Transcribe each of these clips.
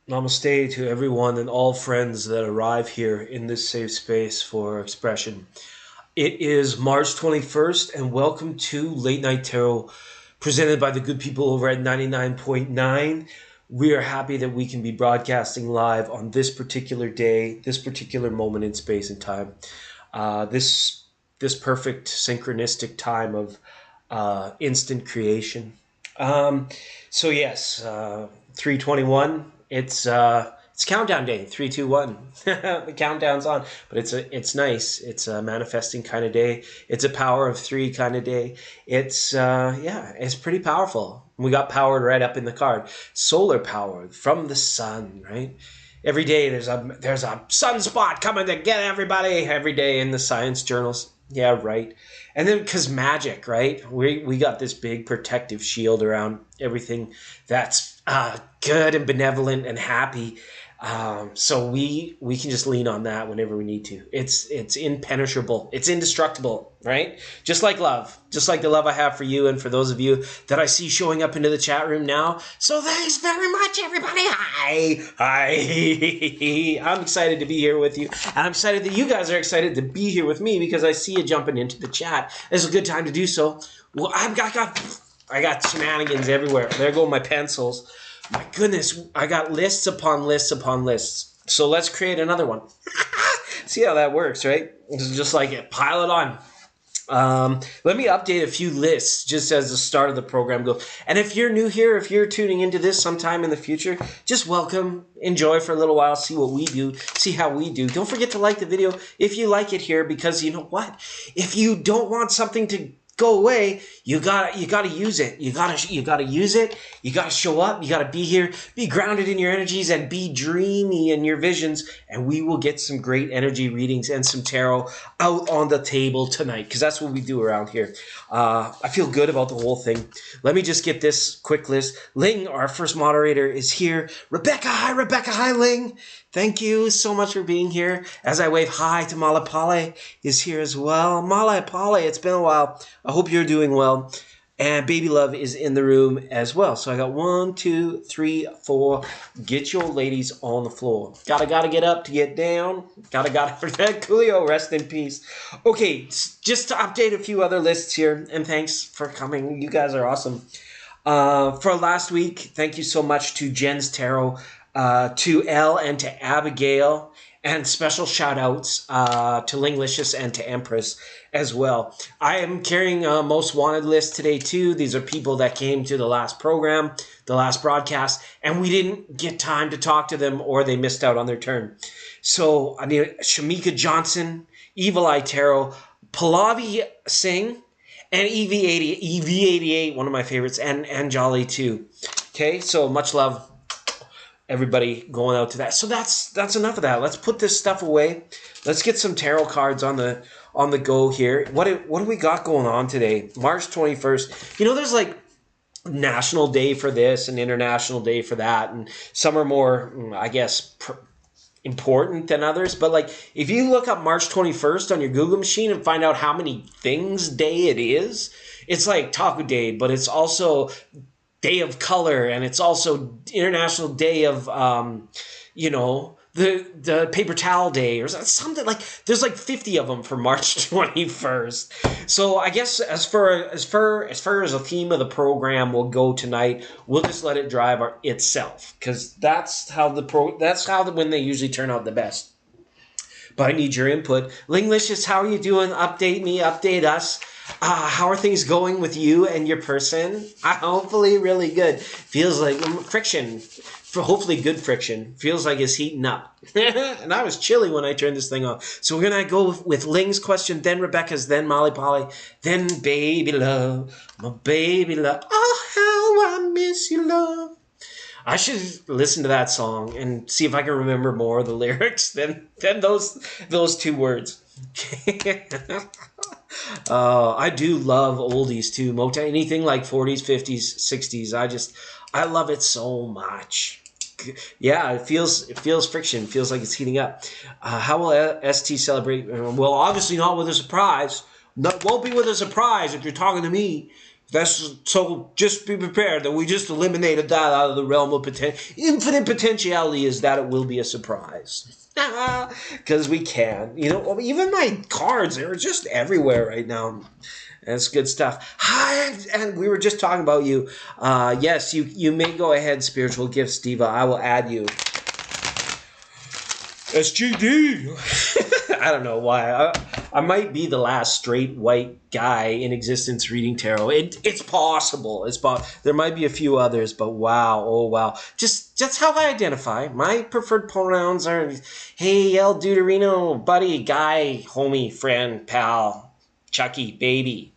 Namaste to everyone and all friends that arrive here in this safe space for expression. It is March 21st, and welcome to Late Night Tarot, presented by the good people over at 99.9. We are happy that we can be broadcasting live on this particular day, this particular moment in space and time. This perfect synchronistic time of instant creation. So yes, 321. It's countdown day. 3, 2, 1. The countdown's on, but it's nice. It's a manifesting kind of day. It's a power of 3 kind of day. It's pretty powerful. We got powered right up in the card. Solar power from the sun, right? Every day there's a sunspot coming to get everybody. Every day in the science journals. Yeah, right. And then because magic, right? We got this big protective shield around everything that's good and benevolent and happy. So we can just lean on that whenever we need to. It's impenetrable. It's indestructible, right? Just like love. Just like the love I have for you and for those of you that I see showing up into the chat room now. So thanks very much, everybody. Hi. I'm excited to be here with you. And I'm excited that you guys are excited to be here with me because I see you jumping into the chat. It's a good time to do so. Well, I got shenanigans everywhere. There go my pencils. My goodness, I got lists upon lists upon lists. So let's create another one. See how that works, right? It's just like it. Pile it on. Let me update a few lists just as the start of the program goes. And if you're new here, if you're tuning into this sometime in the future, just welcome, enjoy for a little while, see what we do, see how we do. Don't forget to like the video if you like it here, because you know what? If you don't want something to go away, you gotta use it. You gotta use it. You gotta show up. You gotta be here. Be grounded in your energies and be dreamy in your visions. And we will get some great energy readings and some tarot out on the table tonight, because that's what we do around here. I feel good about the whole thing. Let me just get this quick list. Ling, our first moderator, is here. Rebecca, hi, Ling. Thank you so much for being here. As I wave hi to Malapale is here as well. Malapale, it's been a while. I hope you're doing well. And Baby Love is in the room as well. So I got 1, 2, 3, 4. Get your ladies on the floor. Gotta get up to get down. Gotta Coolio, rest in peace. Okay, just to update a few other lists here. And thanks for coming. You guys are awesome. For last week, thank you so much to Jen's Tarot, to Elle and to Abigail, and special shout outs to Linglicious and to Empress as well. I am carrying a most wanted list today too. These are people that came to the last program, the last broadcast, and we didn't get time to talk to them or they missed out on their turn. So I mean, Shamika Johnson, Evil Eye Tarot, Pallavi Singh, and EV88, one of my favorites, and Jolly too. Okay, so much love, everybody, going out to that. So that's enough of that. Let's put this stuff away. Let's get some tarot cards on the go here. What do we got going on today? March 21st. You know, there's like National Day for this and International Day for that, and some are more, I guess, important than others. But like, if you look up March 21st on your Google machine and find out how many things day it is, it's like Taco Day, but it's also Day of Color, and it's also International Day of, the Paper Towel Day, or something like. There's like 50 of them for March 21st. So I guess as far as the theme of the program will go tonight, we'll just let it drive itself, because that's how when they usually turn out the best. But I need your input. Linglicious, how are you doing? Update me, update us. How are things going with you and your person? Hopefully really good. Feels like friction. Hopefully good friction. Feels like it's heating up. And I was chilly when I turned this thing off. So we're going to go with Ling's question, then Rebecca's, then Molly Polly, then Baby Love. My baby love. Oh, how I miss you, love. I should listen to that song and see if I can remember more of the lyrics than those 2 words. I do love oldies too. Motown, anything like 40s, 50s, 60s. I love it so much. Yeah, it feels friction. Feels like it's heating up. How will ST celebrate? Well, obviously not with a surprise. No, won't be with a surprise if you're talking to me. So just be prepared that we just eliminated that out of the realm of infinite potentiality is that it will be a surprise. Because we can. You know, even my cards, they're just everywhere right now. That's good stuff. Hi, and we were just talking about you. Yes, you may go ahead, Spiritual Gifts Diva. I will add you. SGD. I don't know why. I might be the last straight white guy in existence reading tarot. It's possible. There might be a few others, but wow, oh wow. Just how I identify. My preferred pronouns are, hey, El Deuterino, buddy, guy, homie, friend, pal, Chucky, baby.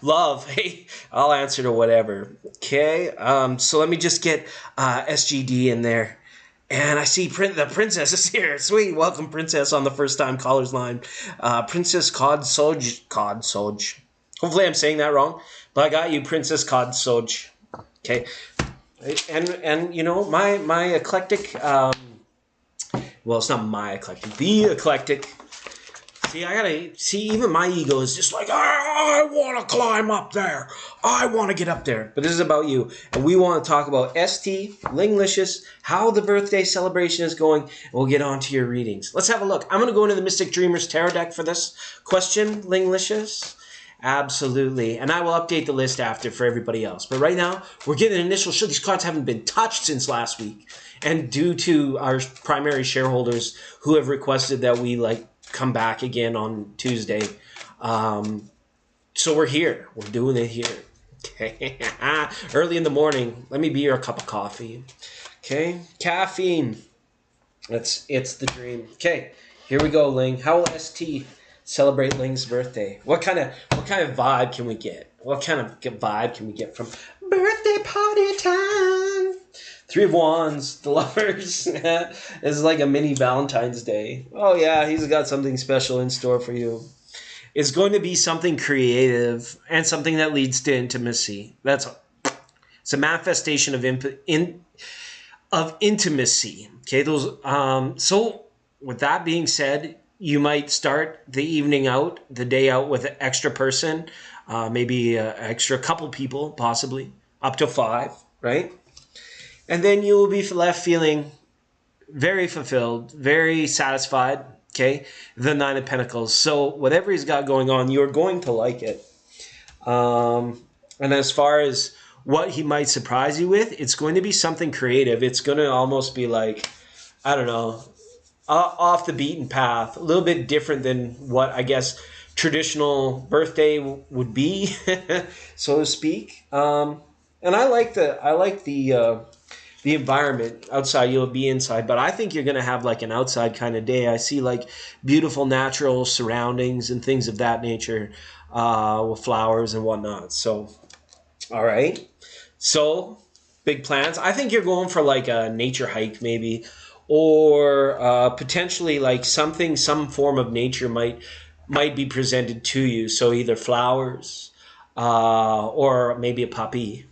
Love. Hey, I'll answer to whatever. Okay. So let me just get SGD in there. And I see the princess is here. Sweet. Welcome, princess, on the first time callers line. Princess Cod Soj. Hopefully I'm saying that wrong. But I got you, Princess Cod Soj. Okay. And you know, my eclectic, well, it's not my eclectic, the eclectic. See, even my ego is just like, I want to climb up there. I want to get up there. But this is about you. And we want to talk about ST, Linglicious, how the birthday celebration is going. And we'll get on to your readings. Let's have a look. I'm going to go into the Mystic Dreamers Tarot deck for this question, Linglicious. Absolutely. And I will update the list after for everybody else. But right now, we're getting an initial show. These cards haven't been touched since last week. And due to our primary shareholders who have requested that we, come back again on Tuesday. So we're here. We're doing it here. Okay. Early in the morning. Let me be your cup of coffee. Okay. Caffeine. It's the dream. Okay. Here we go, Ling. How will ST celebrate Ling's birthday? What kind of vibe can we get? What kind of vibe can we get from birthday party time? Three of Wands, the Lovers, is like a mini Valentine's Day. Oh yeah, he's got something special in store for you. It's going to be something creative and something that leads to intimacy. It's a manifestation of intimacy. Okay, so with that being said, you might start the day out with an extra person, maybe an extra couple people, possibly up to 5, right? And then you will be left feeling very fulfilled, very satisfied, okay? The 9 of Pentacles. So whatever he's got going on, you're going to like it. And as far as what he might surprise you with, it's going to be something creative. It's going to almost be like, I don't know, off the beaten path. A little bit different than what, I guess, traditional birthday would be, so to speak. And I like the environment outside. You'll be inside, but I think you're going to have like an outside kind of day. I see like beautiful natural surroundings and things of that nature, with flowers and whatnot. So, all right. So big plans. I think you're going for like a nature hike maybe, or potentially like some form of nature might be presented to you. So either flowers, or maybe a puppy.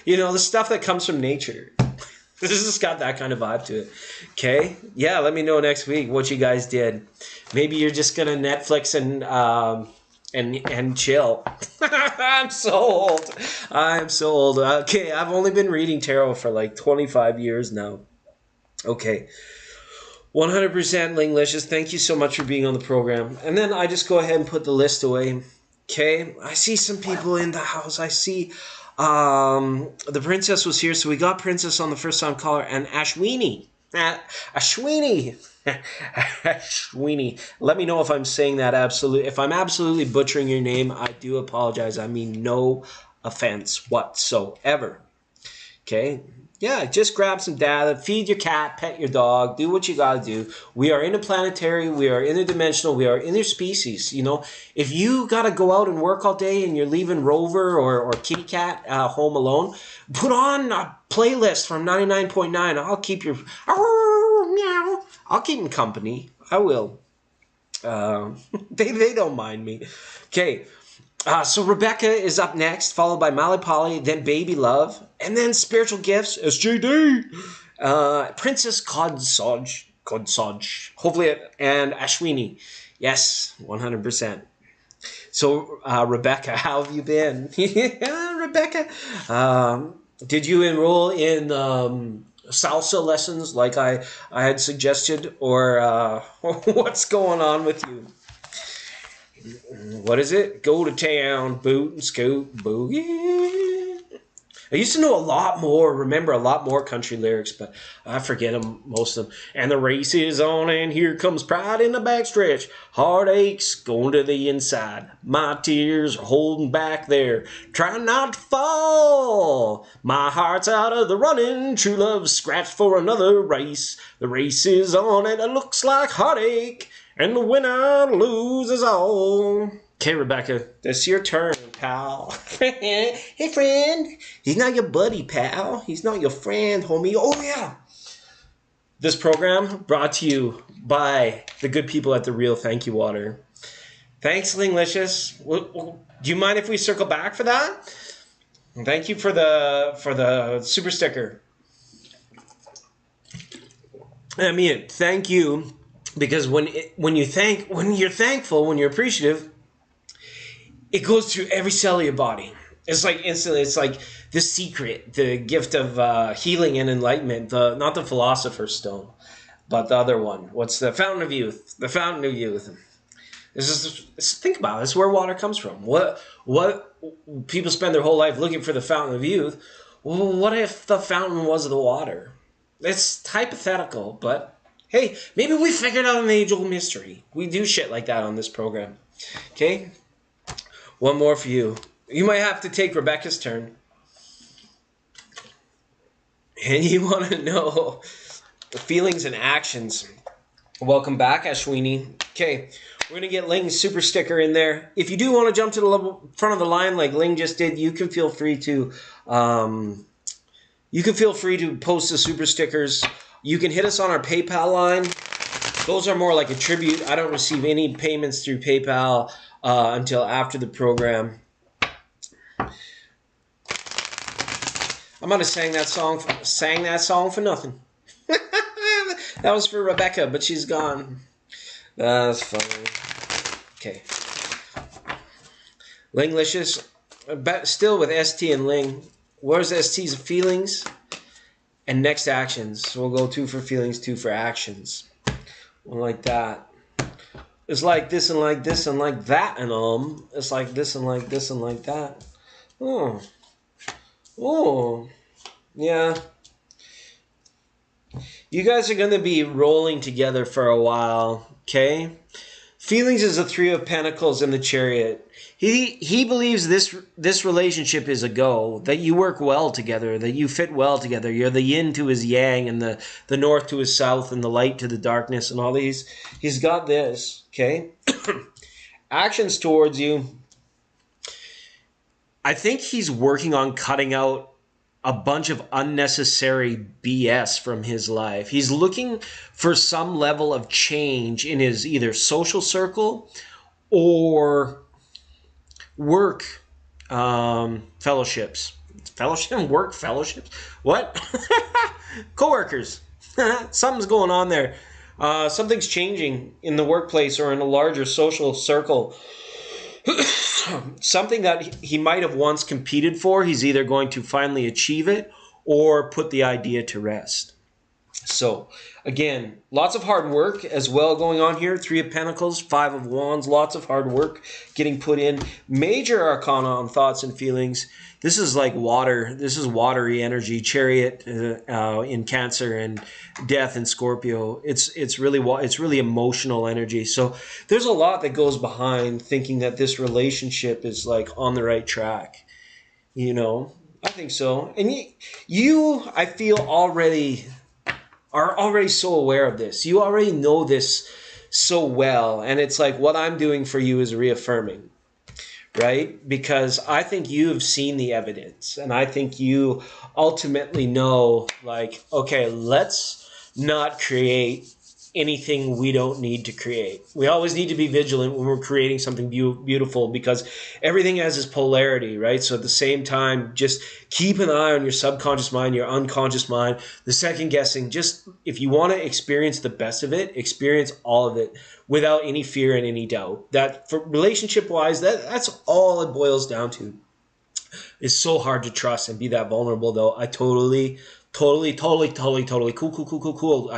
You know, the stuff that comes from nature. This has got that kind of vibe to it. Okay? Yeah, let me know next week what you guys did. Maybe you're just going to Netflix and chill. I'm so old. Okay, I've only been reading tarot for like 25 years now. Okay. 100% Linglicious. Thank you so much for being on the program. And then I just go ahead and put the list away. Okay? I see some people in the house. I see... the princess was here, so we got princess on the first time caller, and Ashwini. Ashwini. Let me know if I'm saying that if I'm absolutely butchering your name, I do apologize. I mean no offense whatsoever. Okay? Yeah, just grab some data, feed your cat, pet your dog, do what you gotta do. We are interplanetary, we are interdimensional, we are interspecies. You know, if you gotta go out and work all day and you're leaving Rover or Kitty Cat home alone, put on a playlist from 99.9. I'll keep I'll keep them company. I will. They don't mind me. Okay. So Rebecca is up next, followed by Malipali, then Baby Love, and then Spiritual Gifts, SJD, Princess Kodsoj, hopefully, and Ashwini. Yes, 100%. So, Rebecca, how have you been? Rebecca, did you enroll in salsa lessons like I had suggested, or what's going on with you? What is it? Go to town, boot and scoot, boogie. I used to know remember a lot more country lyrics, but I forget them, most of them. And the race is on, and here comes pride in the backstretch. Heartaches going to the inside. My tears are holding back there, trying not to fall. My heart's out of the running, true love scratched for another race. The race is on, and it looks like heartache, and the winner loses all. Okay, Rebecca, it's your turn, pal. Hey, friend. He's not your buddy, pal. He's not your friend, homie. Oh, yeah. This program brought to you by the good people at The Real Thank You Water. Thanks, Linglicious. Do you mind if we circle back for that? Thank you for the super sticker. I mean, thank you, because when you're thankful, when you're appreciative, it goes through every cell of your body. It's like instantly. It's like the secret, the gift of healing and enlightenment. Not the Philosopher's Stone, but the other one. What's the Fountain of Youth? The Fountain of Youth. Think about it. It's where water comes from. What people spend their whole life looking for the Fountain of Youth. Well, what if the fountain was the water? It's hypothetical, but hey, maybe we figured out an age-old mystery. We do shit like that on this program. Okay. One more for you. You might have to take Rebecca's turn. And you want to know the feelings and actions. Welcome back, Ashwini. Okay, we're going to get Ling's super sticker in there. If you do want to jump to the front of the line like Ling just did, you can feel free to post the super stickers. You can hit us on our PayPal line. Those are more like a tribute. I don't receive any payments through PayPal until after the program. I might have sang that song for nothing. That was for Rebecca, but she's gone. That's funny. Okay. Linglicious, still with ST and Ling. Where's ST's feelings and next actions? So we'll go 2 for feelings, 2 for actions. One like that. It's like this and like this and like that and It's like this and like this and like that. Oh. Yeah. You guys are going to be rolling together for a while, okay? Feelings is the 3 of Pentacles in the Chariot. He believes this relationship is a go, that you work well together, that you fit well together. You're the yin to his yang and the north to his south and the light to the darkness and all these. He's got this, okay? Actions towards you. I think he's working on cutting out a bunch of unnecessary BS from his life. He's looking for some level of change in his either social circle or work fellowships. Work fellowships? What? Coworkers. Something's going on there. Something's changing in the workplace or in a larger social circle. Something that he might have once competed for, he's either going to finally achieve it or put the idea to rest. So, again, lots of hard work as well going on here. 3 of Pentacles, 5 of Wands, lots of hard work getting put in. Major arcana on thoughts and feelings. This is like water. This is watery energy. Chariot in Cancer and Death in Scorpio. It's really emotional energy. So there's a lot that goes behind thinking that this relationship is like on the right track. You know, I think so. And you I feel are already so aware of this. You already know this so well. And it's like what I'm doing for you is reaffirming. Right? Because I think you've seen the evidence, and I think you ultimately know, like, okay, let's not create anything we don't need to create. We always need to be vigilant when we're creating something beautiful, because everything has this polarity, right? So at the same time, just keep an eye on your subconscious mind, your unconscious mind, the second guessing. Just if you want to experience the best of it, experience all of it without any fear and any doubt. That for relationship wise, that's all it boils down to. It's so hard to trust and be that vulnerable, though. I totally cool. I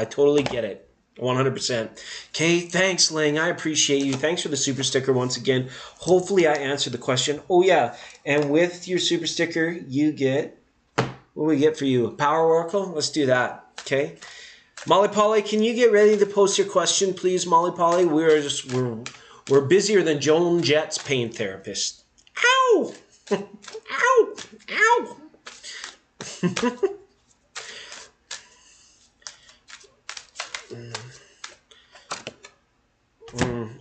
totally get it. 100%. Okay, thanks, Ling. I appreciate you. Thanks for the super sticker once again. Hopefully I answered the question. Oh, yeah. And with your super sticker, you get... What do we get for you? Power Oracle? Let's do that. Okay. Molly Polly, can you get ready to post your question, please, Molly Polly? We're busier than Joan Jett's pain therapist. Ow! Ow! Ow!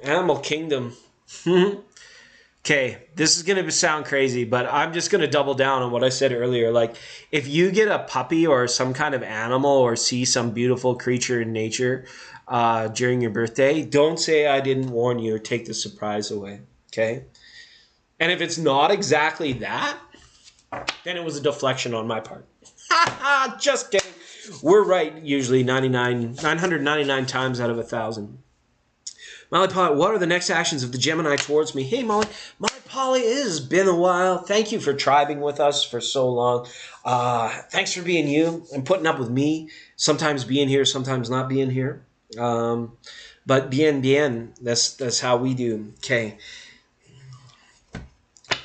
Animal Kingdom. Okay, this is going to sound crazy, but I'm just going to double down on what I said earlier. Like, if you get a puppy or some kind of animal or see some beautiful creature in nature during your birthday, don't say I didn't warn you or take the surprise away, okay? And if it's not exactly that, then it was a deflection on my part. Just kidding. We're right usually 999 times out of 1,000. Molly Polly, what are the next actions of the Gemini towards me? Hey, Molly. Molly Polly, it has been a while. Thank you for tribing with us for so long. Thanks for being you and putting up with me. Sometimes being here, sometimes not being here. But bien, that's how we do. Okay.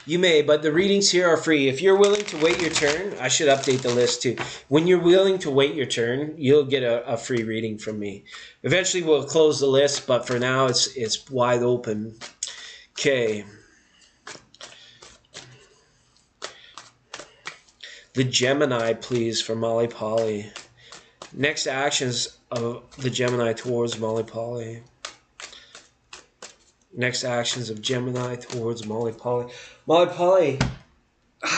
You may, but the readings here are free. If you're willing to wait your turn, I should update the list too. When you're willing to wait your turn, you'll get a free reading from me. Eventually, we'll close the list, but for now, it's wide open. Okay. The Gemini, please, for Molly Polly. Next actions of the Gemini towards Molly Polly. Next actions of Gemini towards Molly Polly. Molly Polly,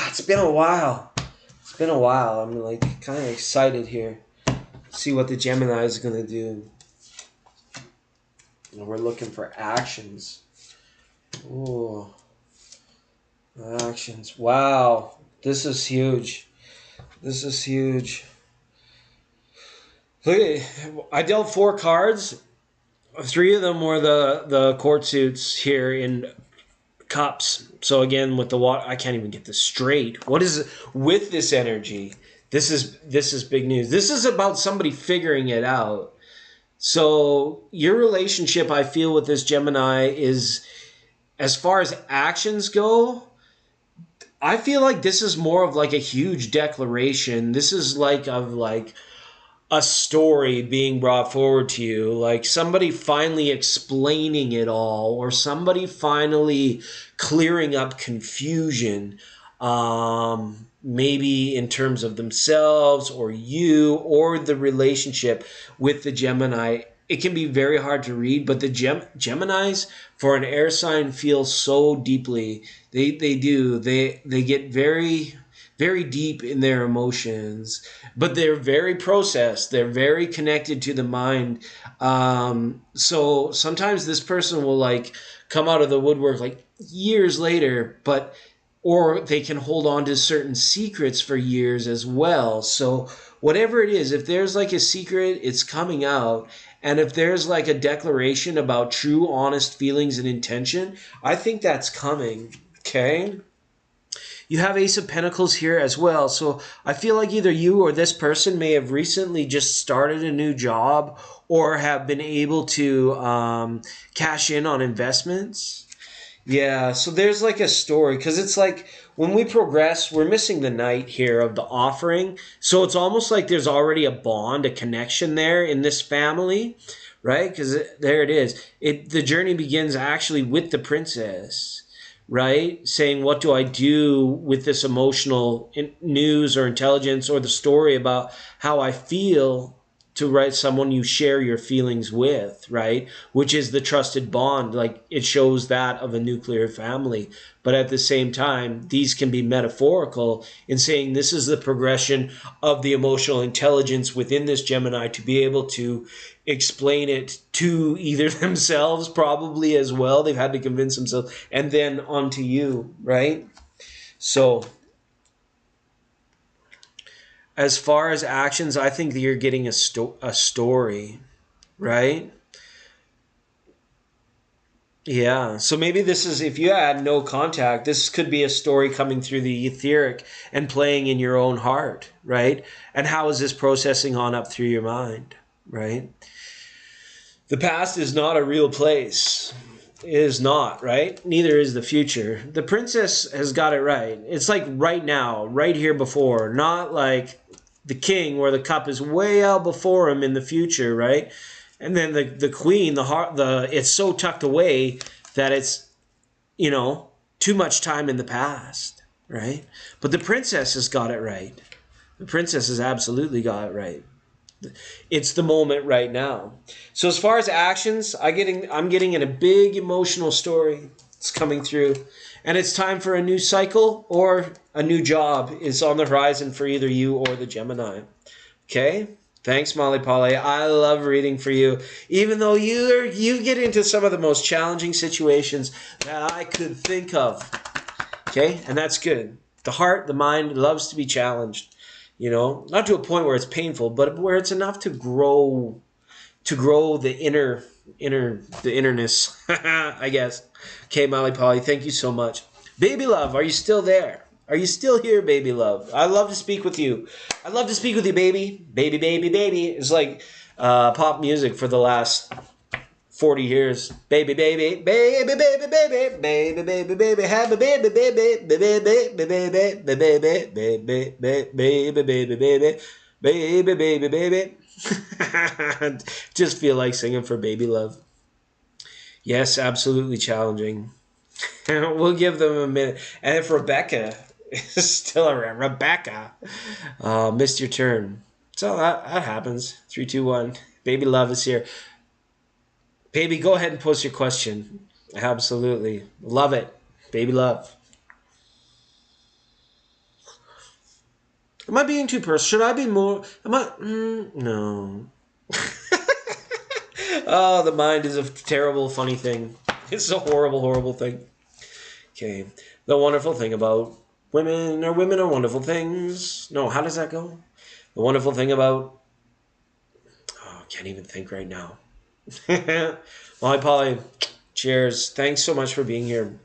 it's been a while. It's been a while. I'm like kind of excited here. See what the Gemini is going to do. And we're looking for actions. Ooh. Actions. Wow. This is huge. This is huge. Look at, I dealt 4 cards. 3 of them were the court suits here in cups. So again, with the water, I can't even get this straight. What is it with this energy? This is big news. This is about somebody figuring it out. So your relationship, I feel, with this Gemini is, as far as actions go, I feel like this is more of like a huge declaration. This is like a story being brought forward to you, like somebody finally explaining it all, or somebody finally clearing up confusion, maybe in terms of themselves or you or the relationship with the Gemini. It can be very hard to read, but the Geminis, for an air sign, feel so deeply. They do. They get very, very deep in their emotions, but they're very processed. They're very connected to the mind. So sometimes this person will like come out of the woodwork like years later, or they can hold on to certain secrets for years as well. So whatever it is, if there's like a secret, it's coming out. And if there's like a declaration about true, honest feelings and intention, I think that's coming. Okay? You have Ace of Pentacles here as well. So I feel like either you or this person may have recently just started a new job or have been able to cash in on investments. Yeah, so there's like a story, because it's like when we progress, we're missing the Knight here of the offering. So it's almost like there's already a bond, a connection there in this family, right? Because there it is. The journey begins actually with the Princess, right? Saying, what do I do with this emotional news or intelligence or the story about how I feel write someone you share your feelings with, right? Which is the trusted bond. Like, it shows that of a nuclear family. But at the same time, these can be metaphorical in saying this is the progression of the emotional intelligence within this Gemini to be able to explain it to either themselves, probably as well. They've had to convince themselves, and then onto you, right? So as far as actions, I think that you're getting a story, right? Yeah. So maybe this is, if you had no contact, this could be a story coming through the etheric and playing in your own heart, right? And how is this processing on up through your mind, right? The past is not a real place. It is not, right? Neither is the future. The princess has got it right. It's like right now, right here before, not like the king where the cup is way out before him in the future, right? And then the queen, it's so tucked away that it's, too much time in the past, right? But the princess has got it right. The princess has absolutely got it right. It's the moment right now. So as far as actions, I'm getting in a big emotional story. It's coming through. And it's time for a new cycle or a new job is on the horizon for either you or the Gemini. Okay? Thanks, Molly Polly. I love reading for you. Even though you get into some of the most challenging situations that I could think of. Okay? And that's good. The heart, the mind loves to be challenged. Not to a point where it's painful, but where it's enough to grow the innerness, I guess. Okay, Molly Polly, thank you so much. Baby love, are you still there? Are you still here, baby love? I love to speak with you. I love to speak with you, baby. Baby, baby, baby. It's like pop music for the last 40 years. Baby, baby, baby, baby, baby, baby, baby, baby, have a baby, baby, baby, baby, baby, baby, baby, baby, baby, baby, baby, baby, baby. Just feel like singing for baby love. Yes, absolutely challenging. We'll give them a minute. And if Rebecca is still around, Rebecca, missed your turn. So that happens. 3, 2, 1. Baby love is here. Baby, go ahead and post your question. Absolutely. Love it. Baby love. Am I being too personal? Should I be more... No. Oh, the mind is a terrible, funny thing. It's a horrible, horrible thing. Okay. The wonderful thing about women are wonderful things. No, how does that go? The wonderful thing about... Oh, I can't even think right now. Molly Polly, cheers. Thanks so much for being here.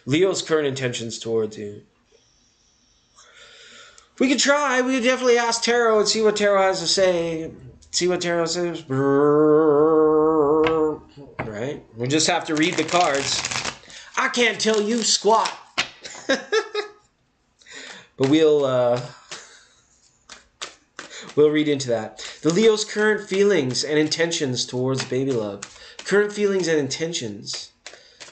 Leo's current intentions towards you. We could try. We could definitely ask Tarot and see what Tarot has to say. See what Tarot says. Right? We'll just have to read the cards. I can't tell you squat. But we'll read into that. The Leo's current feelings and intentions towards baby love. Current feelings and intentions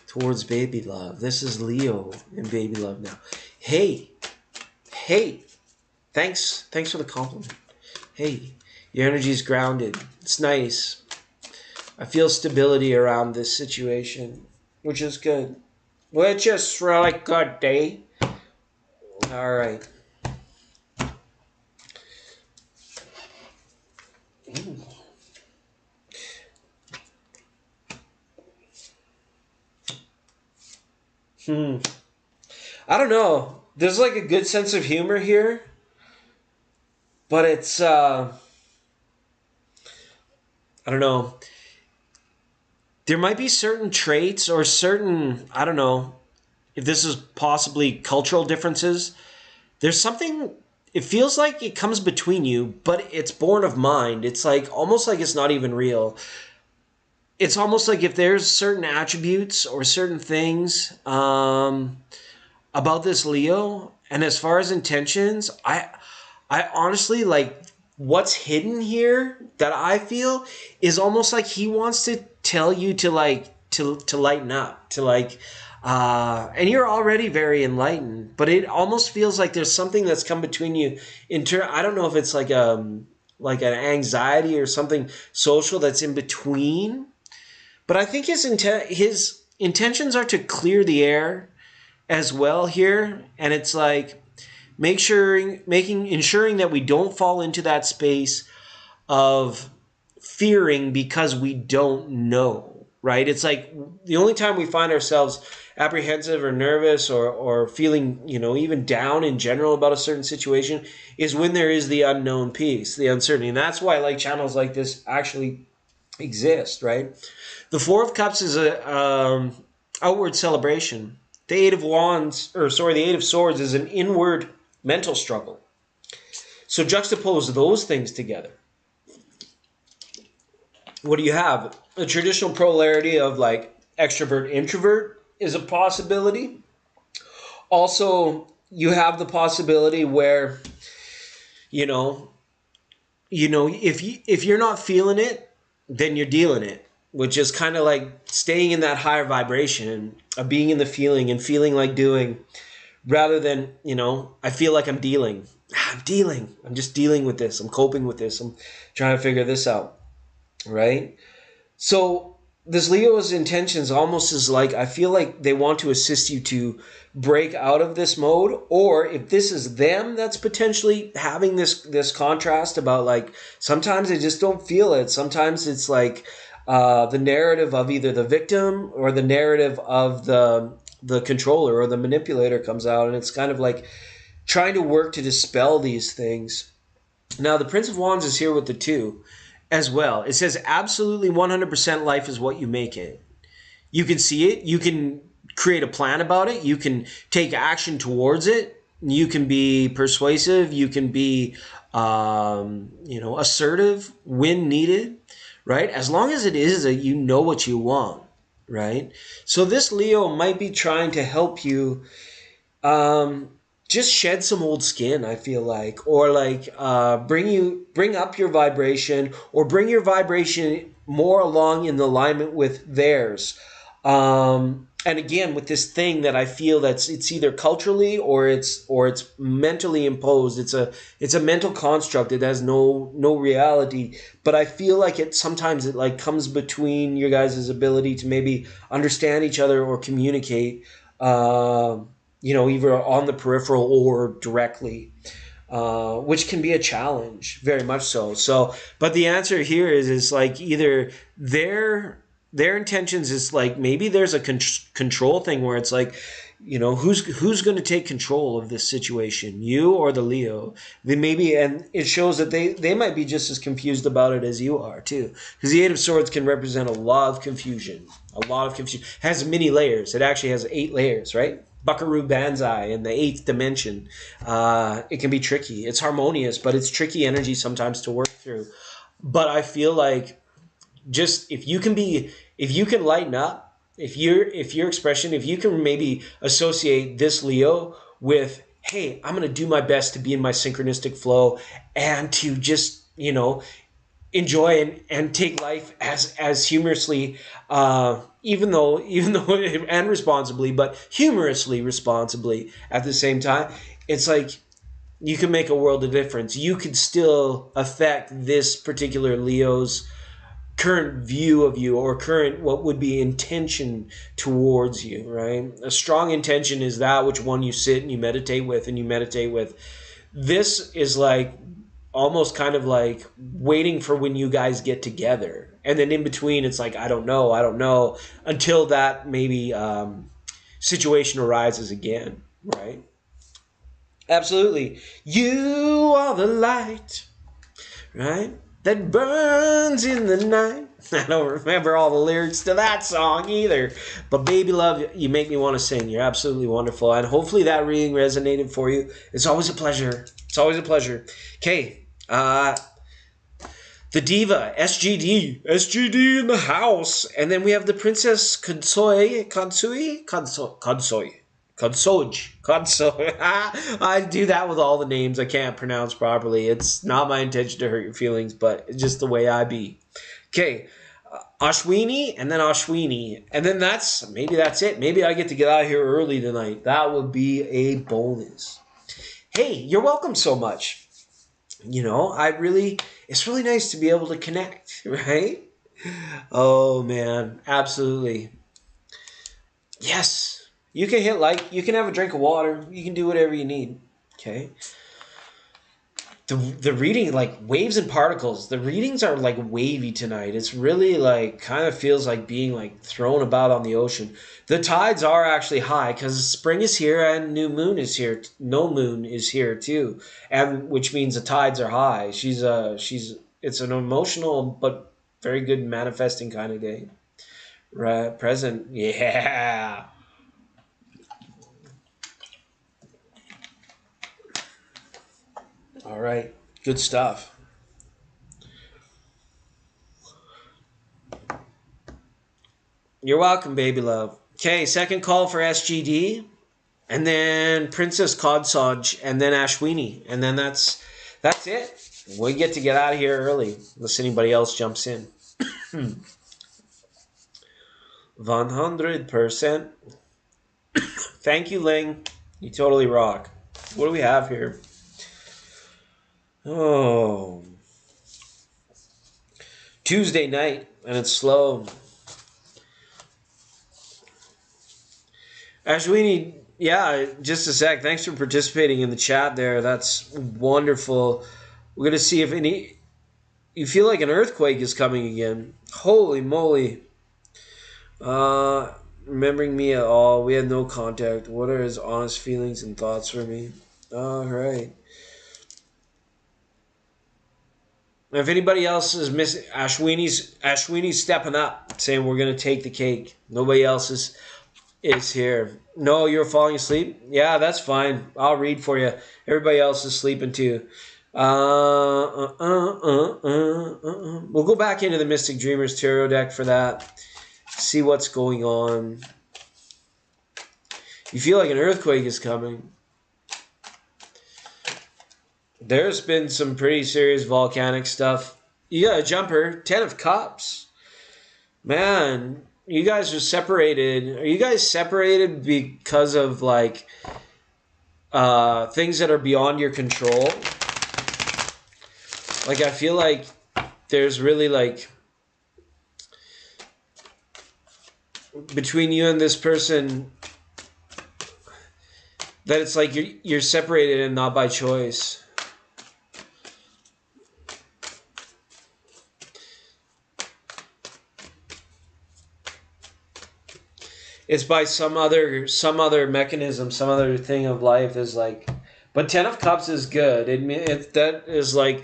towards baby love. This is Leo and baby love now. Hey. Thanks for the compliment. Hey, your energy is grounded. It's nice. I feel stability around this situation, which is good. Which is really good, eh? All right. I don't know. There's like a good sense of humor here. But it's, I don't know. There might be certain traits or certain, I don't know, if this is possibly cultural differences. There's something, it feels like it comes between you, but it's born of mind. It's like, almost like it's not even real. It's almost like if there's certain attributes or certain things about this Leo, and as far as intentions, I honestly, like, what's hidden here that I feel is almost like he wants to tell you to, like, to lighten up, to, like, and you're already very enlightened, but it almost feels like there's something that's come between you I don't know if it's like, like an anxiety or something social that's in between. But I think his intentions are to clear the air as well here. And it's like ensuring that we don't fall into that space of fearing because we don't know, right? It's like the only time we find ourselves apprehensive or nervous or feeling, even down in general about a certain situation is when there is the unknown piece, the uncertainty. And that's why like channels like this actually exist, right? The Four of Cups is a outward celebration. The Eight of Swords is an inward mental struggle. So juxtapose those things together. What do you have? A traditional polarity of like extrovert introvert is a possibility. Also, you have the possibility where if you're not feeling it, then you're dealing it, which is kind of like staying in that higher vibration of being in the feeling and feeling like doing, rather than I feel like I'm dealing. I'm just dealing with this. I'm coping with this. I'm trying to figure this out. Right? So this Leo's intentions almost is like, I feel like they want to assist you to break out of this mode, or if this is them that's potentially having this contrast about like, sometimes they just don't feel it. Sometimes it's like the narrative of either the victim or the narrative of the controller or the manipulator comes out, and it's kind of like trying to work to dispel these things. Now, the Prince of Wands is here with the 2 as well. It says absolutely 100% life is what you make it. You can see it. You can create a plan about it. You can take action towards it. You can be persuasive. You can be, assertive when needed, right? As long as it is that you know what you want, right? So this Leo might be trying to help you just shed some old skin, I feel like, or like bring up your vibration, or bring your vibration more along in alignment with theirs. And again, with this thing that I feel it's either culturally or it's mentally imposed. It's a mental construct. It has no reality. But I feel like sometimes it like comes between your guys' ability to maybe understand each other or communicate. Either on the peripheral or directly, which can be a challenge, very much so. So, but the answer here is like either their intentions is like, maybe there's a control thing where it's like, who's going to take control of this situation, you or the Leo? And it shows that they might be just as confused about it as you are too, because the Eight of Swords can represent a lot of confusion. Has many layers. It actually has 8 layers, right? Buckaroo Banzai in the 8th dimension. It can be tricky. It's harmonious, but it's tricky energy sometimes to work through. But I feel like just if you can lighten up, if your expression, if you can maybe associate this Leo with, hey, I'm going to do my best to be in my synchronistic flow and to just, enjoy and take life as humorously, even though and responsibly, but humorously responsibly at the same time. It's like you can make a world of difference. You could still affect this particular Leo's current view of you, or current what would be intention towards you, right? A strong intention is that which one you sit and you meditate with. This is like almost kind of like waiting for when you guys get together, and then in between it's like I don't know until that maybe situation arises again, right? Absolutely. You are the light, right, that burns in the night. I don't remember all the lyrics to that song either, but baby love, you make me want to sing. You're absolutely wonderful, and hopefully that reading resonated for you. It's always a pleasure. Okay, the diva, SGD in the house, and then we have the Princess Consoi. I do that with all the names I can't pronounce properly. It's not my intention to hurt your feelings, but it's just the way I be. Okay, Ashwini, and then Ashwini, and then that's it. Maybe I get to get out of here early tonight. That would be a bonus. Hey, you're welcome so much. it's really nice to be able to connect, right? Oh man, absolutely. Yes. You can hit like, you can have a drink of water, you can do whatever you need. Okay. The reading, like waves and particles, the readings are like wavy tonight. It's really like kind of feels like being like thrown about on the ocean. The tides are actually high because spring is here and new moon is here. No moon is here too, and which means the tides are high. She's it's an emotional but very good manifesting kind of day. Right, present, yeah. All right, good stuff. You're welcome, baby love. Okay, second call for SGD, and then Princess Codsodge, and then Ashwini, and then that's it. We get out of here early, unless anybody else jumps in. 100%. Thank you, Ling. You totally rock. What do we have here? Oh, Tuesday night, and it's slow. Ashwini, yeah, just a sec. Thanks for participating in the chat there. That's wonderful. We're going to see if any. You feel like an earthquake is coming again. Holy moly. Uh, Remembering me at all. We had no contact. What are his honest feelings and thoughts for me? All right. If anybody else is missing, Ashwini's stepping up, saying we're going to take the cake. Nobody else is here. No, you're falling asleep? Yeah, that's fine. I'll read for you. Everybody else is sleeping too. We'll go back into the Mystic Dreamers Tarot deck for that. See what's going on. You feel like an earthquake is coming. There's been some pretty serious volcanic stuff. You got a jumper. 10 of Cups. Man, you guys are separated. Are you guys separated because of like things that are beyond your control? Like I feel like there's really like between you and this person that it's like you're separated and not by choice. It's by some other mechanism, some other thing of life is like, but 10 of Cups is good. That is like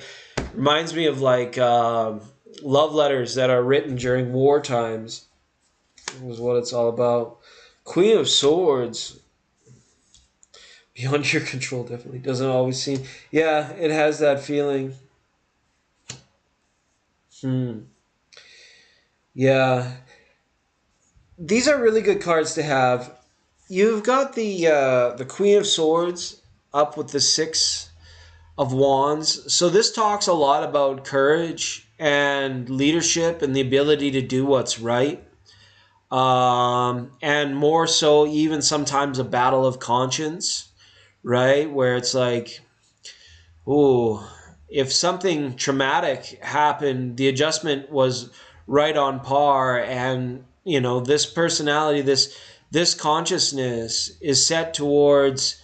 reminds me of like love letters that are written during war times. Is what it's all about. Queen of Swords. Beyond your control definitely doesn't always seem. Yeah, it has that feeling. Yeah. These are really good cards to have. You've got the Queen of Swords up with the Six of Wands. So this talks a lot about courage and leadership and the ability to do what's right. And more so even sometimes a battle of conscience, right? Where it's like, oh, if something traumatic happened, the adjustment was right on par, and this personality, this consciousness is set towards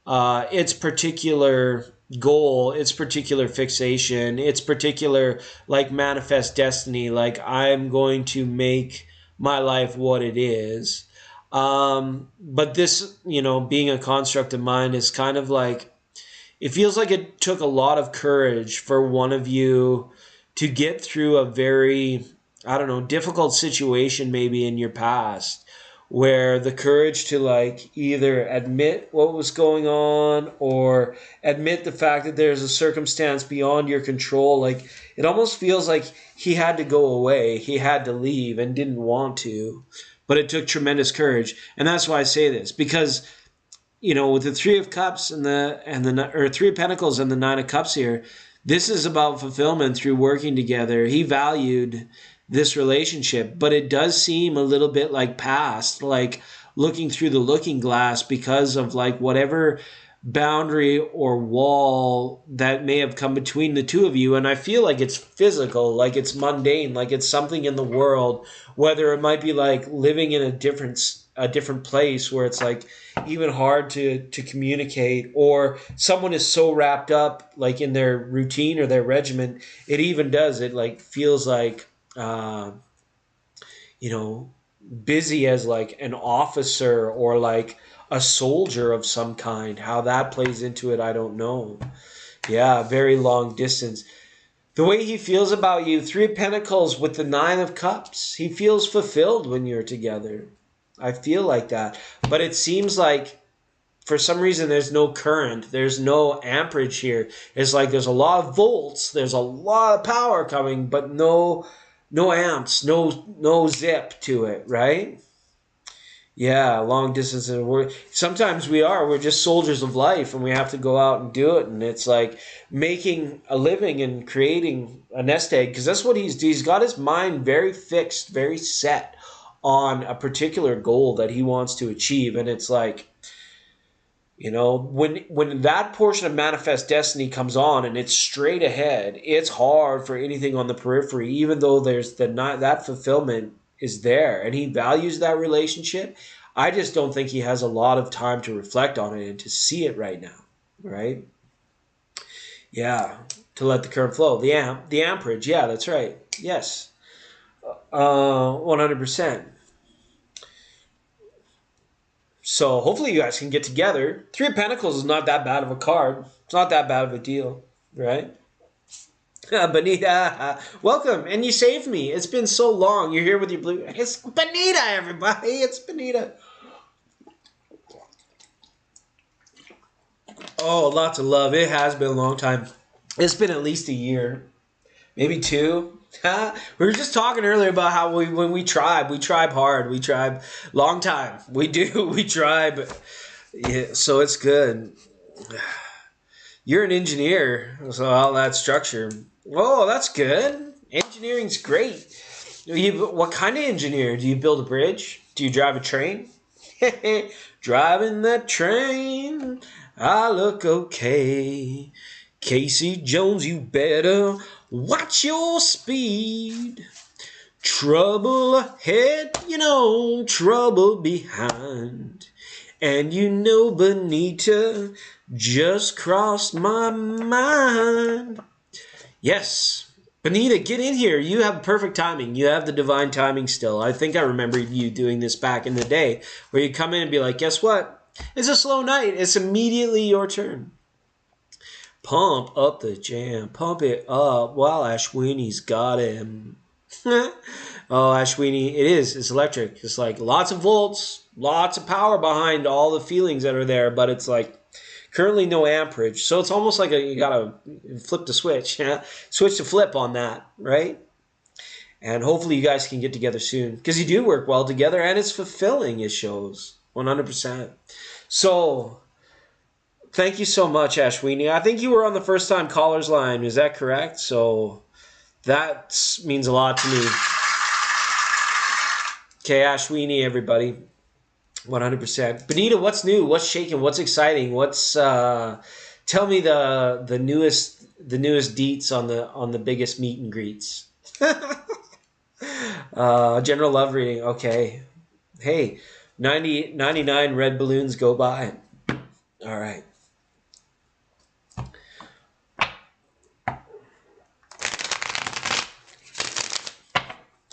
its particular goal, its particular fixation, its particular like manifest destiny. Like I'm going to make my life what it is. But this, being a construct of mind is kind of like, it feels like it took a lot of courage for one of you to get through a very, I don't know, difficult situation maybe in your past, where the courage to like either admit what was going on or admit the fact that there's a circumstance beyond your control. Like it almost feels like he had to go away, he had to leave and didn't want to, but it took tremendous courage. And that's why I say this, because with the Three of Cups and or Three of Pentacles and the Nine of Cups here, this is about fulfillment through working together. He valued this relationship, but it does seem a little bit like past, like looking through the looking glass because of like whatever boundary or wall that may have come between the two of you. And I feel like it's physical, like it's mundane, like it's something in the world, whether it might be like living in a different place where it's like even hard to communicate, or someone is so wrapped up like in their routine or their regimen, it like feels like, you know, busy as like an officer or like a soldier of some kind. How that plays into it, I don't know. Yeah, very long distance. The way he feels about you, Three of Pentacles with the Nine of Cups. He feels fulfilled when you're together. I feel like that. But it seems like for some reason there's no current. There's no amperage here. It's like there's a lot of volts. There's a lot of power coming, but no amps, no zip to it, right? Yeah, long distance. And sometimes we're just soldiers of life, and we have to go out and do it. And it's like making a living and creating a nest egg, because that's what he's got his mind very fixed, very set on a particular goal that he wants to achieve. And it's like, you know, when that portion of manifest destiny comes on and it's straight ahead, it's hard for anything on the periphery, even though there's that fulfillment is there and he values that relationship. I just don't think he has a lot of time to reflect on it and to see it right now, right? Yeah, to let the current flow. The amperage, yeah, that's right. Yes. 100%. So hopefully you guys can get together. Three of Pentacles is not that bad of a card. It's not that bad of a deal, right? Benita, welcome. And you saved me. It's been so long. You're here with your blue. It's Benita, everybody. It's Benita. Oh, lots of love. It has been a long time. It's been at least a year. Maybe 2. We were just talking earlier about how when we tribe hard. We tribe long time. We do. We tribe. Yeah, so it's good. You're an engineer, so all that structure. Oh, that's good. Engineering's great. What kind of engineer? Do you build a bridge? Do you drive a train? Driving that train, I look okay. Casey Jones, you better watch your speed. Trouble ahead, you know, trouble behind. And you know, Benita just crossed my mind. Yes, Benita, get in here. You have perfect timing. You have the divine timing still. I think I remember you doing this back in the day, where you come in and be like, guess what? It's a slow night. It's immediately your turn. Pump up the jam. Pump it up while Ashwini's got him. Oh, Ashwini, it is. It's electric. It's like lots of volts, lots of power behind all the feelings that are there, but it's like currently no amperage. So it's almost like you got to flip the switch. Yeah? Switch to flip on that, right? And hopefully you guys can get together soon, because you do work well together and it's fulfilling, it shows. 100%. So thank you so much, Ashwini. I think you were on the first time callers line. Is that correct? So that means a lot to me. Okay, Ashwini, everybody. 100%. Benita, what's new? What's shaking? What's exciting? What's tell me the newest deets on the biggest meet and greets. General love reading. Okay. Hey, 99 red balloons go by. All right.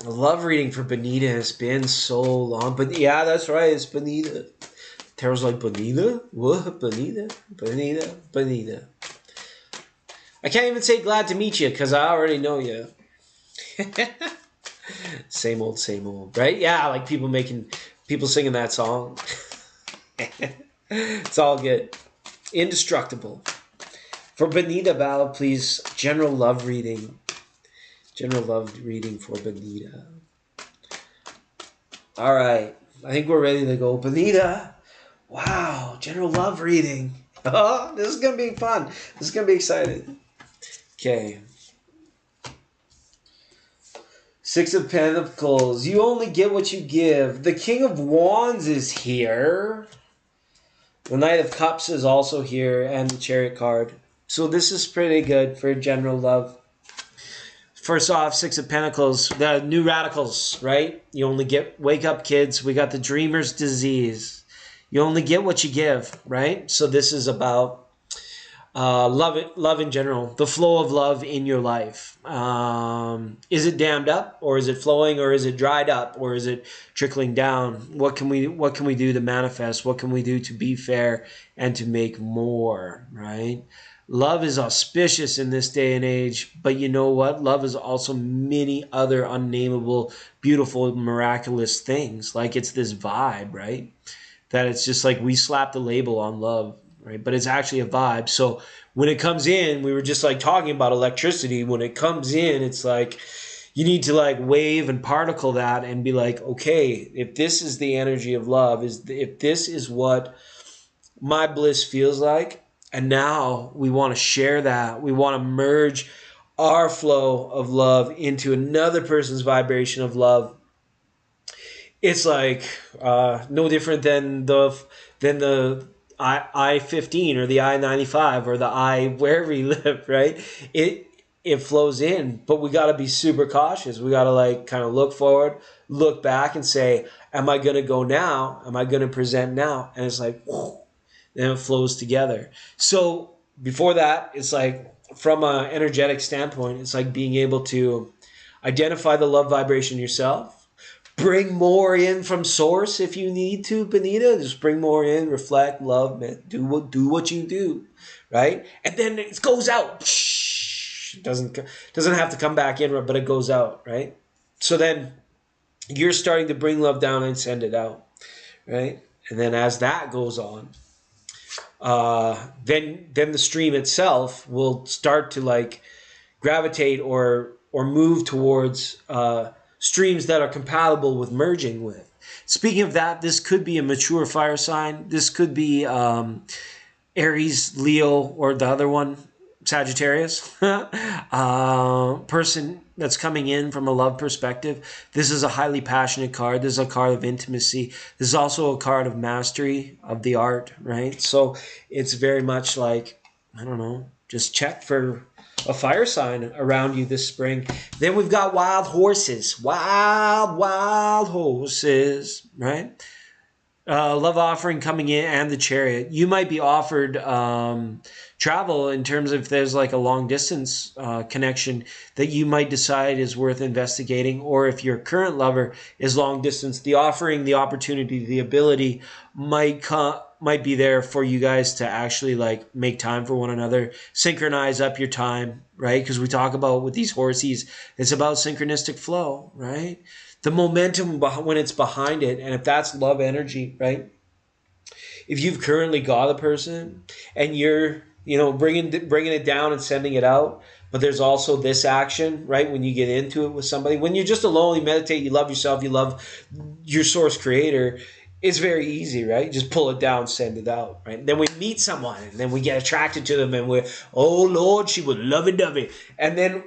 A love reading for Benita has been so long. But yeah, that's right. It's Benita. Tarot's like, Benita? What? Benita? Benita? Benita. I can't even say glad to meet you because I already know you. Same old, right? Yeah, like people singing that song. It's all good. Indestructible. For Benita Val, please, general love reading. General love reading for Benita. All right. I think we're ready to go. Benita. Wow. General love reading. Oh, this is going to be fun. This is going to be exciting. Okay. 6 of Pentacles. You only get what you give. The King of Wands is here. The Knight of Cups is also here, and the Chariot card. So this is pretty good for general love. First off, Six of Pentacles, the new radicals, right? You only get, wake up kids, we got the dreamer's disease. You only get what you give, right? So this is about love in general, the flow of love in your life. Is it dammed up, or is it flowing, or is it dried up, or is it trickling down? What can we do to manifest? What can we do to be fair and to make more, right? Love is auspicious in this day and age, but you know what? Love is also many other unnameable, beautiful, miraculous things. Like it's this vibe, right? That it's just like we slapped the label on love, right? But it's actually a vibe. So when it comes in, we were just like talking about electricity. When it comes in, it's like you need to like wave and particle that and be like, okay, if this is the energy of love, if this is what my bliss feels like, and now we want to share that. We want to merge our flow of love into another person's vibration of love. It's like no different than the I-15 or the I-95 or the I wherever you live, right? It flows in, but we got to be super cautious. We got to like kind of look forward, look back, and say, "Am I going to go now? Am I going to present now?" And it's like, whoo, then it flows together. So before that, it's like from an energetic standpoint, it's like being able to identify the love vibration yourself. Bring more in from source if you need to, Benita. Just bring more in, reflect, love, man. Do what you do, right? And then it goes out. It doesn't have to come back in, but it goes out, right? So then you're starting to bring love down and send it out, right? And then as that goes on, then the stream itself will start to like gravitate or move towards streams that are compatible with merging with. Speaking of that, this could be a mature fire sign. This could be Aries, Leo, or the other one, Sagittarius. Person that's coming in from a love perspective. This is a highly passionate card. This is a card of intimacy. This is also a card of mastery of the art, right? So it's very much like, I don't know, just check for a fire sign around you this spring. Then we've got wild horses. Wild horses, right? Love offering coming in and the Chariot. You might be offered travel in terms of if there's like a long distance connection that you might decide is worth investigating, or if your current lover is long distance, the offering, the opportunity, the ability might be there for you guys to actually like make time for one another, synchronize up your time, right? Because we talk about with these horsies, it's about synchronistic flow, right? The momentum when it's behind it, and if that's love energy, right? If you've currently got a person and you're, bringing it down and sending it out, but there's also this action, right? When you get into it with somebody, when you're just alone, you meditate, you love yourself, you love your source creator, it's very easy, right? Just pull it down, send it out, right? Then we meet someone, and then we get attracted to them, and we're, oh Lord, she would lovey-dovey. And then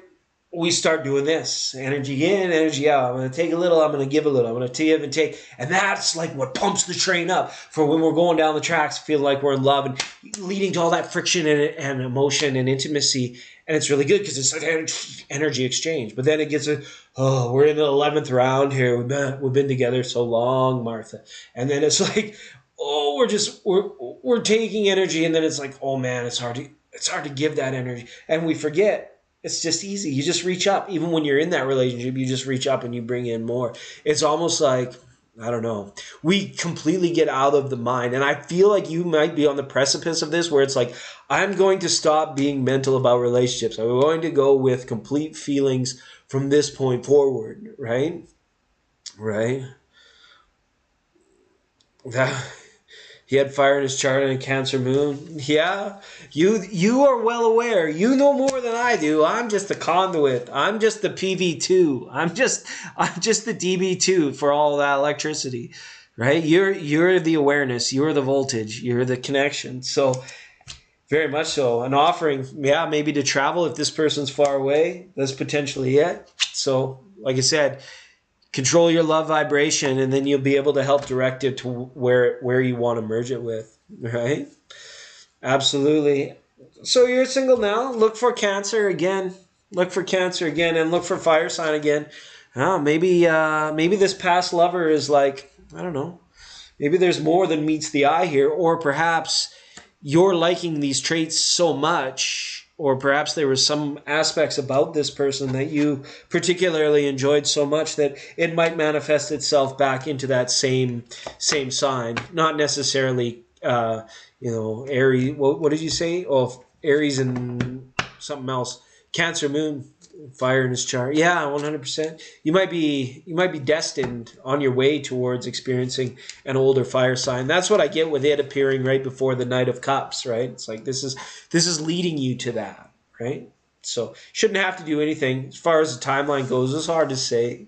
we start doing this. Energy in, energy out. I'm going to take a little, I'm going to give a little. I'm going to give and take. And that's like what pumps the train up for when we're going down the tracks, feel like we're in love, and leading to all that friction and emotion and intimacy. And it's really good because it's an energy exchange. But then it gets we're in the 11th round here. We've been together so long, Martha. And then it's like, we're taking energy, and then it's like, oh man, it's hard to give that energy. And we forget. It's just easy. You just reach up. Even when you're in that relationship, you just reach up and you bring in more. It's almost like, I don't know, we completely get out of the mind. And I feel like you might be on the precipice of this, where it's like, I'm going to stop being mental about relationships. I'm going to go with complete feelings from this point forward, right? Right? He had fire in his chart and a Cancer moon. Yeah, you are well aware. You know more than I do. I'm just the conduit. I'm just the PV2. I'm just the DB2 for all that electricity, right? You're the awareness. You're the voltage. You're the connection. So very much so. An offering, yeah, maybe to travel if this person's far away. That's potentially it. So, like I said, Control your love vibration, and then you'll be able to help direct it to where you want to merge it with, right? Absolutely. So you're single now. Look for Cancer again. Look for Cancer again, and look for fire sign again. Oh, maybe this past lover is like, I don't know. Maybe there's more than meets the eye here, or perhaps you're liking these traits so much, or perhaps there were some aspects about this person that you particularly enjoyed so much that it might manifest itself back into that same sign. Not necessarily, Aries. What did you say? Oh, Aries and something else. Cancer moon, fire in his chart. Yeah, 100%. You might be destined on your way towards experiencing an older fire sign. That's what I get with it appearing right before the Knight of Cups, right? It's like this is leading you to that, right? So shouldn't have to do anything. As far as the timeline goes, it's hard to say.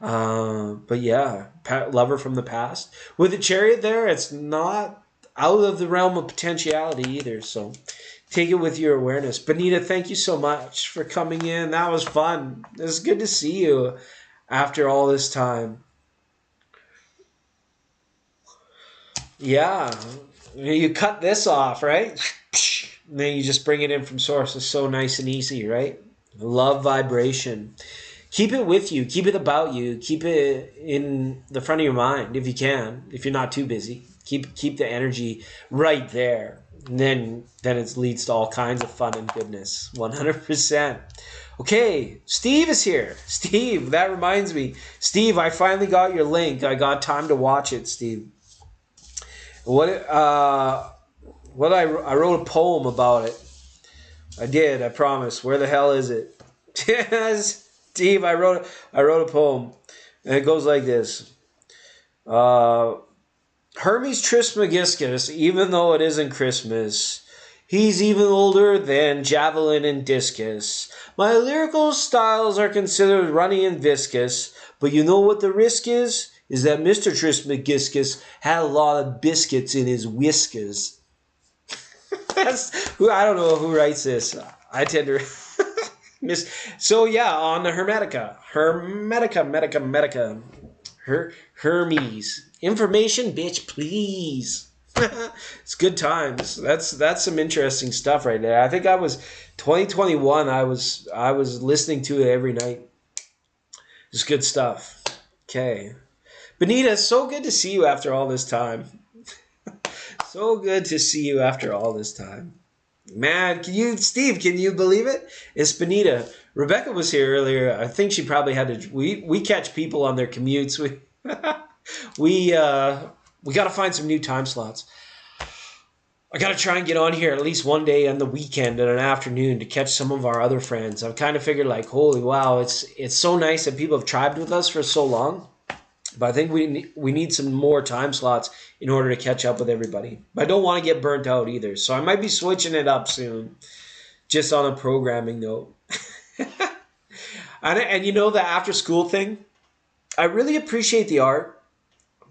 But yeah, lover from the past. With the Chariot there, it's not out of the realm of potentiality either, so take it with your awareness. Benita, thank you so much for coming in. That was fun. It was good to see you after all this time. Yeah. You cut this off, right? And then you just bring it in from source. It's so nice and easy, right? Love vibration. Keep it with you. Keep it about you. Keep it in the front of your mind if you can. If you're not too busy. Keep the energy right there. And then it leads to all kinds of fun and goodness. 100%. Okay, Steve is here. Steve, that reminds me. Steve, I finally got your link. I got time to watch it, Steve. I wrote a poem about it. I did, I promise. Where the hell is it? Steve, I wrote a poem. And it goes like this. Hermes Trismegistus, even though it isn't Christmas, he's even older than javelin and discus. My lyrical styles are considered runny and viscous, but you know what the risk is? Is that Mr. Trismegistus had a lot of biscuits in his whiskers. I don't know who writes this. I tend to So yeah, on the Hermetica. Hermes. Information, bitch, please. It's good times. That's some interesting stuff right there. I think I was 2021. I was listening to it every night. It's good stuff. Okay. Benita, so good to see you after all this time. So good to see you after all this time. Man, Steve, can you believe it? It's Benita. Rebecca was here earlier. I think she probably had to, we catch people on their commutes. We got to find some new time slots. I got to try and get on here at least one day on the weekend and an afternoon to catch some of our other friends. I've kind of figured like, holy wow, it's so nice that people have tribed with us for so long. But I think we need some more time slots in order to catch up with everybody. But I don't want to get burnt out either. So I might be switching it up soon, just on a programming note. and you know the after school thing? I really appreciate the art.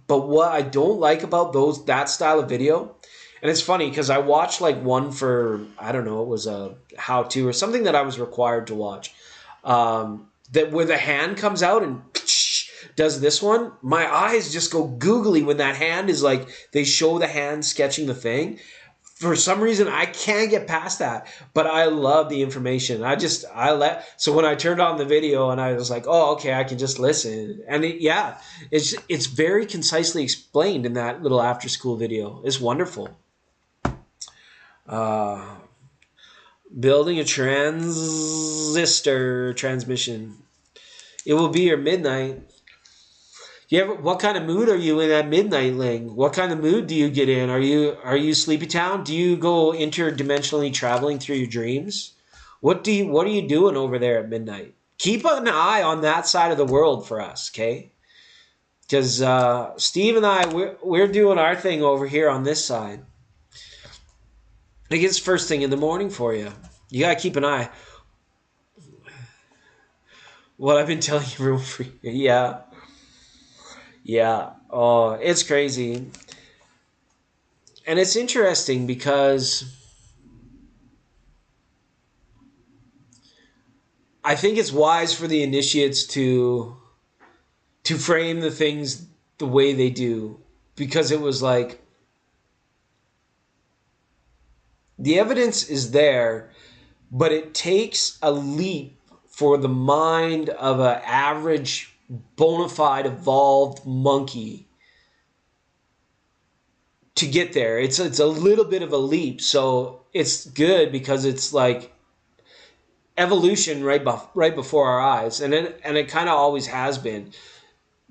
But what I don't like about that style of video, and it's funny because I watched like one for, I don't know, it was a how-to or something that I was required to watch. That where the hand comes out and does this one, my eyes just go googly when that hand is like, they show the hand sketching the thing. For some reason, I can't get past that, but I love the information. So when I turned on the video and I was like, oh, okay, I can just listen. And it's very concisely explained in that little after school video. It's wonderful. Building a transistor transmission. It will be your midnight. What kind of mood are you in at midnight, Ling? What kind of mood do you get in? Are you Sleepy Town? Do you go interdimensionally traveling through your dreams? What are you doing over there at midnight? Keep an eye on that side of the world for us, okay? Because Steve and I, we're doing our thing over here on this side. I think it's first thing in the morning for you. You gotta keep an eye. What I've been telling you, yeah. Yeah, oh, it's crazy. And it's interesting because I think it's wise for the initiates to to frame the things the way they do, because it was like the evidence is there, but it takes a leap for the mind of an average, bona fide, evolved monkey to get there. It's a little bit of a leap, so it's good because it's like evolution right before our eyes, and it kind of always has been,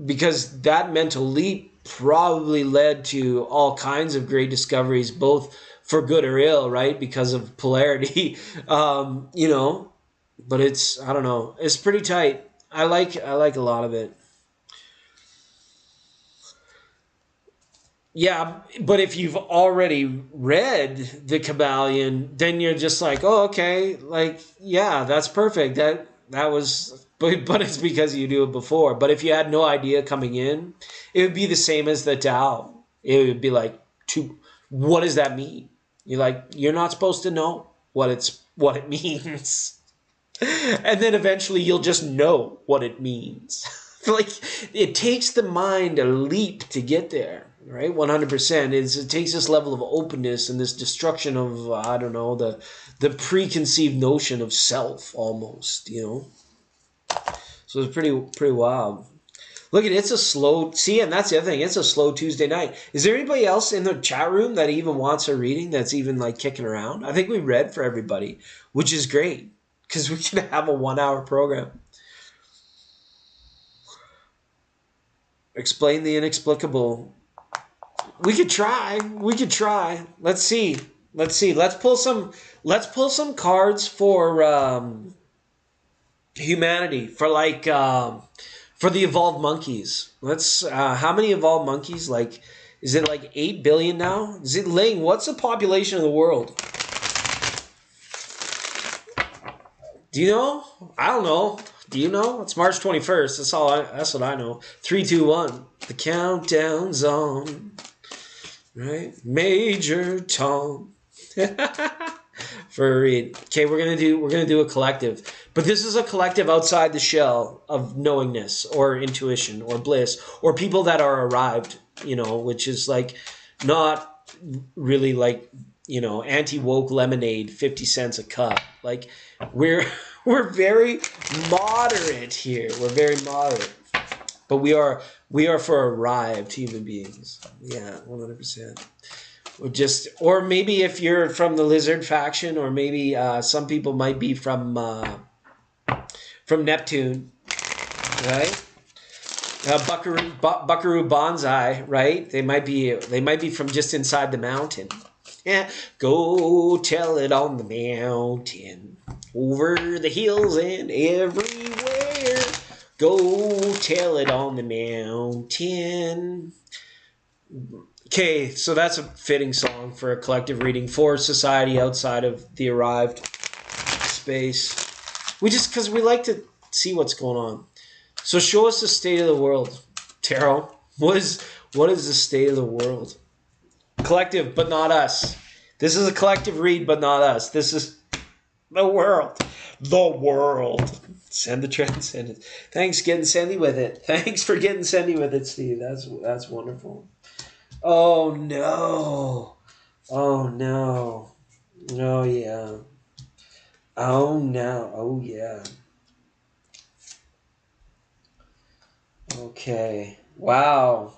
because that mental leap probably led to all kinds of great discoveries, both for good or ill, right? Because of polarity, you know. But it's, I don't know, it's pretty tight. I like a lot of it. Yeah, but if you've already read the Kabbalion, then you're just like, oh, okay, like, yeah, that's perfect. That was, but it's because you do it before. But if you had no idea coming in, it would be the same as the Tao. It would be like, what does that mean? You're not supposed to know what it means. And then eventually you'll just know what it means. Like, it takes the mind a leap to get there, right? 100%. It takes this level of openness and this destruction of, I don't know, the preconceived notion of self, almost, you know? So it's pretty wild. Look at it, it's a slow, see, and that's the other thing, it's a slow Tuesday night. Is there anybody else in the chat room that even wants a reading that's even like kicking around? I think we read for everybody, which is great, because we can have a 1 hour program. Explain the inexplicable. We could try. Let's see. Let's pull some cards for humanity, for like for the evolved monkeys. Let's how many evolved monkeys? Like, is it like 8 billion now? Is it, Ling, what's the population of the world? Do you know? I don't know. Do you know? It's March 21st. That's what I know. 3, 2, 1. The countdown's on. Right? Major Tom. For a read. Okay, we're gonna do a collective. But this is a collective outside the shell of knowingness or intuition or bliss or people that are arrived, you know, which is like not really like, you know, anti-woke lemonade, 50 cents a cup. Like, we're very moderate here. We're very moderate. But we are for arrived human beings. Yeah, 100%. Or maybe if you're from the lizard faction, or maybe some people might be from Neptune, right? Buckaroo Banzai, right? They might be from just inside the mountain. Yeah, go tell it on the mountain, over the hills and everywhere. Go tell it on the mountain. Okay, so that's a fitting song for a collective reading for society outside of the arrived space. Because we like to see what's going on. So show us the state of the world, Tarot. What is the state of the world? Collective, but not us. This is a collective read, but not us. This is the world. The world. Send the transcendence. Thanks, getting sendy with it. Thanks for getting sendy with it, Steve. That's wonderful. Oh no. Oh no. Oh yeah. Oh no. Oh yeah. Okay. Wow.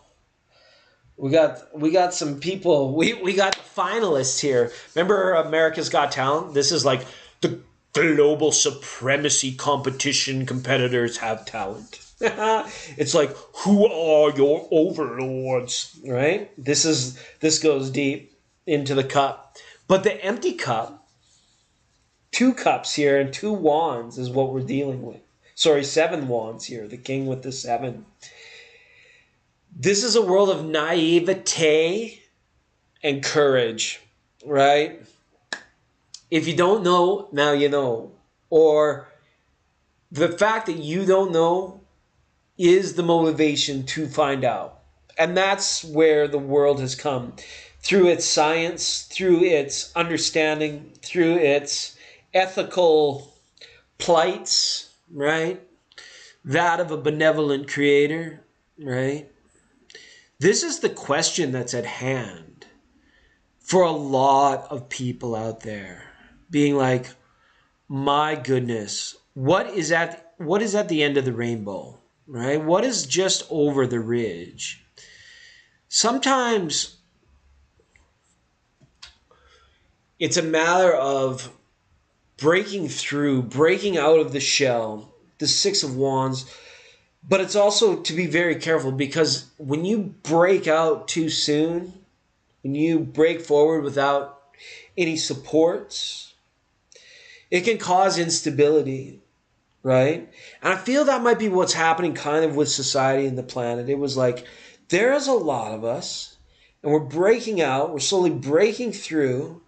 We got some people. We got finalists here. Remember America's Got Talent? This is like the global supremacy competition. Competitors have talent. It's like, who are your overlords, right? This goes deep into the cup. But the empty cup, 2 cups here and 2 wands is what we're dealing with. Sorry, 7 wands here, the king with the 7. This is a world of naivete and courage, right? If you don't know, now you know. Or the fact that you don't know is the motivation to find out. And that's where the world has come. Through its science, through its understanding, through its ethical plights, right? That of a benevolent creator. right? This is the question that's at hand for a lot of people out there, being like, my goodness, what is at the end of the rainbow, right? What is just over the ridge? Sometimes it's a matter of breaking through, breaking out of the shell, the Six of Wands. But it's also to be very careful, because when you break out too soon, when you break forward without any supports, it can cause instability, right? And I feel that might be what's happening kind of with society and the planet. It was like, there's a lot of us, and we're breaking out, we're slowly breaking through,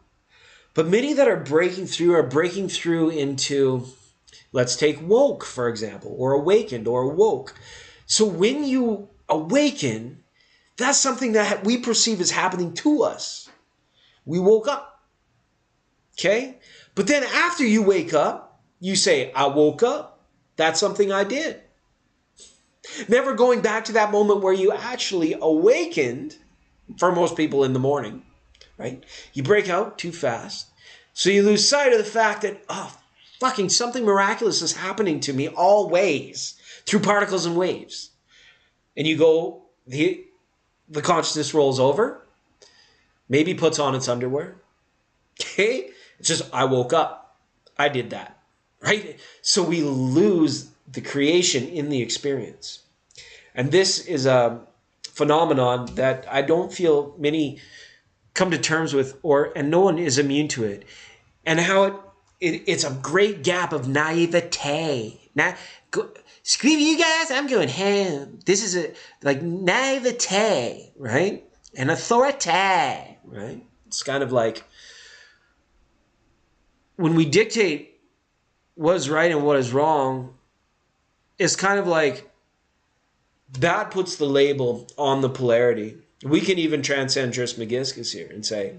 but many that are breaking through into, let's take woke, for example, or awakened or awoke. So when you awaken, that's something that we perceive as happening to us. We woke up. Okay? But then after you wake up, you say, I woke up. That's something I did. Never going back to that moment where you actually awakened, for most people in the morning, right? You break out too fast. So you lose sight of the fact that, oh, fucking something miraculous is happening to me always through particles and waves. And you go, the consciousness rolls over, maybe puts on its underwear. Okay? It's just, I woke up. I did that. Right? So we lose the creation in the experience. And this is a phenomenon that I don't feel many come to terms with, and no one is immune to it. And how it's a great gap of naivete. Screw you guys, I'm going home. This is like naivete, right? And authority, right? It's kind of like when we dictate what is right and what is wrong, it's kind of like that puts the label on the polarity. We can even transcend Trismegistus here and say,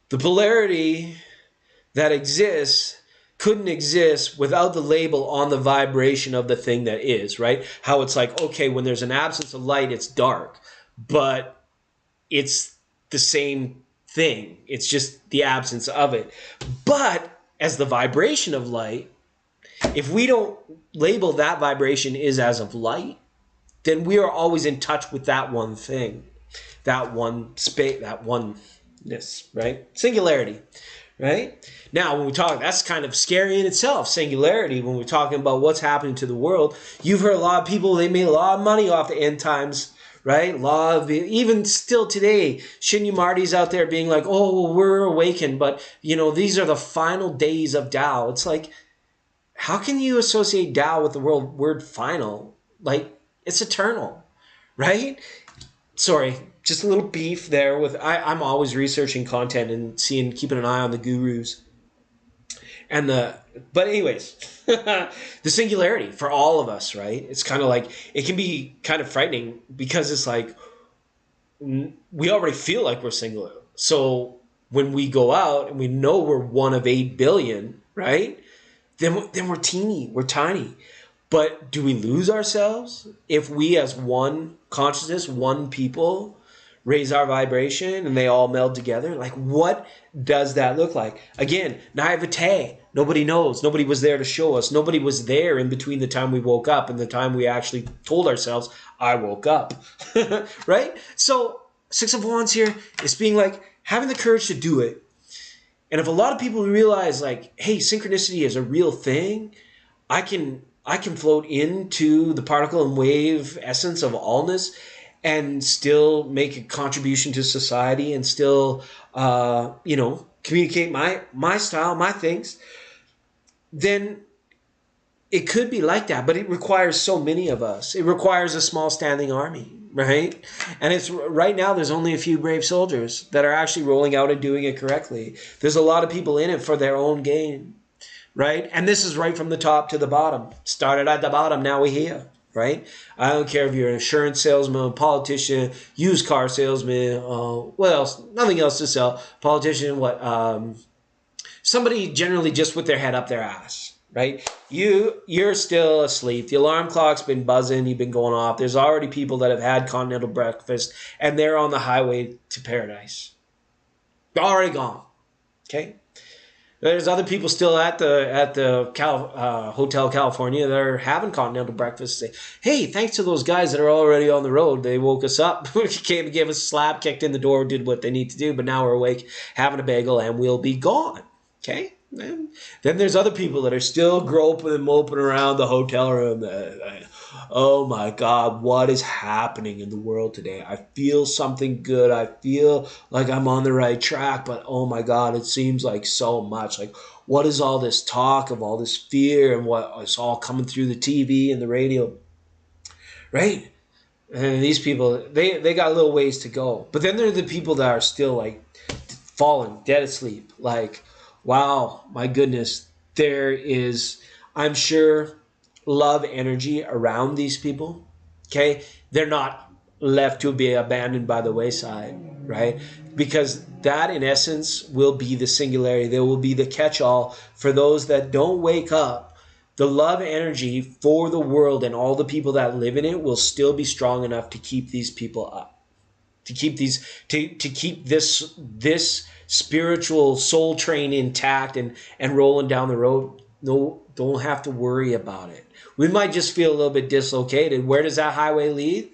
the polarity that exists couldn't exist without the label on the vibration of the thing that is, right? How it's like, okay, when there's an absence of light, it's dark, but it's the same thing. It's just the absence of it. But as the vibration of light, if we don't label that vibration is as of light, then we are always in touch with that one thing, that one space, that oneness, right? Singularity, right? Now, when we talk, that's kind of scary in itself, singularity, when we're talking about what's happening to the world. You've heard a lot of people, they made a lot of money off the end times, right? Even still today, Shinya Marty's out there being like, oh, we're awakened, but, these are the final days of Tao. It's like, how can you associate Tao with the word final? Like, it's eternal, right? Sorry, just a little beef there with, I'm always researching content and keeping an eye on the gurus. But anyways, the singularity for all of us, right? It's kind of like, it can be kind of frightening because it's like, we already feel like we're singular. So when we go out and we know we're one of 8 billion, right? Then we're teeny, we're tiny. But do we lose ourselves if we as one consciousness, one people, raise our vibration and they all meld together? Like, what does that look like? Again, naivete. Nobody knows. Nobody was there to show us. Nobody was there in between the time we woke up and the time we actually told ourselves, I woke up. Right? So, Six of Wands here is being like, having the courage to do it. And if a lot of people realize, like, hey, synchronicity is a real thing, I can float into the particle and wave essence of allness and still make a contribution to society and still, communicate my style, my things, then it could be like that. But it requires so many of us. It requires a small standing army, right? And it's right now there's only a few brave soldiers that are actually rolling out and doing it correctly. There's a lot of people in it for their own gain. Right? And this is right from the top to the bottom. Started at the bottom, now we're here, right? I don't care if you're an insurance salesman, a politician, used car salesman, what else? Nothing else to sell. Politician, somebody generally just with their head up their ass, right? You're still asleep. The alarm clock's been buzzing. You've been going off. There's already people that have had continental breakfast, and they're on the highway to paradise. They're already gone. Okay. There's other people still at the Hotel California that are having continental breakfast. Say, hey, thanks to those guys that are already on the road. They woke us up, came and gave us a slap, kicked in the door, did what they need to do. But now we're awake, having a bagel, and we'll be gone. Okay. Then there's other people that are still groping and moping around the hotel room. Oh my God, what is happening in the world today? I feel something good. I feel like I'm on the right track, but oh my God, it seems like so much. Like, what is all this talk of all this fear and what is all coming through the TV and the radio? Right? And these people, they got a little ways to go. But then there are the people that are still like falling, dead asleep. Like, wow, my goodness, there is, I'm sure, love energy around these people. Okay? They're not left to be abandoned by the wayside, right? Because that, in essence, will be the singularity. There will be the catch-all for those that don't wake up. The love energy for the world and all the people that live in it will still be strong enough to keep these people up, to keep this spiritual soul train intact and rolling down the road. No, don't have to worry about it. We might just feel a little bit dislocated. Where does that highway lead?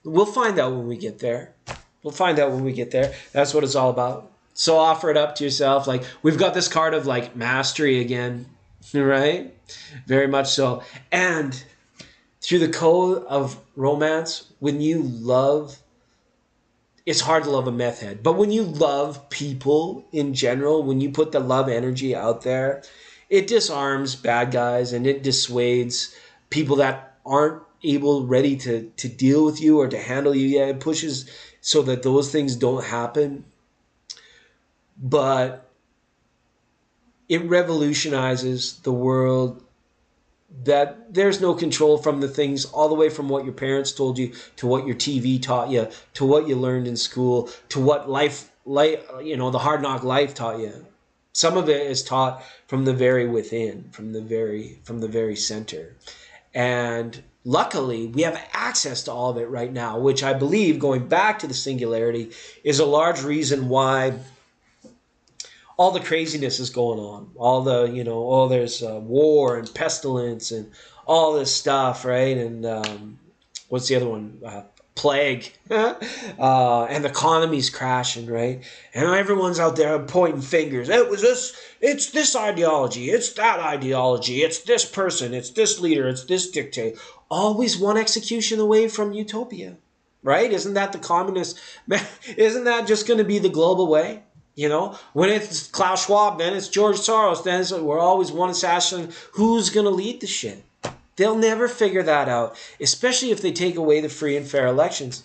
We'll find out when we get there. We'll find out when we get there. That's what it's all about. So offer it up to yourself. Like, we've got this card of like mastery again, right? Very much so. And through the code of romance, when you love, it's hard to love a meth head, but when you love people in general, when you put the love energy out there, it disarms bad guys and it dissuades people that aren't ready to deal with you or to handle you yet. It pushes so that those things don't happen. But it revolutionizes the world, that there's no control from the things, all the way from what your parents told you to what your TV taught you to what you learned in school to what life, the hard knock life taught you. Some of it is taught from the very within, from the very center. And luckily, we have access to all of it right now, which I believe, going back to the singularity, is a large reason why all the craziness is going on. All the, there's war and pestilence and all this stuff, right? And what's the other one? Plague. And the economy's crashing, right? And everyone's out there pointing fingers. It was this, it's this ideology, it's that ideology, it's this person, it's this leader, it's this dictator. Always one execution away from utopia, right? Isn't that the communist? Isn't that just going to be the global way? When it's Klaus Schwab, then it's George Soros, then we're always one assassin. Who's going to lead the shit? They'll never figure that out, especially if they take away the free and fair elections,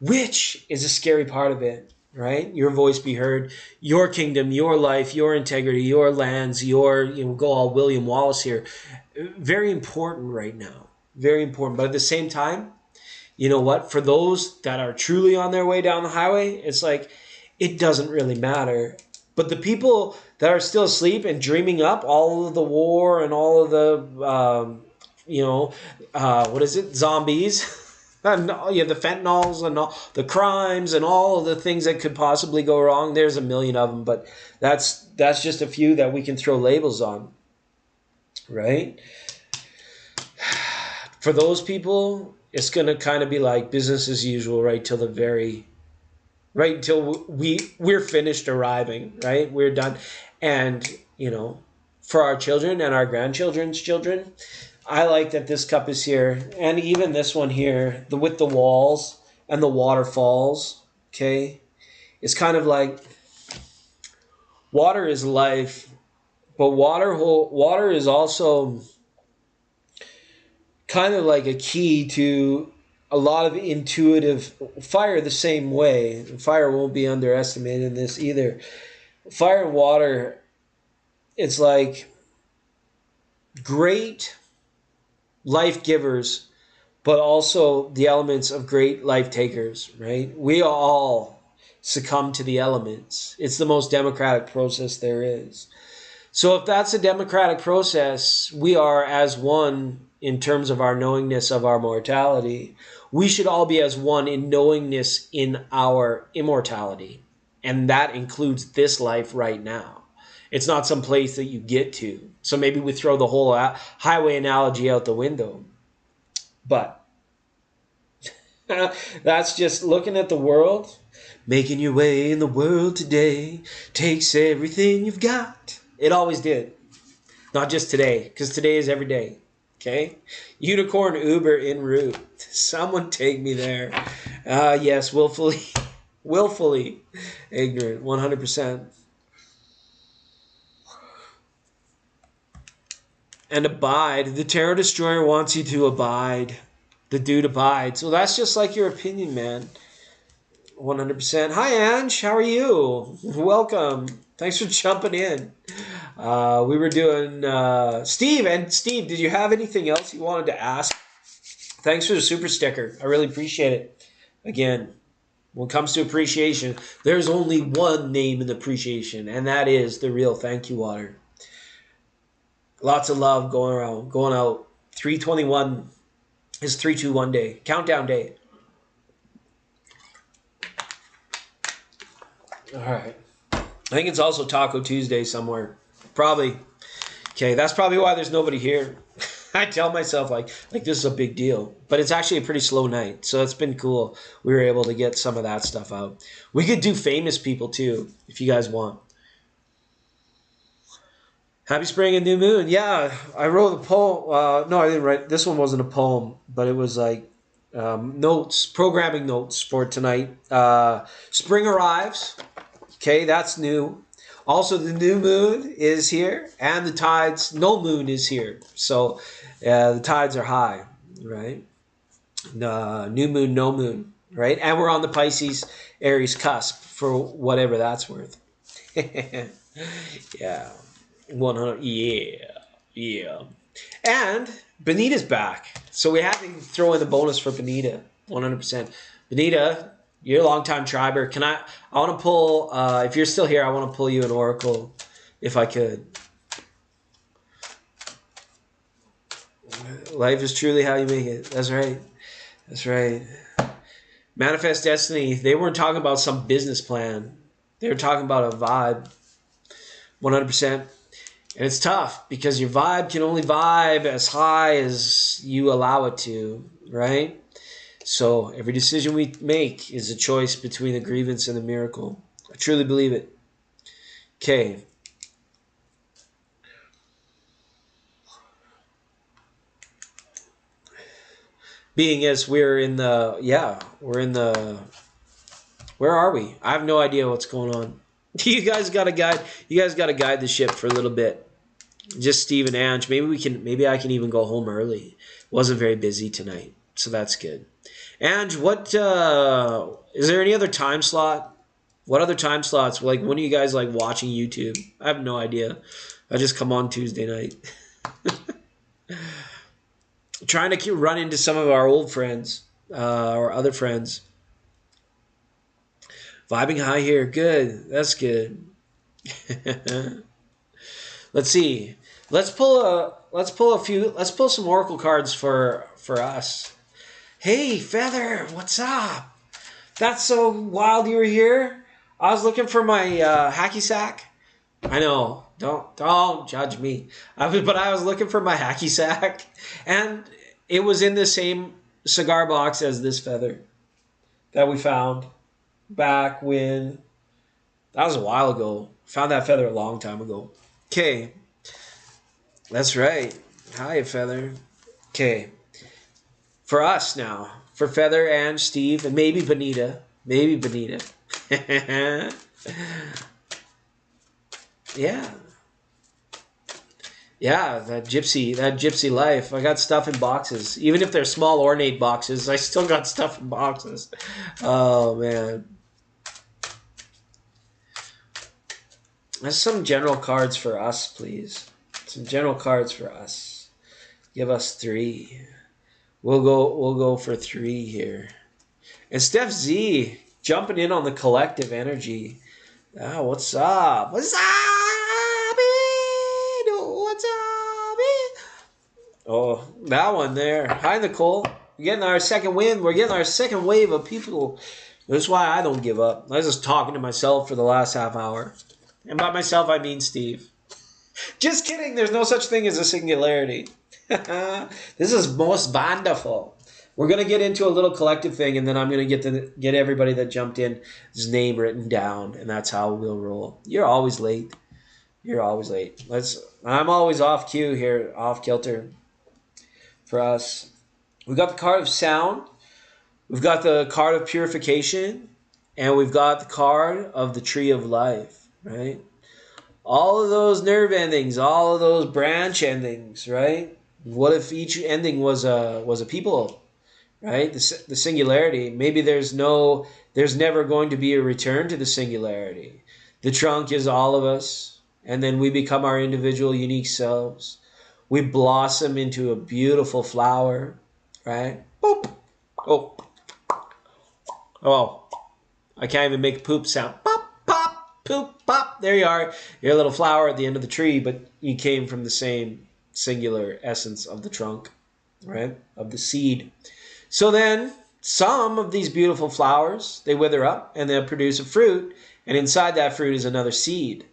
which is a scary part of it, right? Your voice be heard, your kingdom, your life, your integrity, your lands, go all William Wallace here. Very important right now. Very important. But at the same time, you know what? For those that are truly on their way down the highway, it's like, it doesn't really matter. But the people that are still asleep and dreaming up all of the war and all of the, zombies, and, the fentanyls and all the crimes and all of the things that could possibly go wrong. There's a million of them, but that's just a few that we can throw labels on, right? For those people, it's going to kind of be like business as usual, right until we're finished arriving, right? We're done. And, for our children and our grandchildren's children, I like that this cup is here. And even this one here, with the walls and the waterfalls, okay? It's kind of like water is life, but water is also kind of like a key to a lot of intuitive. Fire the same way. Fire won't be underestimated in this either. Fire and water, it's like great life givers, but also the elements of great life takers, right? We all succumb to the elements. It's the most democratic process there is. So if that's a democratic process, we are as one in terms of our knowingness of our mortality. We should all be as one in knowingness in our immortality. And that includes this life right now. It's not some place that you get to. So maybe we throw the whole highway analogy out the window. But that's just looking at the world. Making your way in the world today takes everything you've got. It always did. Not just today, because today is every day. Okay? Unicorn Uber en route. Someone take me there. Yes, willfully ignorant. 100%. And abide. The Tarot Destroyer wants you to abide. The dude abides. So that's just like your opinion, man. 100%. Hi, Ange. How are you? Welcome. Thanks for jumping in. We were doing Steve. And Steve, did you have anything else you wanted to ask? Thanks for the super sticker. I really appreciate it. Again, when it comes to appreciation, there's only one name in appreciation, and that is the real thank you water. Lots of love going around, going out. 321 is 321 day. Countdown day. All right. I think it's also Taco Tuesday somewhere. Probably. Okay, that's probably why there's nobody here. I tell myself like this is a big deal. But it's actually a pretty slow night. So it's been cool. We were able to get some of that stuff out. We could do famous people too, if you guys want. Happy spring and new moon. Yeah, I wrote a poem. No, I didn't write. This one wasn't a poem, but it was like notes, programming notes for tonight. Spring arrives. Okay, that's new. Also, the new moon is here, and the tides. No moon is here, so the tides are high, right? New moon, no moon, right? And we're on the Pisces Aries cusp for whatever that's worth. Yeah. 100, yeah. And Benita's back. So we had to throw in the bonus for Benita, 100%. Benita, you're a longtime triber. I want to pull, if you're still here, I want to pull you an oracle, if I could. Life is truly how you make it. That's right. That's right. Manifest Destiny, they weren't talking about some business plan. They were talking about a vibe, 100%. And it's tough because your vibe can only vibe as high as you allow it to, right? So every decision we make is a choice between the grievance and the miracle. I truly believe it. Okay. Being as we're in the, where are we? I have no idea what's going on. You guys got to guide the ship for a little bit. Just Steve and Ange. Maybe I can even go home early. Wasn't very busy tonight, so that's good. Ange, what is there any other time slot? What other time slots? Like, when are you guys like watching YouTube? I have no idea. I just come on Tuesday night. Trying to run into some of our old friends or other friends. Vibing high here. Good. That's good. Let's see. Let's pull some oracle cards for us. Hey, Feather, what's up? That's so wild you were here. I was looking for my hacky sack. I know. Don't judge me. But I was looking for my hacky sack, and it was in the same cigar box as this feather that we found back when. That was a while ago. Found that feather a long time ago. Okay. That's right. Hi, Feather. Okay. For us now. For Feather and Steve and maybe Benita. Yeah. Yeah, that gypsy life. I got stuff in boxes. Even if they're small ornate boxes, I still got stuff in boxes. Oh, man. There's some general cards for us, please. Some general cards for us. Give us 3. We'll go for 3 here. And Steph Z jumping in on the collective energy. Ah, what's up? What's up? That one there. Hi, Nicole. We're getting our second win. We're getting our second wave of people. That's why I don't give up. I was just talking to myself for the last half hour. And by myself, I mean Steve. Just kidding. There's no such thing as a singularity. This is most wonderful. We're going to get into a little collective thing, and then I'm going to get everybody that jumped in his name written down, and that's how we'll roll. You're always late. You're always late. I'm always off cue here, off kilter for us. We've got the card of sound. We've got the card of purification. And we've got the card of the tree of life, right? All of those nerve endings, all of those branch endings, right? What if each ending was a people, right? The singularity. Maybe there's never going to be a return to the singularity. The trunk is all of us, and then we become our individual, unique selves. We blossom into a beautiful flower, right? Boop. Oh, I can't even make a poop sound. Pop, pop, poop, pop. There you are. You're a little flower at the end of the tree, but you came from the same singular essence of the trunk, right? Of the seed. So then some of these beautiful flowers, they wither up and they'll produce a fruit. And inside that fruit is another seed,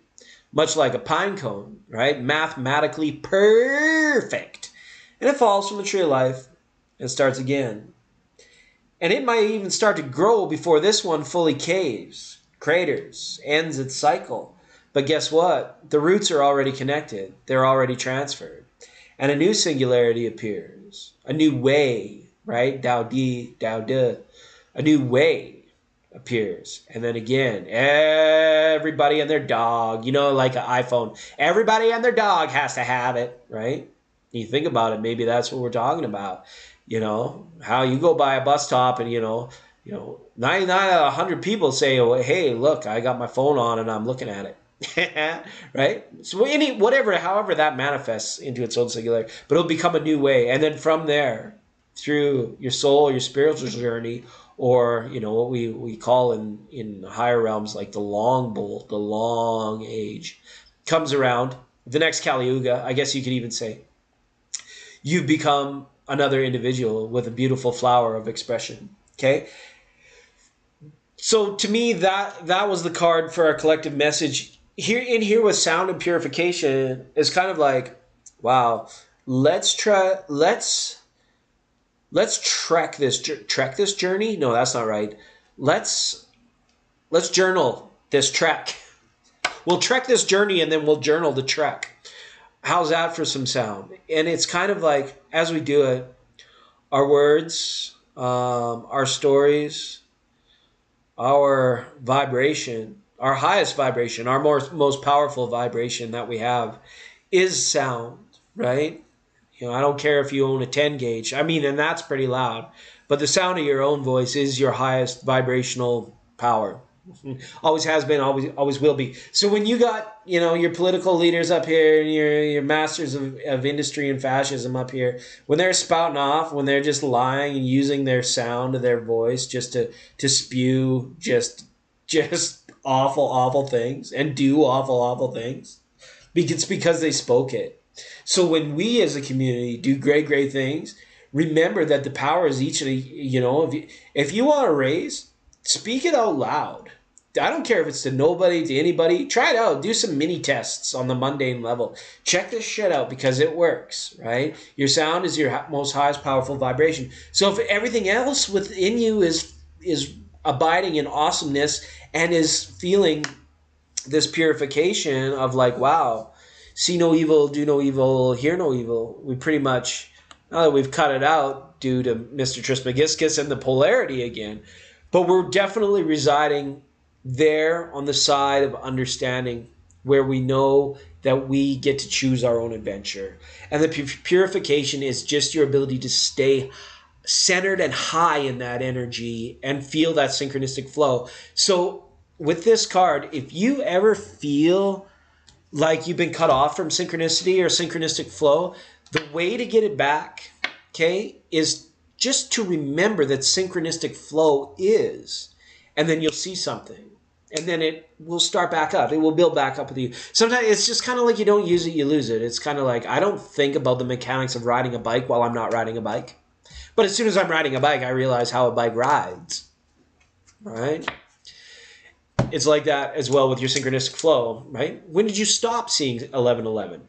much like a pine cone, right? Mathematically perfect. And it falls from the tree of life and starts again. And it might even start to grow before this one fully caves, craters, ends its cycle. But guess what? The roots are already connected. They're already transferred. And a new singularity appears. A new way, right? Dao Di, Dao De. A new way appears. And then again, everybody and their dog, like an iPhone. Everybody and their dog has to have it, right? You think about it, maybe that's what we're talking about. How you go by a bus stop and, 99 out of 100 people say, oh, hey, look, I got my phone on and I'm looking at it. Right? So however that manifests into its own singularity, but it'll become a new way. And then from there, through your soul, your spiritual journey, or, what we call in higher realms, like the long bowl, the long age, comes around, the next Kali Yuga, I guess you could even say, you've become another individual with a beautiful flower of expression. Okay? So to me, that was the card for our collective message. Here with sound and purification is kind of like, wow, let's trek this journey. No, that's not right. Let's journal this trek. We'll trek this journey and then we'll journal the trek. How's that for some sound? And it's kind of like, as we do it, our words, our stories, our vibration, our highest vibration, our most powerful vibration that we have is sound, right? I don't care if you own a 10 gauge. And that's pretty loud. But the sound of your own voice is your highest vibrational power. Always has been, always will be. So when you got, your political leaders up here, and your masters of industry and fascism up here, when they're spouting off, when they're just lying and using their sound of their voice just to spew just awful things and do awful things, it's because they spoke it. So when we as a community do great things, remember that the power is each of the, if you want to raise, speak it out loud. I don't care if it's to nobody, to anybody. Try it out. Do some mini tests on the mundane level. Check this shit out because it works, right? Your sound is your most highest powerful vibration. So if everything else within you is abiding in awesomeness and is feeling this purification of like, wow, see no evil, do no evil, hear no evil. We pretty much, now that we've cut it out due to Mr. Trismegistus and the polarity again, but we're definitely residing there on the side of understanding where we know that we get to choose our own adventure. And the purification is just your ability to stay centered and high in that energy and feel that synchronistic flow. So with this card, if you ever feel like you've been cut off from synchronicity or synchronistic flow, the way to get it back, okay, is just to remember that synchronistic flow is, and then you'll see something. and then it will start back up. It will build back up with you. Sometimes it's just kind of like you don't use it, you lose it. It's kind of like I don't think about the mechanics of riding a bike while I'm not riding a bike. But as soon as I'm riding a bike, I realize how a bike rides, right? It's like that as well with your synchronistic flow, right? When did you stop seeing 1111?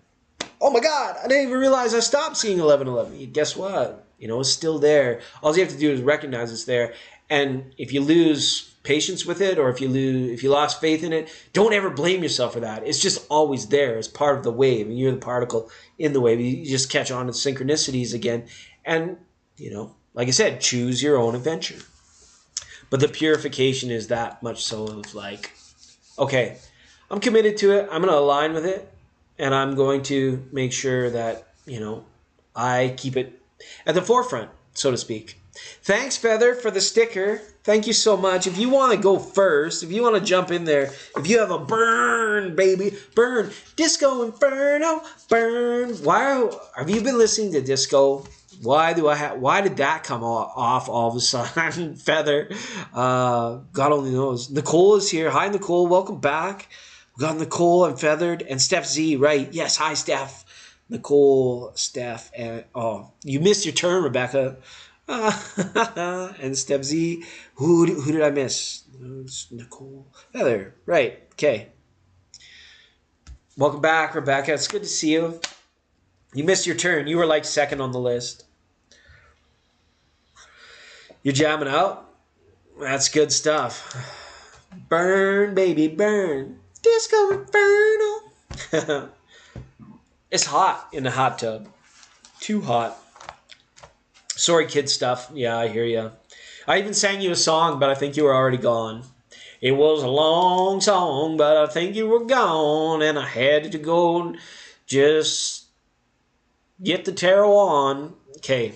Oh my God, I didn't even realize I stopped seeing 1111. Guess what? You know, it's still there. All you have to do is recognize it's there. And if you lose patience with it, or if you lost faith in it, don't ever blame yourself for that. It's just always there as part of the wave, and you're the particle in the wave. You just catch on to synchronicities again, and you know, like I said, choose your own adventure. But the purification is that much so of like, okay, I'm committed to it. I'm going to align with it, and I'm going to make sure that, you know, I keep it at the forefront, so to speak. Thanks, Feather, for the sticker. Thank you so much. If you want to go first, if you want to jump in there, if you have a burn, baby, burn, Disco Inferno, burn. Have you been listening to disco? Why did that come off all of a sudden, Feather? God only knows. Nicole is here. Hi, Nicole. Welcome back. We got Nicole and Feathered and Steph Z. Right. Yes. Hi, Steph. Nicole, Steph, and you missed your turn, Rebecca. And Steph Z. Who did I miss? Nicole. Feather. Right. Okay. Welcome back, Rebecca. It's good to see you. You missed your turn. You were like second on the list. You're jamming out? That's good stuff. Burn, baby, burn. Disco Inferno. It's hot in the hot tub. Too hot. Sorry, kid stuff. Yeah, I hear you. I even sang you a song, but I think you were already gone. It was a long song, but I think you were gone, and I had to go and just get the tarot on. Okay.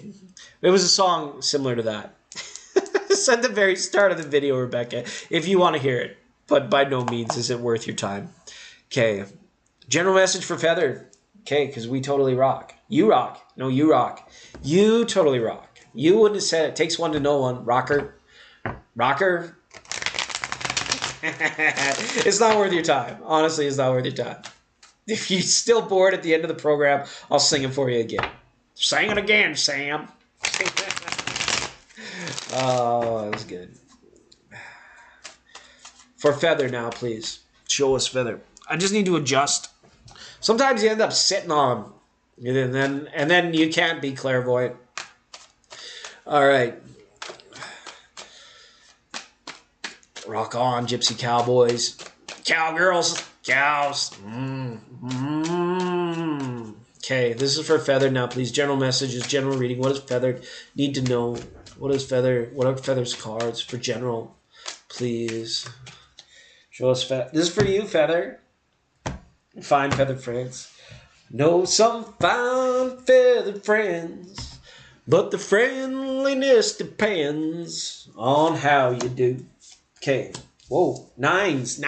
It was a song similar to that. It's at the very start of the video, Rebecca, if you want to hear it. But by no means is it worth your time. Okay. General message for Feather. Okay, because we totally rock. You rock. No, you rock. You totally rock. You wouldn't have said it. Takes one to know one. Rocker. Rocker. It's not worth your time. Honestly, it's not worth your time. If you're still bored at the end of the program, I'll sing it for you again. Sing it again, Sam. Oh, that was good. For Feather now, please. Show us Feather. I just need to adjust. Sometimes you end up sitting on them, and then you can't be clairvoyant. All right. Rock on, Gypsy Cowboys. Cowgirls. Cows. Okay, this is for Feather now, please. General messages, general reading. What does Feather need to know? What are Feather's cards for general? Please. Show us Feather. This is for you, Feather. Fine feathered friends. Know some fine feathered friends, but the friendliness depends on how you do. Okay. Whoa, nines.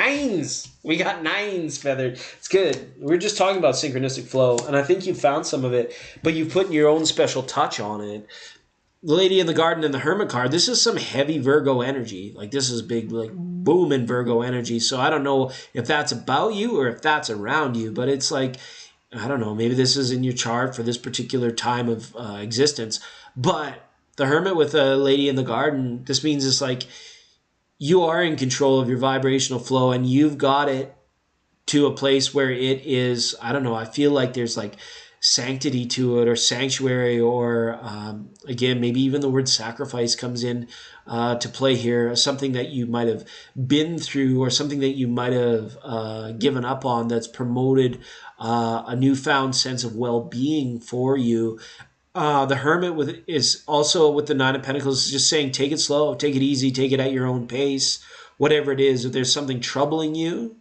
We got nines, Feathered. It's good. We're just talking about synchronistic flow, and I think you found some of it, but you put your own special touch on it. The Lady in the Garden and the Hermit card, this is some heavy Virgo energy. Like, this is big, like, booming Virgo energy. So I don't know if that's about you or if that's around you, but it's like, I don't know, maybe this is in your chart for this particular time of existence. But the Hermit with the Lady in the Garden, this means it's like, you are in control of your vibrational flow, and you've got it to a place where it is, I don't know, I feel like there's like sanctity to it, or sanctuary, or again, maybe even the word sacrifice comes in to play here, something that you might have been through, or something that you might have given up on that's promoted a newfound sense of well-being for you. The Hermit is also with the Nine of Pentacles, just saying, take it slow, take it easy, take it at your own pace, whatever it is. If there's something troubling you,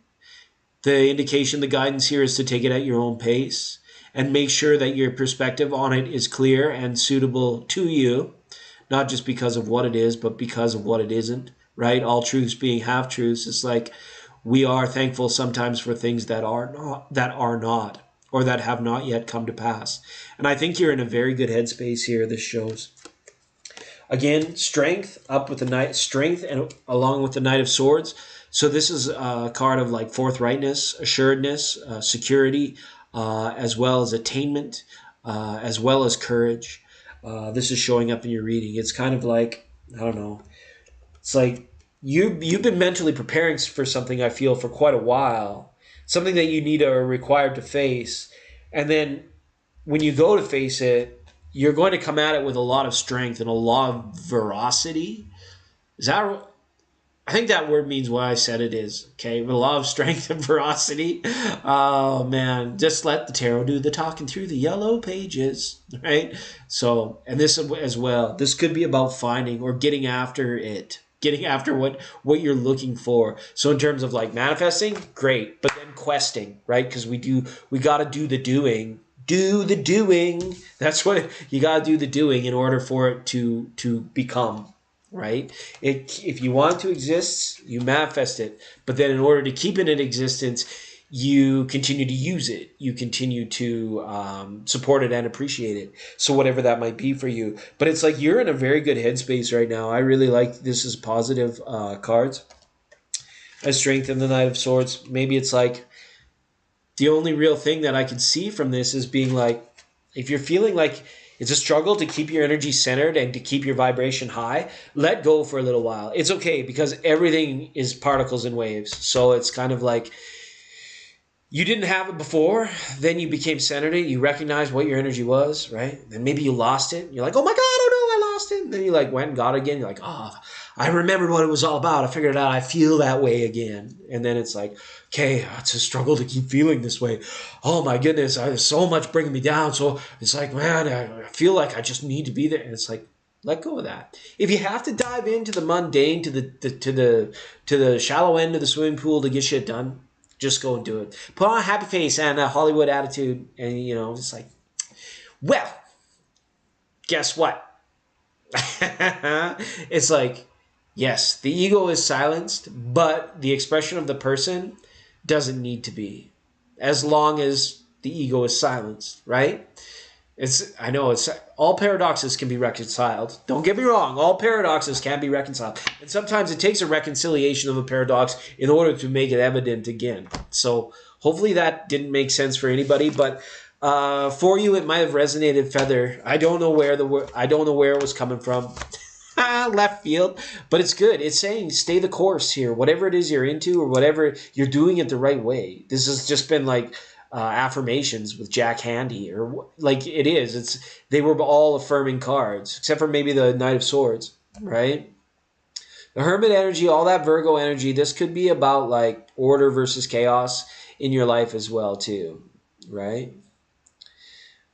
the indication, the guidance here is to take it at your own pace and make sure that your perspective on it is clear and suitable to you, not just because of what it is, but because of what it isn't, right? All truths being half-truths. It's like we are thankful sometimes for things that are not, or that have not yet come to pass. And I think you're in a very good headspace here, this shows. Again, strength up with the Knight, strength and along with the Knight of Swords. So this is a card of like forthrightness, assuredness, security, as well as attainment, as well as courage. This is showing up in your reading. It's kind of like, I don't know, it's like you've been mentally preparing for something, I feel, for quite a while, something that you need or are required to face. And then when you go to face it, you're going to come at it with a lot of strength and a lot of veracity. Is that, I think that word means what I said it is, okay? With a lot of strength and veracity. Oh, man. Just let the tarot do the talking through the yellow pages, right? So, and this as well. This could be about finding or getting after it. Getting after what you're looking for. So in terms of like manifesting, great. But then questing, right? Because we got to do the doing. Do the doing. That's what you got to do, the doing, in order for it to become. Right? If you want to exist, you manifest it. But then in order to keep it in existence, you continue to use it. You continue to support it and appreciate it. So whatever that might be for you. But it's like you're in a very good headspace right now. I really like this as positive cards. A Strength and the Knight of Swords. Maybe it's like the only real thing that I can see from this is being like, if you're feeling like it's a struggle to keep your energy centered and to keep your vibration high, let go for a little while. It's okay because everything is particles and waves. So it's kind of like you didn't have it before, then you became centered. You recognized what your energy was, right? Then maybe you lost it. You're like, oh my God, oh no, I lost it. And then you like went and got it again. You're like, oh, I remembered what it was all about. I figured it out. I feel that way again. And then it's like, okay, it's a struggle to keep feeling this way. Oh my goodness, there's so much bringing me down. So it's like, man, I feel like I just need to be there. And it's like, let go of that. If you have to dive into the mundane, to the shallow end of the swimming pool to get shit done, just go and do it. Put on a happy face and a Hollywood attitude, and it's like, well, guess what? It's like, yes, the ego is silenced, but the expression of the person doesn't need to be, as long as the ego is silenced, right? I know all paradoxes can be reconciled. Don't get me wrong, all paradoxes can be reconciled. And sometimes it takes a reconciliation of a paradox in order to make it evident again. So hopefully that didn't make sense for anybody, but for you it might have resonated, Feather. I don't know where it was coming from. Left field, but it's good. It's saying stay the course here. Whatever it is you're into or whatever, you're doing it the right way. This has just been like affirmations with Jack Handy, or like it is. They were all affirming cards, except for maybe the Knight of Swords, right? The Hermit energy, all that Virgo energy. This could be about like order versus chaos in your life as well too, right?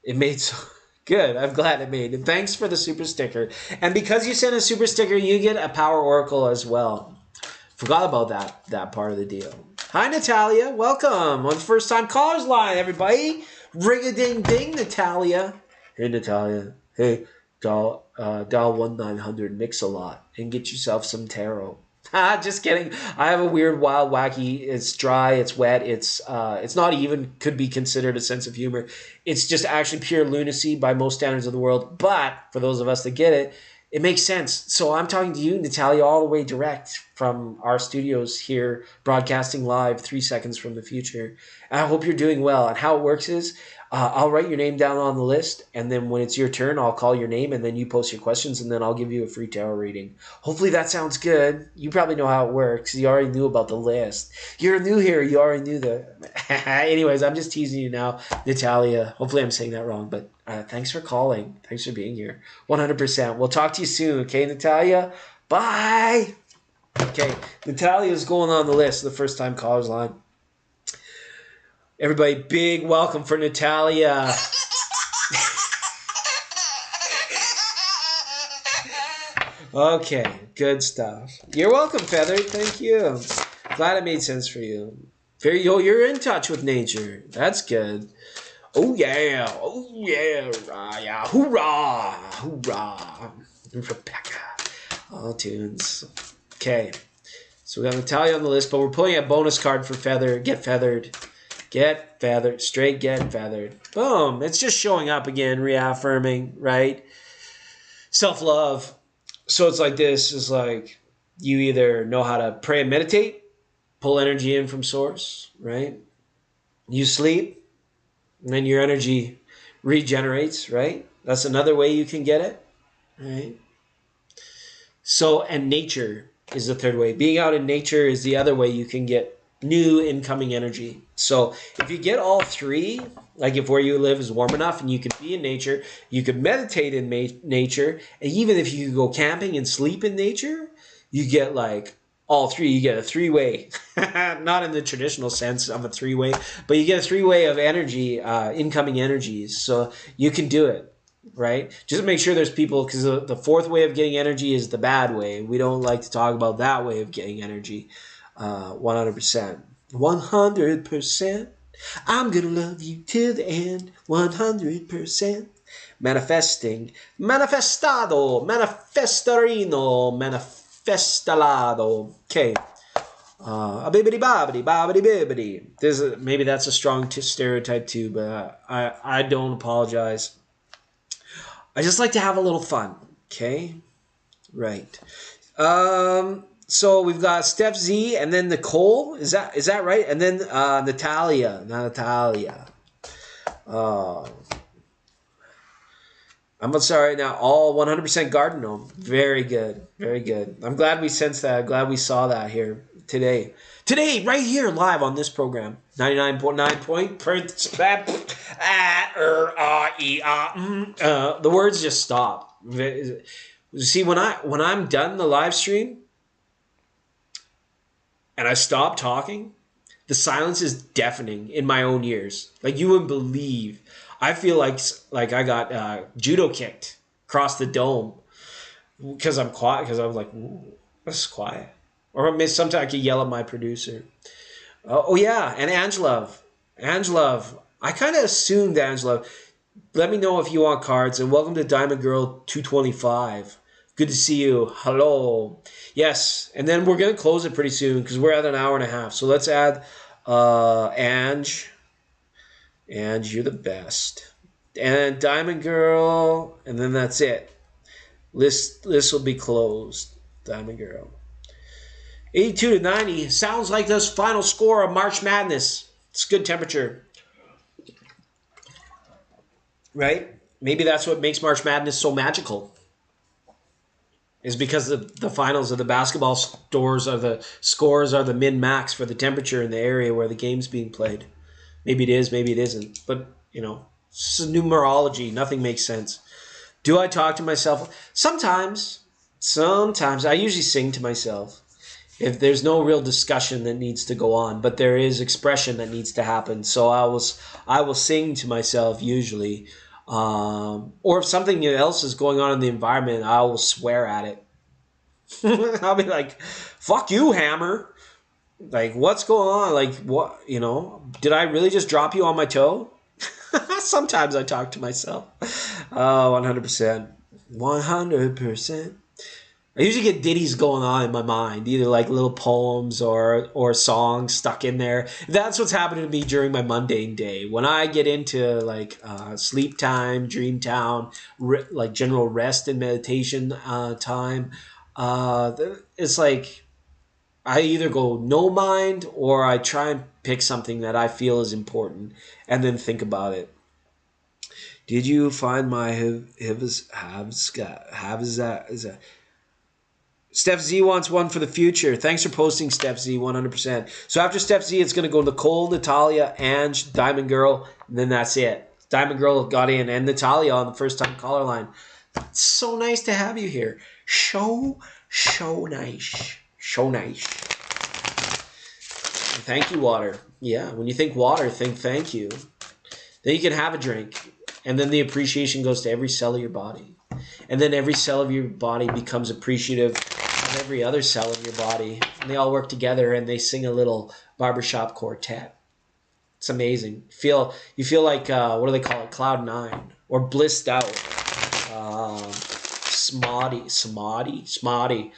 It made so good. I'm glad it made. And thanks for the super sticker. And because you sent a super sticker, you get a Power Oracle as well. Forgot about that part of the deal. Hi, Natalia. Welcome on the First Time Callers Line, everybody. Ring-a-ding-ding, Natalia. Hey, Natalia. Hey, dial 1-900 Mix-a-Lot and get yourself some tarot. Just kidding. I have a weird, wild, wacky. It's dry. It's wet. It's not even could be considered a sense of humor. It's just actually pure lunacy by most standards of the world. But for those of us that get it, it makes sense. So I'm talking to you, Natalia, all the way direct from our studios here, broadcasting live 3 seconds from the future. And I hope you're doing well. And how it works is I'll write your name down on the list, and then when it's your turn, I'll call your name, and then you post your questions, and then I'll give you a free tarot reading. Hopefully that sounds good. You probably know how it works. You already knew about the list. You're new here. You already knew Anyways, I'm just teasing you now, Natalia. Hopefully I'm saying that wrong, but thanks for calling. Thanks for being here. 100%. We'll talk to you soon, okay, Natalia? Bye! Okay, Natalia's going on the list, the First Time Callers Line. Everybody, big welcome for Natalia. Okay, good stuff. You're welcome, Feather. Thank you. Glad it made sense for you. You're in touch with nature. That's good. Oh yeah, yeah, hoorah, hoorah. Rebecca. All tunes. Okay, so we got Natalia on the list, but we're pulling a bonus card for Feather. Get feathered. Get feathered. Straight get feathered. Boom. It's just showing up again, reaffirming, right? Self-love. So it's like this. It's like you either know how to pray and meditate, pull energy in from source, right? You sleep, and then your energy regenerates, right? That's another way you can get it, right? So, and nature is the third way. Being out in nature is the other way you can get new incoming energy. So, if you get all three, like if where you live is warm enough and you can be in nature, you could meditate in nature, and even if you go camping and sleep in nature, you get like all three. You get a three-way, not in the traditional sense of a three-way, but you get a three-way of energy, incoming energies. So, you can do it. Right? Just make sure there's people, because the fourth way of getting energy is the bad way. We don't like to talk about that way of getting energy. 100%. 100%. I'm going to love you till the end. 100%. Manifesting. Manifestado. Manifestarino. Manifestalado. Okay. A bibbity bobbity bobbity bibbity. Maybe that's a strong stereotype too, but I don't apologize. I just like to have a little fun. Okay? Right. So we've got Steph Z and then Nicole. Is that right? And then Natalia. Natalia. I'm sorry now. All 100% garden gnome. Very good. Very good. I'm glad we sensed that. I'm glad we saw that here today. Today, right here, live on this program. 99.9 point. The words just stop. See, when I'm done the live stream and I stop talking, the silence is deafening in my own ears. Like you wouldn't believe. I feel like I got judo kicked across the dome because I'm quiet. Because I was like, ooh, this is quiet. Or sometimes I could yell at my producer. Oh yeah, and Angela. I kind of assumed Angela. Let me know if you want cards. And welcome to Diamond Girl 225. Good to see you. Hello. Yes, and then we're gonna close it pretty soon because we're at an hour and a half. So let's add Ange. Ange, you're the best. And Diamond Girl, and then that's it. List will be closed. Diamond Girl. 82 to 90. Sounds like this final score of March Madness. It's good temperature. Right? Maybe that's what makes March Madness so magical. Is because the finals of the basketball scores are the min-max for the temperature in the area where the game's being played. Maybe it is, maybe it isn't. But, it's numerology. Nothing makes sense. Do I talk to myself? Sometimes. I usually sing to myself. If there's no real discussion that needs to go on, but there is expression that needs to happen. So I will sing to myself usually. Or if something else is going on in the environment, I will swear at it. I'll be like, fuck you, hammer. Like, what's going on? Like, what, did I really just drop you on my toe? Sometimes I talk to myself. 100%. 100%. I usually get ditties going on in my mind, either like little poems or songs stuck in there. That's what's happening to me during my mundane day. When I get into like sleep time, dream town, like general rest and meditation time, it's like I either go no mind or I try and pick something that I feel is important and then think about it. Did you find my is that? Steph Z wants one for the future. Thanks for posting, Steph Z, 100%. So after Steph Z, it's going to go Nicole, Natalia, Ange, Diamond Girl, and then that's it. Diamond Girl got in, and Natalia on the first-time caller line. It's so nice to have you here. So nice. So nice. Thank you, water. Yeah, when you think water, think thank you. Then you can have a drink, and then the appreciation goes to every cell of your body. And then every cell of your body becomes appreciative of every other cell of your body. And they all work together and they sing a little barbershop quartet. It's amazing. You feel like, what do they call it? Cloud 9. Or blissed out. Smoddy.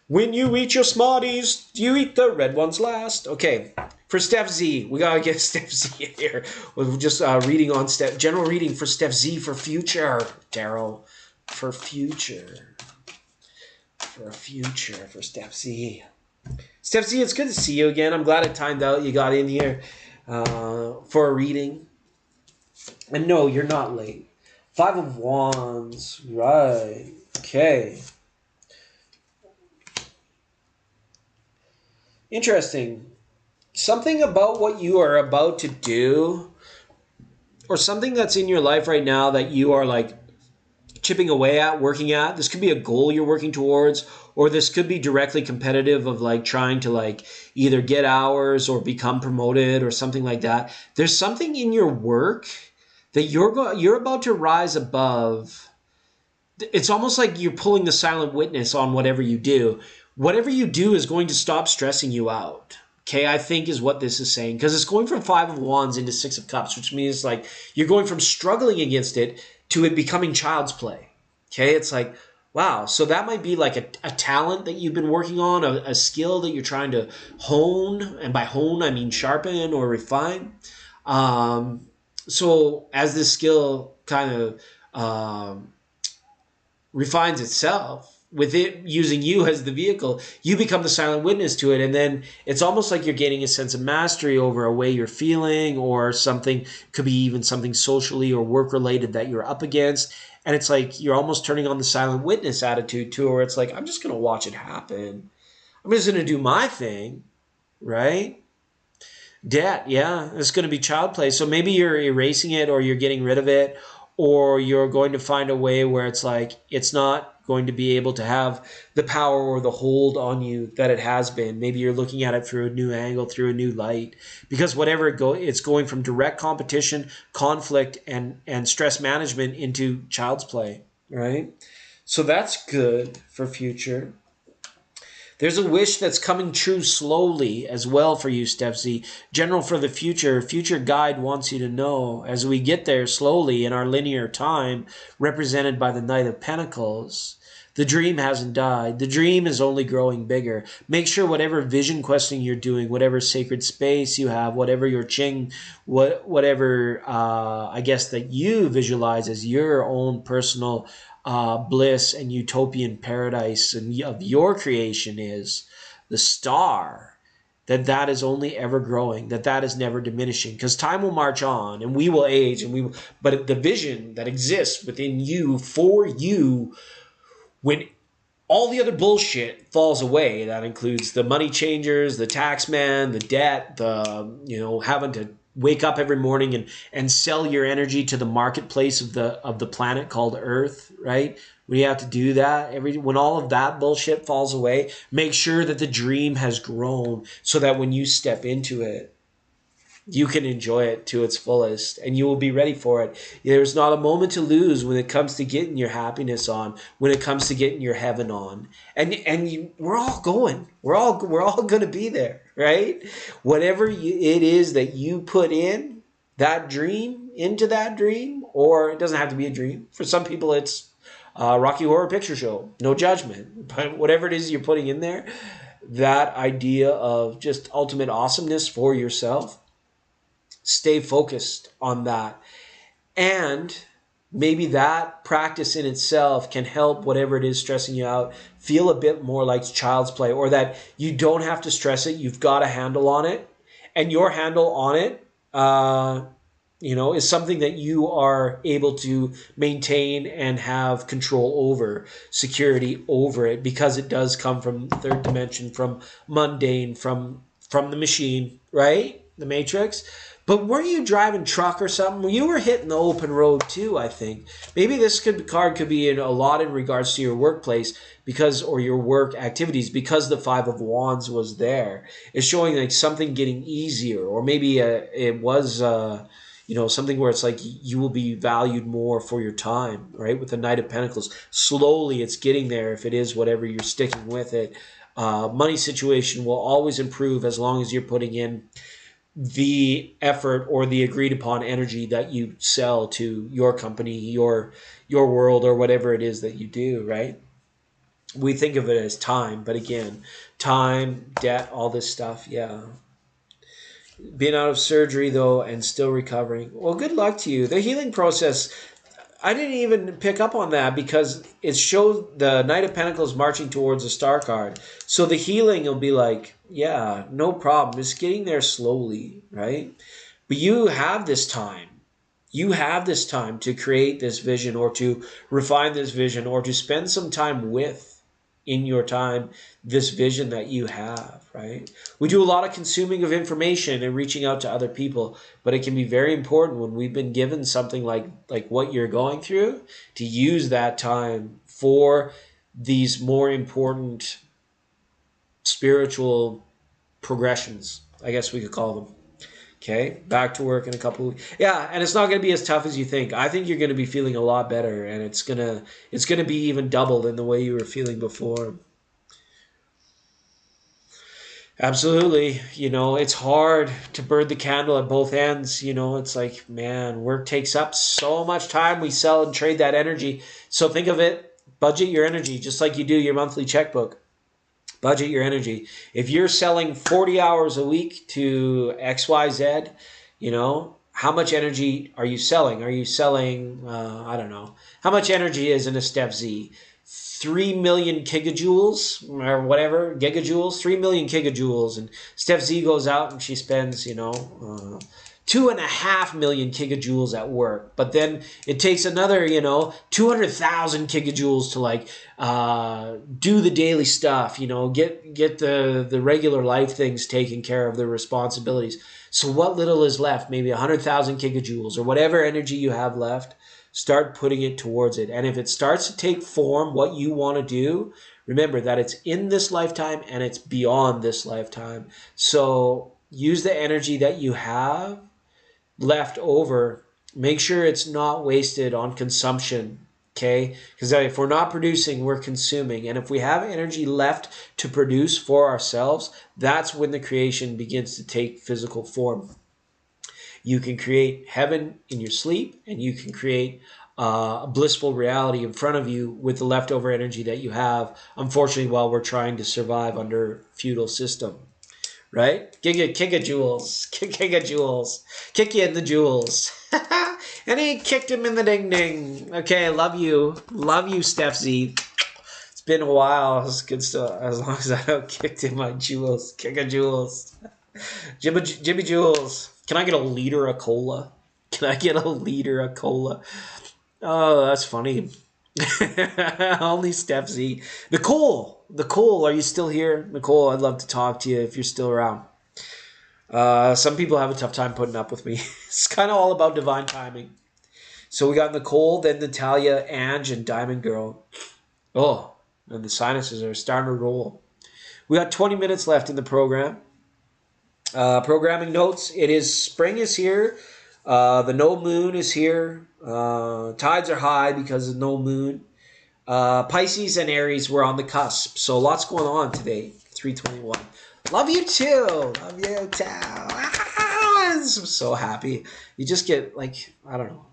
When you eat your smarties, you eat the red ones last. Okay. For Steph Z, we got to get Steph Z in here. We're just reading on general reading for Steph Z for future, Daryl. For future for Steph Z. Steph Z, it's good to see you again. I'm glad it timed out. You got in here for a reading. And no, you're not late. Five of Wands. Right. Okay. Interesting. Something about what you are about to do, or something that's in your life right now that you are like chipping away at, working at. This could be a goal you're working towards, or this could be directly competitive of like trying to like either get hours or become promoted or something like that. There's something in your work that you're about to rise above. It's almost like you're pulling the silent witness on whatever you do. Whatever you do is going to stop stressing you out. Okay, I think is what this is saying, because it's going from Five of Wands into Six of Cups, which means like you're going from struggling against it to it becoming child's play. Okay, it's like, wow. So that might be like a talent that you've been working on, a skill that you're trying to hone. And by hone, I mean sharpen or refine. So as this skill kind of refines itself with it using you as the vehicle, you become the silent witness to it. And then it's almost like you're gaining a sense of mastery over a way you're feeling, or something, could be even something socially or work related that you're up against. And it's like you're almost turning on the silent witness attitude too, where it's like, I'm just going to watch it happen. I'm just going to do my thing, right? Debt, yeah, it's going to be child play. So maybe you're erasing it, or you're getting rid of it, or you're going to find a way where it's like it's not going to be able to have the power or the hold on you that it has been. Maybe you're looking at it through a new angle, through a new light, because whatever it's going from direct competition, conflict, and stress management into child's play, right? So that's good for future. There's a wish that's coming true slowly as well for you, Steph Z. General for the future. Future guide wants you to know as we get there slowly in our linear time, represented by the Knight of Pentacles. The dream hasn't died. The dream is only growing bigger. Make sure whatever vision questing you're doing, whatever sacred space you have, whatever your Qing, whatever I guess that you visualize as your own personal bliss and utopian paradise and of your creation is the star, that is only ever growing, that is never diminishing, because time will march on and we will age, and but the vision that exists within you for you, when all the other bullshit falls away, that includes the money changers, the tax man, the debt, the having to wake up every morning and sell your energy to the marketplace of the planet called Earth, right? We have to do that when all of that bullshit falls away. Make sure that the dream has grown, so that when you step into it, you can enjoy it to its fullest, and you will be ready for it. There's not a moment to lose when it comes to getting your happiness on, when it comes to getting your heaven on. We're all going. We're all going to be there, right? Whatever it is that you put in that dream, into that dream, or it doesn't have to be a dream. For some people, it's a Rocky Horror Picture Show. No judgment. But whatever it is you're putting in there, that idea of just ultimate awesomeness for yourself, stay focused on that. And maybe that practice in itself can help whatever it is stressing you out feel a bit more like child's play, or that you don't have to stress it. You've got a handle on it, and your handle on it, is something that you are able to maintain and have control over, security over it, because it does come from third dimension, from mundane, from the machine, right? The Matrix. But were you driving truck or something? You were hitting the open road too, I think. Maybe this card could be a lot in regards to your workplace, or your work activities, because the Five of Wands was there. It's showing like something getting easier, or maybe it was something where it's like you will be valued more for your time, right? With the Knight of Pentacles. Slowly it's getting there, if it is whatever you're sticking with it. Money situation will always improve as long as you're putting in the effort or the agreed upon energy that you sell to your company, your world, or whatever it is that you do, right? We think of it as time, but again, time, debt, all this stuff, yeah. Being out of surgery though and still recovering. Well, good luck to you. The healing process, I didn't even pick up on that because it showed the Knight of Pentacles marching towards the Star card. So the healing will be like, yeah, no problem. It's getting there slowly, right? But you have this time. You have this time to create this vision or to refine this vision or to spend some time with in your time this vision that you have, right? We do a lot of consuming of information and reaching out to other people, but it can be very important when we've been given something like what you're going through to use that time for these more important spiritual progressions, I guess we could call them. Okay, back to work in a couple of weeks. Yeah, and it's not going to be as tough as you think. I think you're going to be feeling a lot better, and it's gonna be even doubled in the way you were feeling before. Absolutely. It's hard to burn the candle at both ends. It's like, man, work takes up so much time. We sell and trade that energy. So think of it, budget your energy just like you do your monthly checkbook. Budget your energy. If you're selling 40 hours a week to XYZ, how much energy are you selling? Are you selling, I don't know, how much energy is in a Steph Z? 3 million gigajoules or whatever, gigajoules, 3 million gigajoules. And Steph Z goes out and she spends, 2.5 million gigajoules at work. But then it takes another, 200,000 gigajoules to do the daily stuff, get the regular life things taken care of, the responsibilities. So what little is left, maybe 100,000 gigajoules or whatever energy you have left, start putting it towards it. And if it starts to take form, what you want to do, remember that it's in this lifetime and it's beyond this lifetime. So use the energy that you have left over. Make sure it's not wasted on consumption. Okay? Because if we're not producing, we're consuming. And if we have energy left to produce for ourselves, that's when the creation begins to take physical form. You can create heaven in your sleep, and you can create a blissful reality in front of you with the leftover energy that you have, unfortunately, while we're trying to survive under feudal system. Right? Gigajoules. Gigajoules. Kick you in the jewels. And he kicked him in the ding-ding. Okay, love you. Love you, Steph Z. It's been a while. It's good stuff. As long as I don't kick in my jewels. Gigajoules. Jimmy Jules. Can I get a liter of cola? Can I get a liter of cola? Oh, that's funny. Only Steph Z. Nicole, are you still here? Nicole, I'd love to talk to you if you're still around. Some people have a tough time putting up with me. It's kind of all about divine timing. So we got Nicole, then Natalia, Ange, and Diamond Girl. Oh, and the sinuses are starting to roll. We got 20 minutes left in the program. Programming notes. Spring is here. The no moon is here. Tides are high because of no moon. Pisces and Aries were on the cusp. So lots going on today. 321. Love you too. Love you too. I'm so happy. You just get I don't know.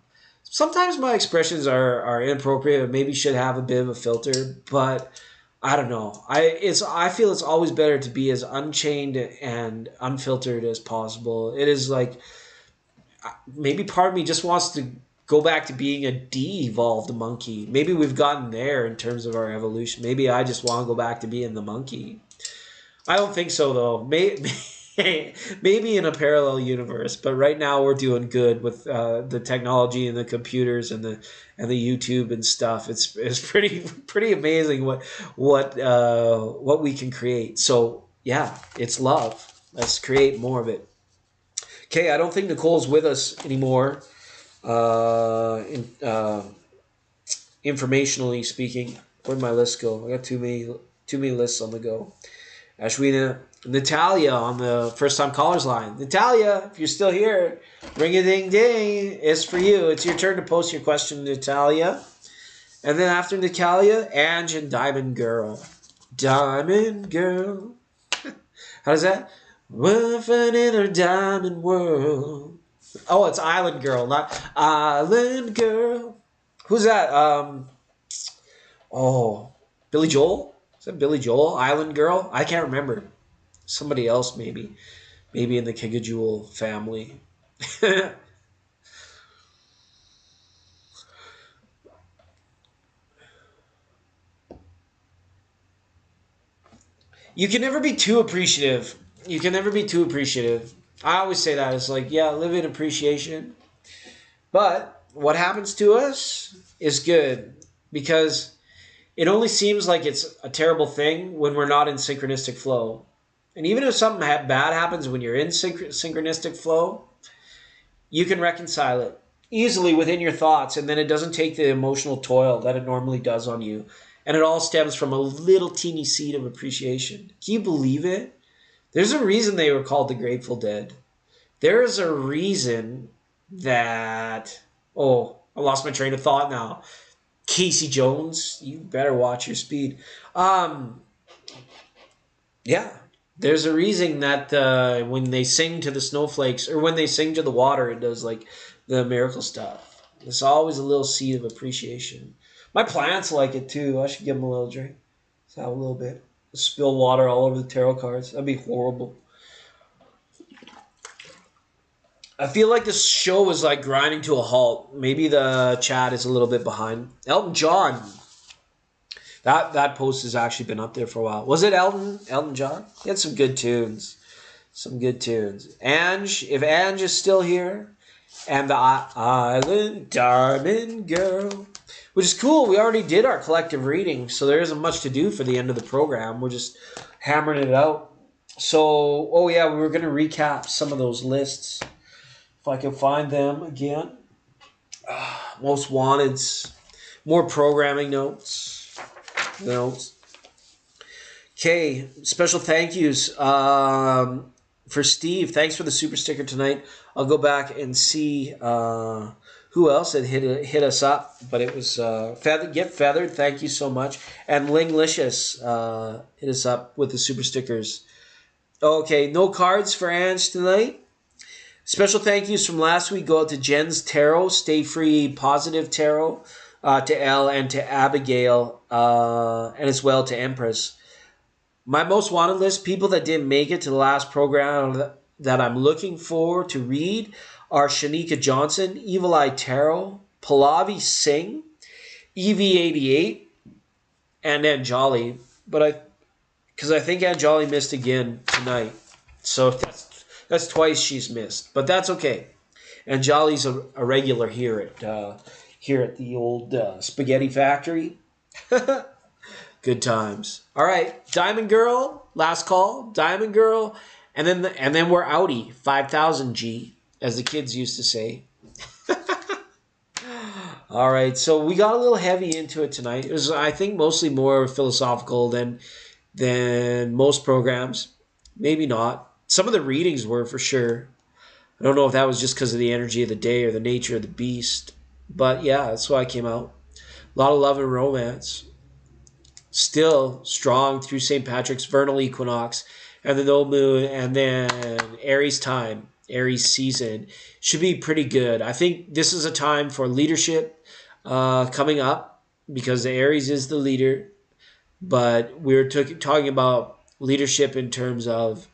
Sometimes my expressions are inappropriate. Maybe should have a bit of a filter, but I don't know. I feel it's always better to be as unchained and unfiltered as possible. It is maybe part of me just wants to go back to being a de-evolved monkey. Maybe we've gotten there in terms of our evolution. Maybe I just want to go back to being the monkey. I don't think so, though. Maybe in a parallel universe, but right now we're doing good with the technology and the computers and the YouTube and stuff. It's pretty amazing what we can create. So yeah, it's love. Let's create more of it. Okay, I don't think Nicole's with us anymore. Informationally speaking, where'd my list go? I got too many lists on the go. Ashwina, Natalia on the first time callers line. Natalia, if you're still here, ring a ding ding. It's for you. It's your turn to post your question, Natalia. And then after Natalia, Ange and Diamond Girl. Diamond Girl. How does that? Working in a diamond world. Oh, it's Island Girl, not Island Girl. Who's that? Billy Joel? Is that Billy Joel? Island Girl? I can't remember. Somebody else, maybe. Maybe in the Gigajewel family. You can never be too appreciative. You can never be too appreciative. I always say that. It's like, yeah, live in appreciation. But what happens to us is good because it only seems like it's a terrible thing when we're not in synchronistic flow. And even if something bad happens when you're in synchronistic flow, you can reconcile it easily within your thoughts, and then it doesn't take the emotional toil that it normally does on you. And it all stems from a little teeny seed of appreciation. Can you believe it? There's a reason they were called the Grateful Dead. There is a reason that... Oh, I lost my train of thought now. Casey Jones, you better watch your speed. Yeah, there's a reason that when they sing to the snowflakes, or when they sing to the water, it does like the miracle stuff. It's always a little seed of appreciation. My plants like it too. I should give them a little drink. Let's have a little bit. Spill water all over the tarot cards. That'd be horrible. I feel like this show is like grinding to a halt. Maybe the chat is a little bit behind. Elton John. That post has actually been up there for a while. Was it Elton John? He had some good tunes. Some good tunes. Ange, if Ange is still here, and the Island Diamond Girl, which is cool. We already did our collective reading, so there isn't much to do for the end of the program. We're just hammering it out. So, oh yeah, we were going to recap some of those lists. If I can find them again. Most wanteds. More programming notes. Okay, special thank yous for Steve. Thanks for the super sticker tonight. I'll go back and see who else had hit us up, but it was Get Feathered. Thank you so much. And Linglicious hit us up with the super stickers. Okay, no cards for Ange tonight. Special thank yous from last week go out to Jen's Tarot, Stay Free Positive Tarot, to Elle and to Abigail, and as well to Empress. My most wanted list, people that didn't make it to the last program that I'm looking for to read, are Shanika Johnson, Evil Eye Tarot, Pallavi Singh, EV88, and Anjali. Because I think Anjali missed again tonight. So that's twice she's missed. But that's okay. Anjali's a regular here at the old spaghetti factory. Good times. All right, Diamond Girl, last call. Diamond Girl, and then we're outie. 5,000 G, as the kids used to say. All right, so we got a little heavy into it tonight. It was, I think, mostly more philosophical than most programs. Maybe not. Some of the readings were for sure. I don't know if that was just because of the energy of the day or the nature of the beast. But yeah, that's why I came out. A lot of love and romance. Still strong through St. Patrick's vernal equinox and the new moon, and then Aries time, Aries season. Should be pretty good. I think this is a time for leadership coming up because the Aries is the leader. But we're talking about leadership in terms of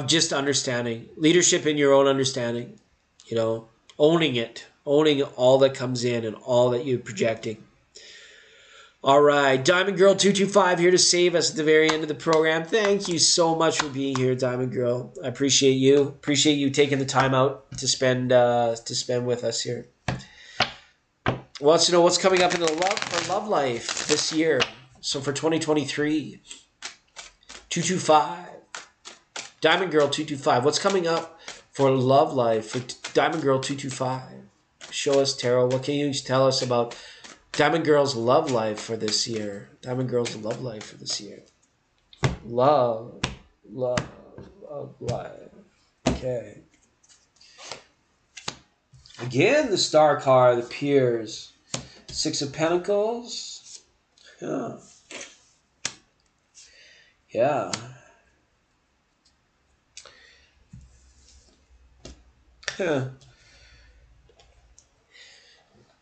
just understanding. Leadership in your own understanding. You know, owning it. Owning all that comes in and all that you're projecting. All right. Diamond Girl 225 here to save us at the very end of the program. Thank you so much for being here, Diamond Girl. I appreciate you. Appreciate you taking the time out to spend with us here. Wants to know what's coming up in the love life this year. So for 2023, 225. Diamond Girl 225. What's coming up for love life for Diamond Girl 225? Show us, Tarot. What can you tell us about Diamond Girl's love life for this year? Diamond Girl's love life for this year. Love life. Okay. Again, the star card appears. Six of Pentacles. Yeah. Yeah. Huh.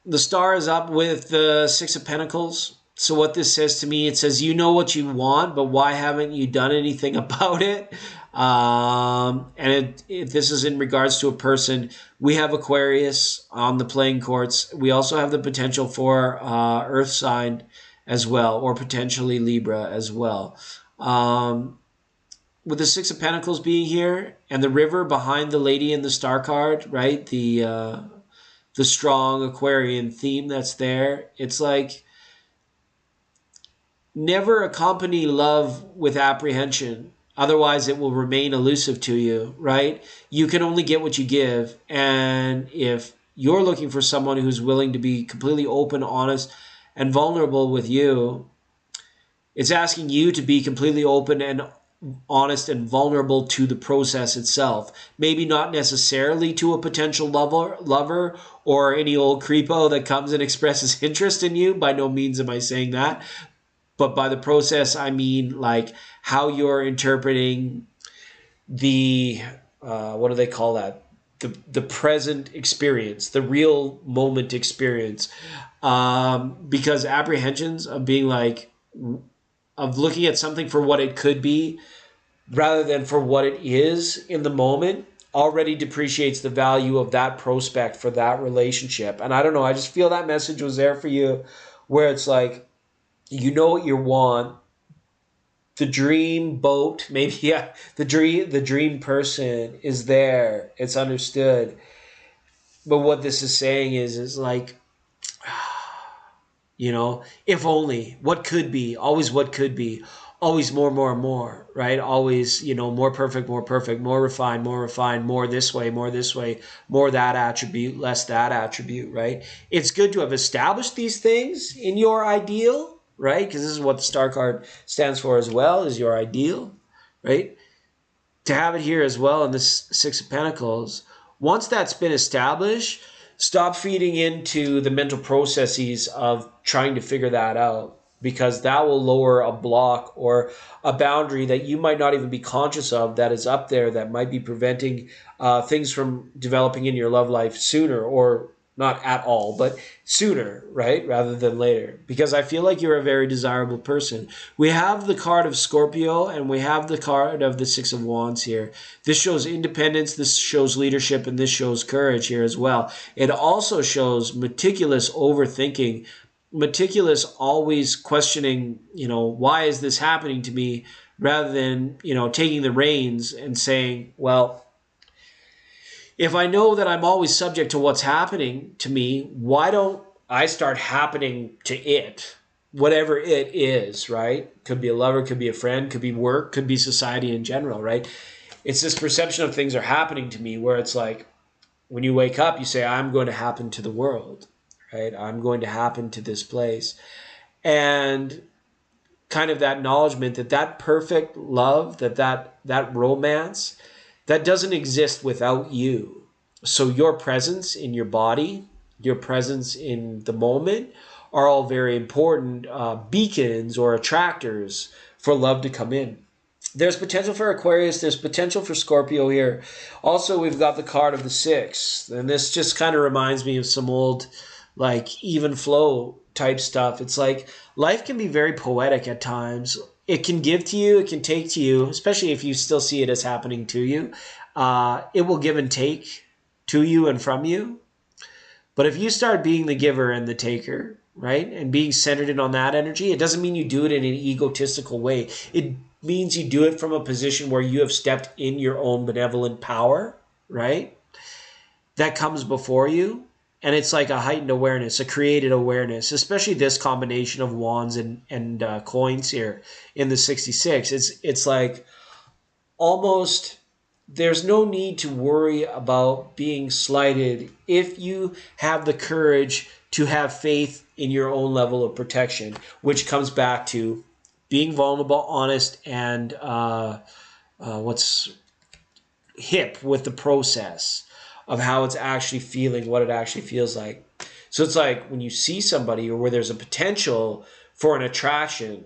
The star is up with the Six of Pentacles. So what this says to me, it says, you know what you want, but why haven't you done anything about it? If this is in regards to a person, we have Aquarius on the playing courts. We also have the potential for Earth sign as well, or potentially Libra as well. With the Six of Pentacles being here and the river behind the Lady in the Star card, right? The strong Aquarian theme that's there. It's like, never accompany love with apprehension. Otherwise, it will remain elusive to you, right? You can only get what you give. And if you're looking for someone who's willing to be completely open, honest, and vulnerable with you, it's asking you to be completely open and honest and vulnerable to the process itself. Maybe not necessarily to a potential lover or any old creepo that comes and expresses interest in you. By no means am I saying that. But by the process, I mean like how you're interpreting the, what do they call that? The present experience, the real moment experience. Because apprehensions of being like, of looking at something for what it could be rather than for what it is in the moment already depreciates the value of that prospect for that relationship. And I don't know, I just feel that message was there for you, where it's like, you know what you want. The dream boat, maybe, yeah, the dream person is there. It's understood. But what this is saying is like, if only, what could be, always what could be, always more, right? Always, more perfect, more refined, more this way, more that attribute, less that attribute, right? It's good to have established these things in your ideal, right? Because this is what the star card stands for as well, is your ideal, right? To have it here as well in this Six of Pentacles, once that's been established, stop feeding into the mental processes of trying to figure that out, because that will lower a block or a boundary that you might not even be conscious of that is up there that might be preventing things from developing in your love life sooner, or not at all, but sooner, right? Rather than later. Because I feel like you're a very desirable person. We have the card of Scorpio and we have the card of the Six of Wands here. This shows independence, this shows leadership, and this shows courage here as well. It also shows meticulous overthinking, meticulous always questioning, why is this happening to me? Rather than, taking the reins and saying, well, if I know that I'm always subject to what's happening to me, why don't I start happening to it? Whatever it is, right? Could be a lover, could be a friend, could be work, could be society in general, right? It's this perception of things are happening to me where it's like, when you wake up, you say, I'm going to happen to the world, right? I'm going to happen to this place. And kind of that acknowledgement that perfect love, that romance, that doesn't exist without you. So your presence in your body, your presence in the moment are all very important beacons or attractors for love to come in. There's potential for Aquarius. There's potential for Scorpio here. Also, we've got the card of the Six. And this just kind of reminds me of some old, like, even flow type stuff. It's like life can be very poetic at times. It can give to you, it can take to you, especially if you still see it as happening to you. It will give and take to you and from you. But if you start being the giver and the taker, right, and being centered in on that energy, it doesn't mean you do it in an egotistical way. It means you do it from a position where you have stepped in your own benevolent power, right? That comes before you. And it's like a heightened awareness, a created awareness, especially this combination of wands and coins here in the 66. It's like almost there's no need to worry about being slighted if you have the courage to have faith in your own level of protection, which comes back to being vulnerable, honest, and what's hip with the process of how it's actually feeling, what it actually feels like. So it's like when you see somebody or where there's a potential for an attraction,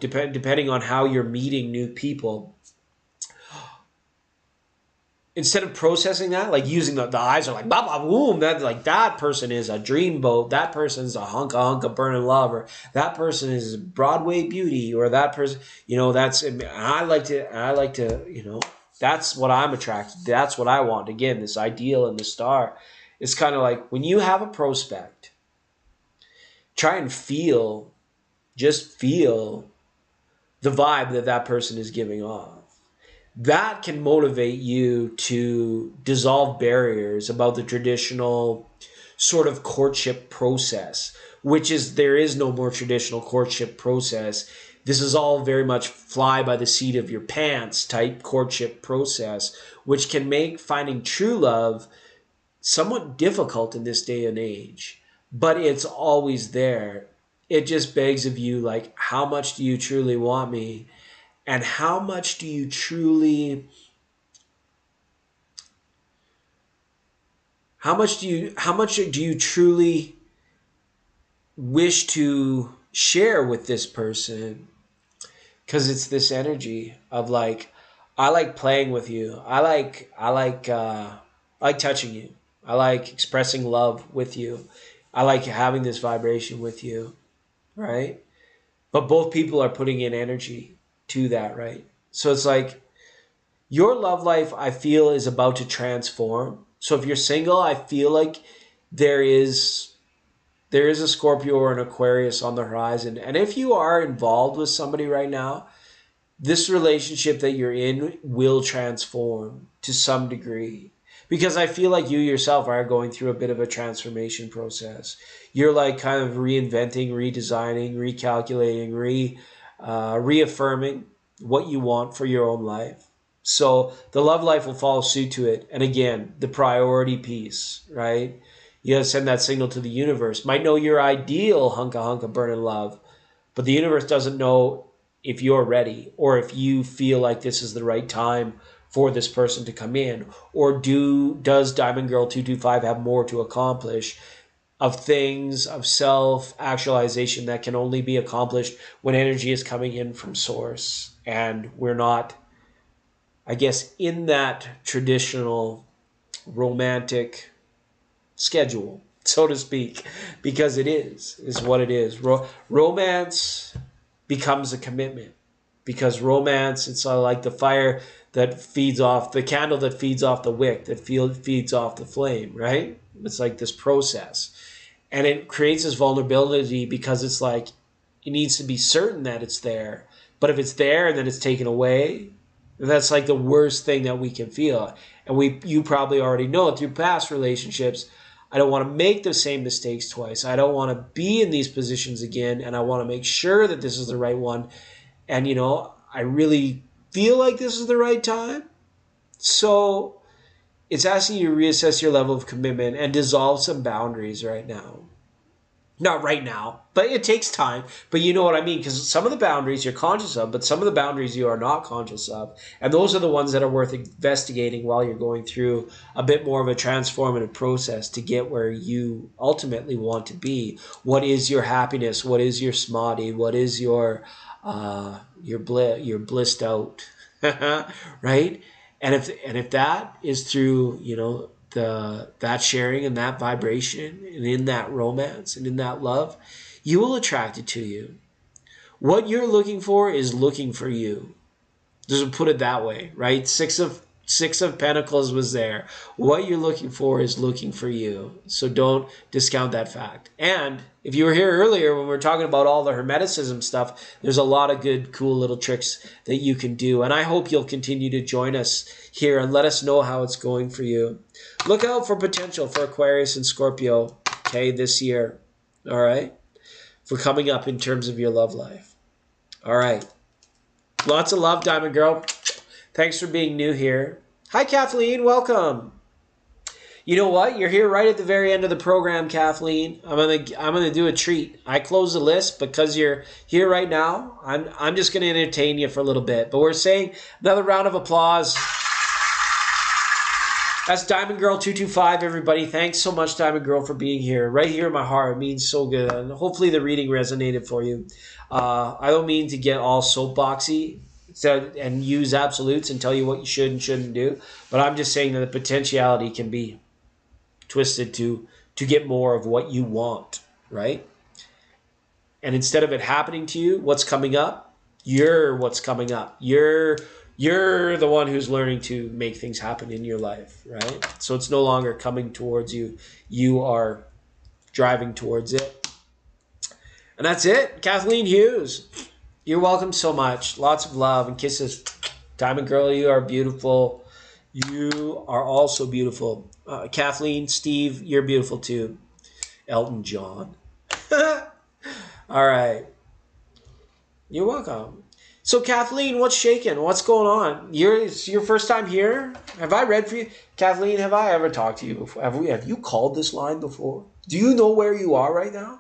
depending on how you're meeting new people, instead of processing that, like using the eyes are like, blah, blah, boom, that person is a dreamboat, that person's a hunk of burning love, or that person is Broadway beauty, or that person, I like to, that's what I'm attracted. That's what I want. Again, this ideal and the star. It's kind of like when you have a prospect, try and feel Just feel the vibe that that person is giving off. That can motivate you to dissolve barriers about the traditional sort of courtship process, which is there is no more traditional courtship process. This is all very much fly by the seat of your pants type courtship process, which can make finding true love somewhat difficult in this day and age. But it's always there. It just begs of you, like, how much do you truly want me? And how much do you truly how much do you truly wish to share with this person? Because it's this energy of like, I like playing with you. I like touching you. I like expressing love with you. I like having this vibration with you, right? But both people are putting in energy to that, right? So it's like your love life, I feel, is about to transform. So if you're single, I feel like there is a Scorpio or an Aquarius on the horizon. And if you are involved with somebody right now, this relationship that you're in will transform to some degree. Because I feel like you yourself are going through a bit of a transformation process. You're like kind of reinventing, redesigning, recalculating, reaffirming what you want for your own life. So the love life will follow suit to it. And again, the priority piece, right? You gotta send that signal to the universe. Might know your ideal hunka burning love, but the universe doesn't know if you're ready or if you feel like this is the right time for this person to come in, or does Diamond Girl 225 have more to accomplish of things of self-actualization that can only be accomplished when energy is coming in from source, and we're not, I guess, in that traditional romantic schedule, so to speak, because it is what it is. Romance becomes a commitment, because romance, it's like the fire that feeds off the candle, that feeds off the wick, that feeds off the flame, right? It's like this process, and it creates this vulnerability because it's like it needs to be certain that it's there. But if it's there and then it's taken away, that's like the worst thing that we can feel. And you probably already know through past relationships, I don't want to make the same mistakes twice. I don't want to be in these positions again, and I want to make sure that this is the right one. And, I really feel like this is the right time. So it's asking you to reassess your level of commitment and dissolve some boundaries right now. Not right now, but it takes time. But you know what I mean? Because some of the boundaries you're conscious of, but some of the boundaries you are not conscious of. And those are the ones that are worth investigating while you're going through a bit more of a transformative process to get where you ultimately want to be. What is your happiness? What is your smarty? What is your blissed out, right? And if that is through, that sharing and that vibration and in that romance and in that love, you will attract it to you. What you're looking for is looking for you. Just put it that way, right? Six of Pentacles was there. What you're looking for is looking for you. So don't discount that fact. And if you were here earlier when we were talking about all the Hermeticism stuff, there's a lot of good, cool little tricks that you can do. And I hope you'll continue to join us here and let us know how it's going for you. Look out for potential for Aquarius and Scorpio, okay, this year. All right? For coming up in terms of your love life. All right. Lots of love, Diamond Girl. Thanks for being new here. Hi, Kathleen. Welcome. You know what? You're here right at the very end of the program, Kathleen. I'm gonna do a treat. I close the list because you're here right now. I'm just gonna entertain you for a little bit. But we're saying another round of applause. That's Diamond Girl 225, everybody. Thanks so much, Diamond Girl, for being here. Right here in my heart. It means so good. And hopefully the reading resonated for you. I don't mean to get all soapboxy and use absolutes and tell you what you should and shouldn't do. But I'm just saying that the potentiality can be twisted to get more of what you want, right? And instead of it happening to you, what's coming up? You're what's coming up. You're the one who's learning to make things happen in your life, right? So it's no longer coming towards you. You are driving towards it. And that's it. Kathleen Hughes, you're welcome so much. Lots of love and kisses. Diamond Girl, you are beautiful. You are also beautiful. Kathleen, Steve, you're beautiful too. Elton John. All right. You're welcome. So Kathleen, what's shaking? What's going on? It's your first time here? Have I read for you? Kathleen, have I ever talked to you before? Have you called this line before? Do you know where you are right now?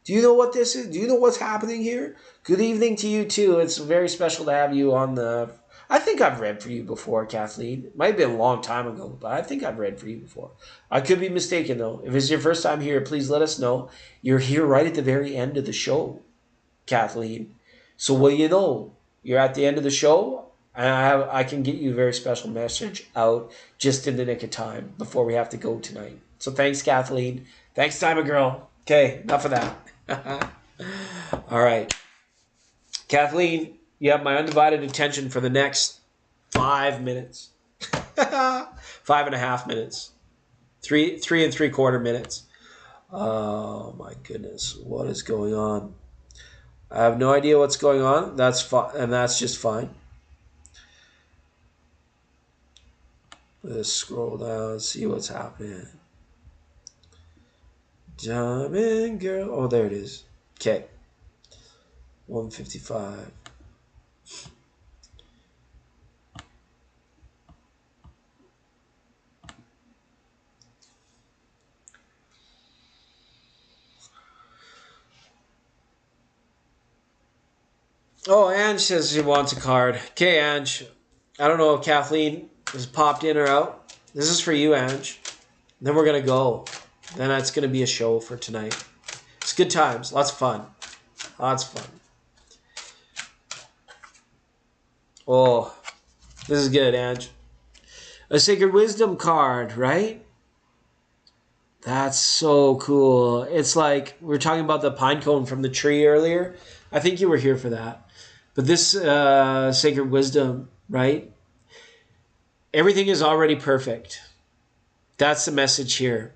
Do you know what this is? Do you know what's happening here? Good evening to you too. It's very special to have you on the... I think I've read for you before, Kathleen. It might have been a long time ago, but I think I've read for you before. I could be mistaken though. If it's your first time here, please let us know. You're here right at the very end of the show, Kathleen. So what do you know? You're at the end of the show, and I can get you a very special message out just in the nick of time before we have to go tonight. So thanks, Kathleen. Thanks, Diamond Girl. Okay, enough of that. All right. Kathleen, you have my undivided attention for the next 5 minutes. 5.5 minutes. 3 3/4 minutes. Oh, my goodness. What is going on? I have no idea what's going on. That's fine, and that's just fine. Let's scroll down and see what's happening. Diamond Girl. Oh, there it is. Okay. 155. Oh, Ange says she wants a card. Okay, Ange. I don't know if Kathleen has popped in or out. This is for you, Ange. Then we're going to go. Then it's going to be a show for tonight. It's good times. Lots of fun. Lots of fun. Oh, this is good, Ange. A Sacred Wisdom card, right? That's so cool. It's like we were talking about the pine cone from the tree earlier. I think you were here for that. But this Sacred Wisdom, right? Everything is already perfect. That's the message here.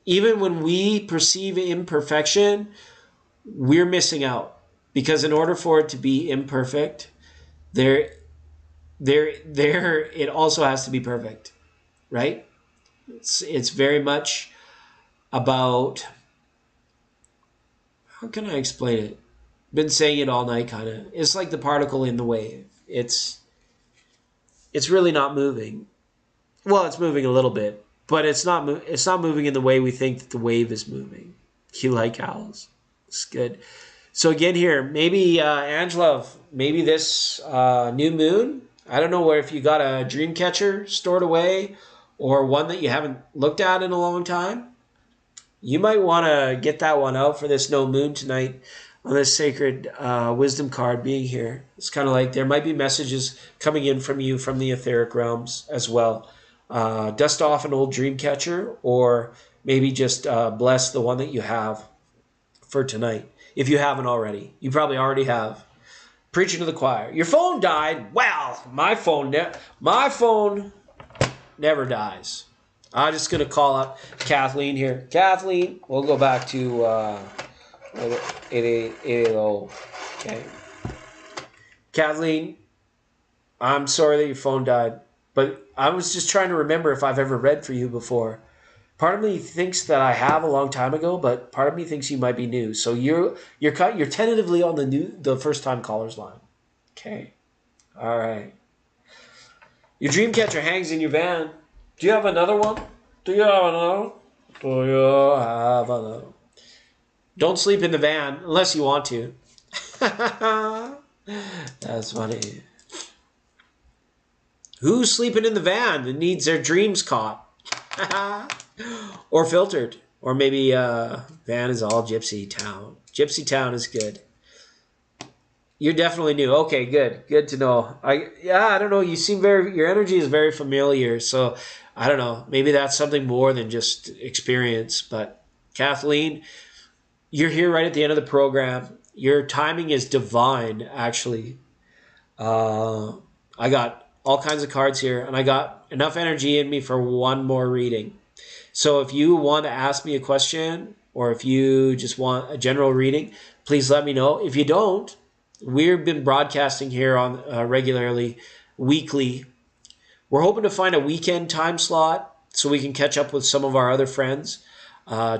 Even when we perceive imperfection, we're missing out. Because in order for it to be imperfect, it also has to be perfect, right? It's very much about, how can I explain it? Been saying it all night, kind of. It's like the particle in the wave. It's really not moving. Well, it's moving a little bit, but it's not moving in the way we think that the wave is moving. You like owls? It's good. So again here, maybe Angela, maybe this new moon. I don't know if you got a dream catcher stored away or one that you haven't looked at in a long time. You might want to get that one out for this no moon tonight on this Sacred Wisdom card being here. It's kind of like there might be messages coming in from you from the etheric realms as well. Dust off an old dream catcher or maybe just bless the one that you have for tonight. If you haven't already. You probably already have. Preaching to the choir. Your phone died. Well, my phone never dies. I'm just going to call up Kathleen here. Kathleen, we'll go back to 880. Okay. Kathleen, I'm sorry that your phone died, but I was just trying to remember if I've ever read for you before. Part of me thinks that I have a long time ago, but part of me thinks you might be new. So you're tentatively on the first time caller's line. Okay. All right. Your dream catcher hangs in your van. Do you have another one? Don't sleep in the van unless you want to. That's funny. Who's sleeping in the van that needs their dreams caught? Or filtered. Or maybe van is all Gypsy Town. Gypsy Town is good. You're definitely new. Okay, good. Good to know. I don't know. You seem your energy is very familiar. So I don't know. Maybe that's something more than just experience. But Kathleen, you're here right at the end of the program. Your timing is divine, actually. I got all kinds of cards here, and I got enough energy in me for one more reading. So if you want to ask me a question, or if you just want a general reading, please let me know. If you don't, we've been broadcasting here on regularly, weekly. We're hoping to find a weekend time slot so we can catch up with some of our other friends.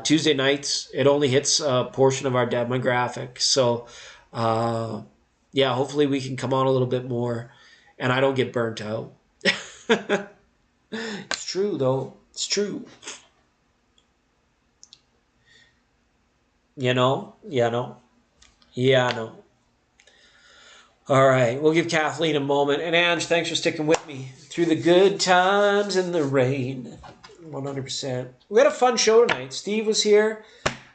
Tuesday nights, it only hits a portion of our demographic. So, yeah, hopefully we can come on a little bit more and I don't get burnt out. It's true, though. It's true. You know? Yeah, no. Yeah, no. All right, we'll give Kathleen a moment. And Ange, thanks for sticking with me through the good times and the rain. 100%. We had a fun show tonight. Steve was here.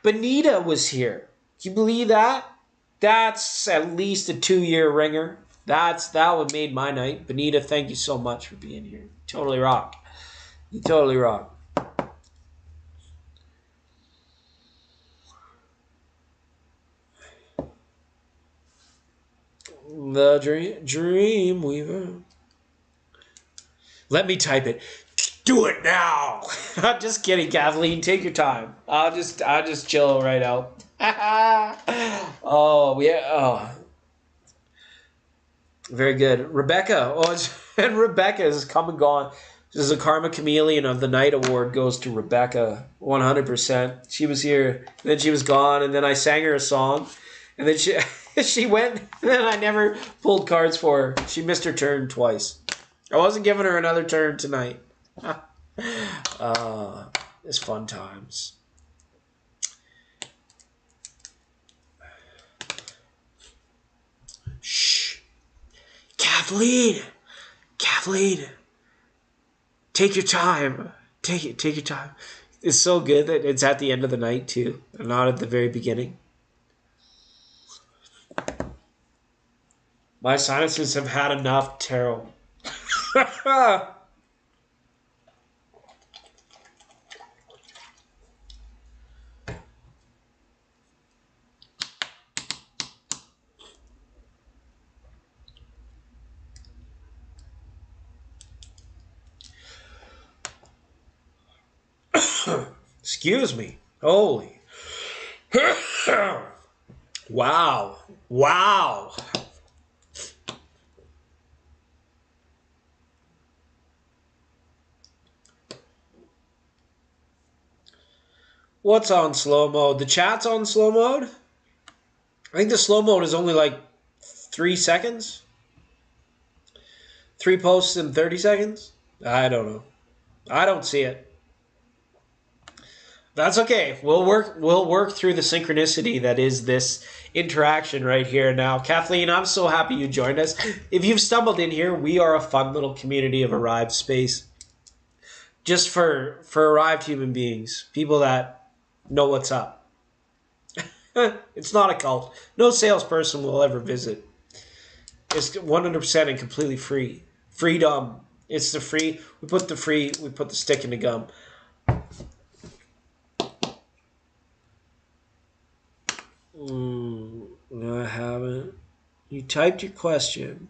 Benita was here. Can you believe that? That's at least a 2-year ringer. That what made my night. Benita, thank you so much for being here. You totally rock. You totally rock. The dream weaver. Let me type it. Do it now. I'm just kidding, Kathleen. Take your time. I'll just chill right out. Oh yeah. Oh. Very good. Rebecca. Oh, and Rebecca has come and gone. This is a Karma Chameleon of the Night Award goes to Rebecca. 100%. She was here. Then she was gone. And then I sang her a song. And then she went. And then I never pulled cards for her. She missed her turn twice. I wasn't giving her another turn tonight. It's fun times. Shh. Kathleen. Take your time. Take your time. It's so good that it's at the end of the night too, and not at the very beginning. My sinuses have had enough tarot. Excuse me. Holy. Wow. What's on slow mode? The chat's on slow mode? I think the slow mode is only like 3 seconds. 3 posts in 30 seconds? I don't know. I don't see it. That's okay. We'll work through the synchronicity that is this interaction right here now. Kathleen, I'm so happy you joined us. If you've stumbled in here, we are a fun little community of arrived space. Just for arrived human beings. People that know what's up. It's not a cult. No salesperson will ever visit. It's 100% and completely free. Freedom. It's the free. We put the stick in the gum. No, I haven't. You typed your question.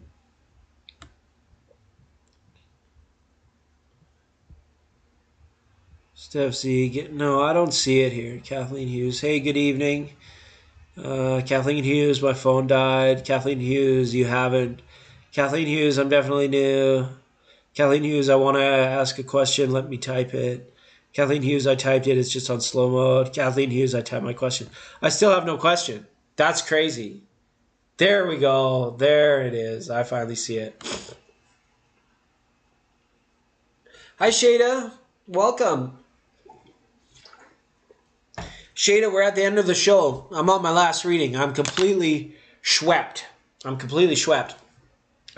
Steph Z. No, I don't see it here. Kathleen Hughes. Hey, good evening. Kathleen Hughes, my phone died. Kathleen Hughes, you haven't. Kathleen Hughes, I'm definitely new. Kathleen Hughes, I want to ask a question. Let me type it. Kathleen Hughes, I typed it. It's just on slow mode. Kathleen Hughes, I typed my question. I still have no question. That's crazy. There we go. There it is. I finally see it. Hi, Shada. Welcome. Shada, we're at the end of the show. I'm on my last reading. I'm completely swept. I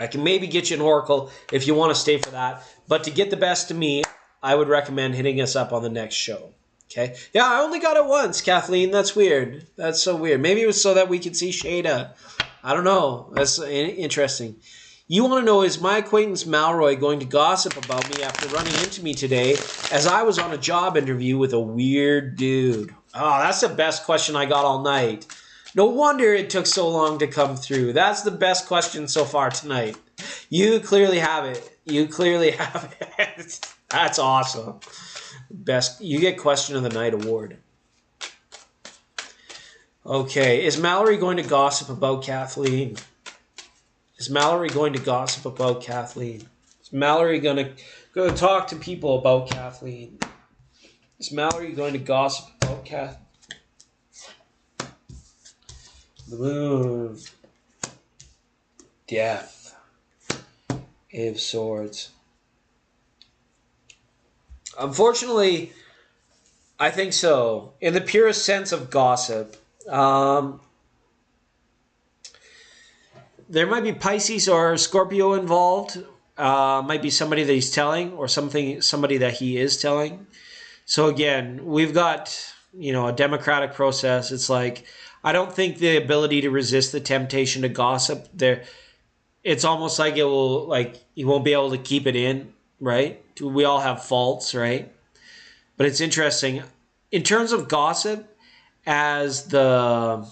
can maybe get you an oracle if you want to stay for that. But to get the best of me, I would recommend hitting us up on the next show. Okay? Yeah, I only got it once, Kathleen. That's weird. That's so weird. Maybe it was so that we could see Shada. I don't know. That's interesting. You want to know, is my acquaintance Malroy going to gossip about me after running into me today as I was on a job interview with a weird dude? Oh, that's the best question I got all night. No wonder it took so long to come through. That's the best question so far tonight. You clearly have it. That's awesome. Best. You get Question of the Night award. Okay, is Mallory going to gossip about Kathleen? Is Mallory going to gossip about Kathleen? Is Mallory going to go talk to people about Kathleen? Is Mallory going to gossip about Kathleen? The moon. Death. Eight of Swords. Unfortunately, I think so. In the purest sense of gossip. There might be Pisces or Scorpio involved. Might be somebody that he's telling or somebody that he is telling. So again, we've got, a democratic process. It's like, I don't think the ability to resist the temptation to gossip there, it's almost like you won't be able to keep it in, right? We all have faults, right? But it's interesting. In terms of gossip, as the,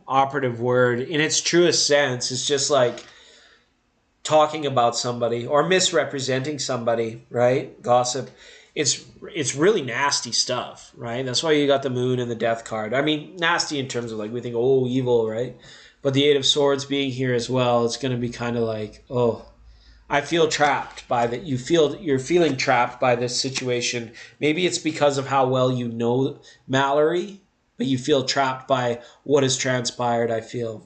operative word, in its truest sense, it's just like talking about somebody or misrepresenting somebody, right? Gossip. It's really nasty stuff, right? That's why you got the moon and the death card. I mean, nasty in terms of we think, oh, evil, right? But the Eight of Swords being here as well, it's going to be kind of like, oh, I feel trapped by that. You're feeling trapped by this situation. Maybe it's because of how well you know Mallory, but you feel trapped by what has transpired, I feel.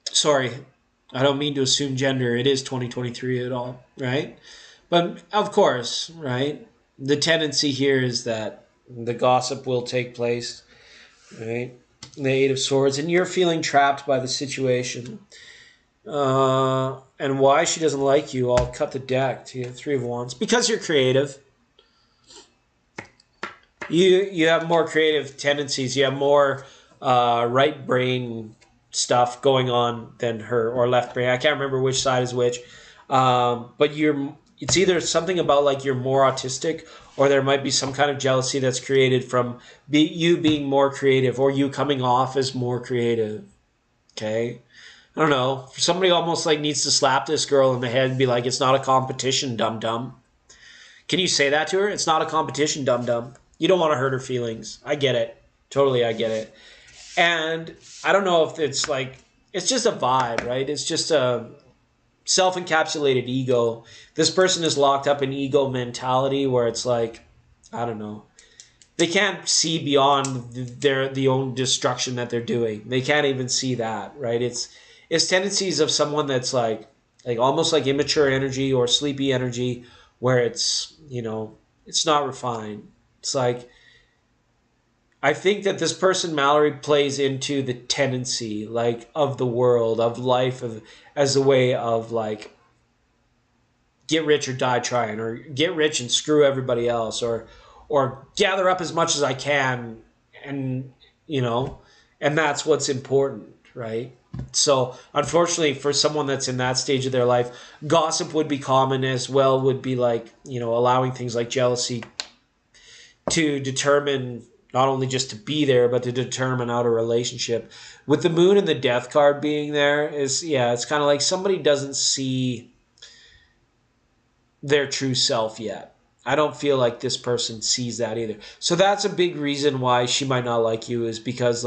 Sorry, I don't mean to assume gender. It is 2023 at all, right? But of course, right? The tendency here is that the gossip will take place, right? The Eight of Swords, and you're feeling trapped by the situation. And why she doesn't like you, I'll cut the deck to you. Three of Wands. Because you're creative. You have more creative tendencies. You have more right brain stuff going on than her, or left brain. I can't remember which side is which. But it's either something about you're more autistic, or there might be some kind of jealousy that's created from you being more creative, or you coming off as more creative. Okay? I don't know. Somebody almost needs to slap this girl in the head and be like, it's not a competition, dum-dum. Can you say that to her? It's not a competition, dum-dum. You don't want to hurt her feelings. I get it. Totally, I get it. And I don't know if it's it's just a vibe, right? It's just a self-encapsulated ego. This person is locked up in ego mentality where it's I don't know. They can't see beyond the own destruction that they're doing. They can't even see that, right? It's tendencies of someone that's almost like immature energy or sleepy energy where it's, it's not refined. It's I think that this person, Mallory, plays into the tendency, of the world, of life, as a way of, get rich or die trying, or get rich and screw everybody else, or gather up as much as I can, and, and that's what's important, right? So, unfortunately, for someone that's in that stage of their life, gossip would be common as well, would be allowing things like jealousy to determine not only just to be there, but to determine out a relationship. With the moon and the death card being there it's kind of somebody doesn't see their true self yet. I don't feel like this person sees that either. So that's a big reason why she might not like you, is because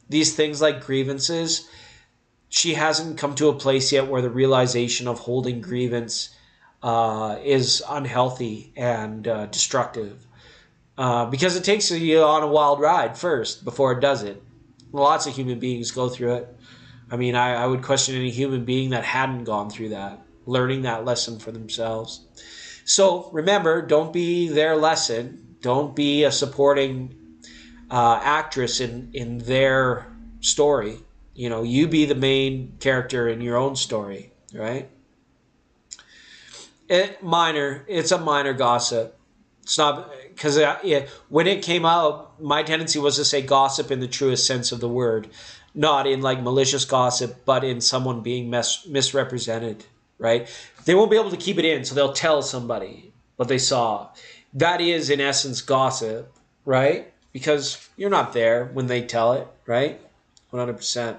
these things like grievances, she hasn't come to a place yet where the realization of holding grievance is unhealthy and destructive. Because it takes you on a wild ride first before it does it. Lots of human beings go through it. I mean, I would question any human being that hadn't gone through that, learning that lesson for themselves. So remember, don't be their lesson. Don't be a supporting actress in their story. You be the main character in your own story, right? It's a minor gossip. It's not, because when it came out, my tendency was to say gossip in the truest sense of the word, not in malicious gossip, but in someone being misrepresented, right? They won't be able to keep it in, so they'll tell somebody what they saw. That is, in essence, gossip, right? Because you're not there when they tell it, right? 100%.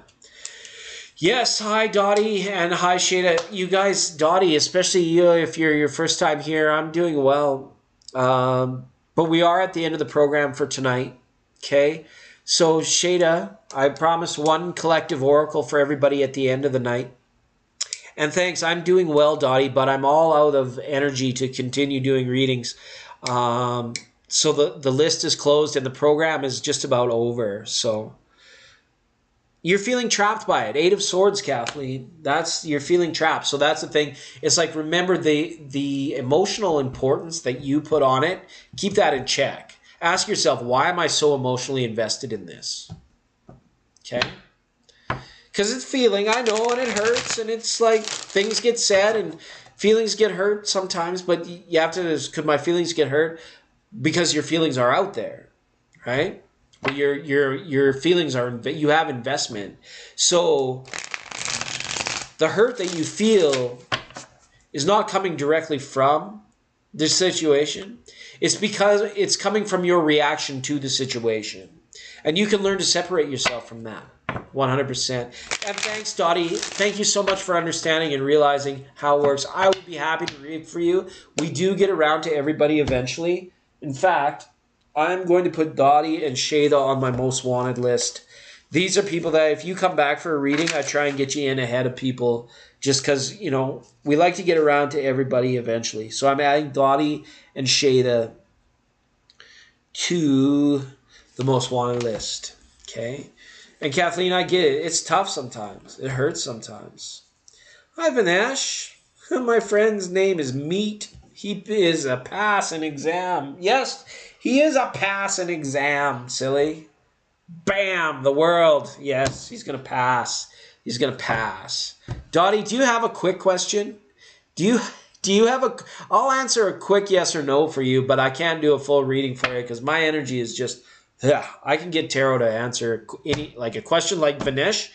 Yes, hi Dottie, and hi Shada. You guys, Dottie, especially you, if you're your first time here, I'm doing well. But we are at the end of the program for tonight. Okay. So, Shada, I promise one collective oracle for everybody at the end of the night. And thanks. I'm doing well, Dottie, but I'm all out of energy to continue doing readings. So the list is closed and the program is just about over. So you're feeling trapped by it. Eight of Swords, Kathleen. You're feeling trapped. So that's the thing. It's like, remember the emotional importance that you put on it. Keep that in check. Ask yourself, why am I so emotionally invested in this? Okay. Because it's feeling, I know, and it hurts, and it's like things get said and feelings get hurt sometimes, but you have to, could my feelings get hurt? Because your feelings are out there, right? Your feelings are, you have investment. So the hurt that you feel is not coming directly from the situation. It's because it's coming from your reaction to the situation. And you can learn to separate yourself from that. 100%. And thanks, Dottie. Thank you so much for understanding and realizing how it works. I would be happy to read for you. We do get around to everybody eventually. In fact, I'm going to put Dottie and Shada on my most wanted list. These are people that if you come back for a reading, I try and get you in ahead of people just because, you know, we like to get around to everybody eventually. So I'm adding Dottie and Shada to the most wanted list. Okay? And Kathleen, I get it. It's tough sometimes. It hurts sometimes. Hi, Vinesh. My friend's name is Meat. He is a pass an exam. Yes, he is a pass an exam, silly. Bam, the world. Yes, he's going to pass. He's going to pass. Dottie, do you have a quick question? Do you have a... I'll answer a quick yes or no for you, but I can't do a full reading for you because my energy is just... Yeah, I can get tarot to answer any, like a question like Vanish.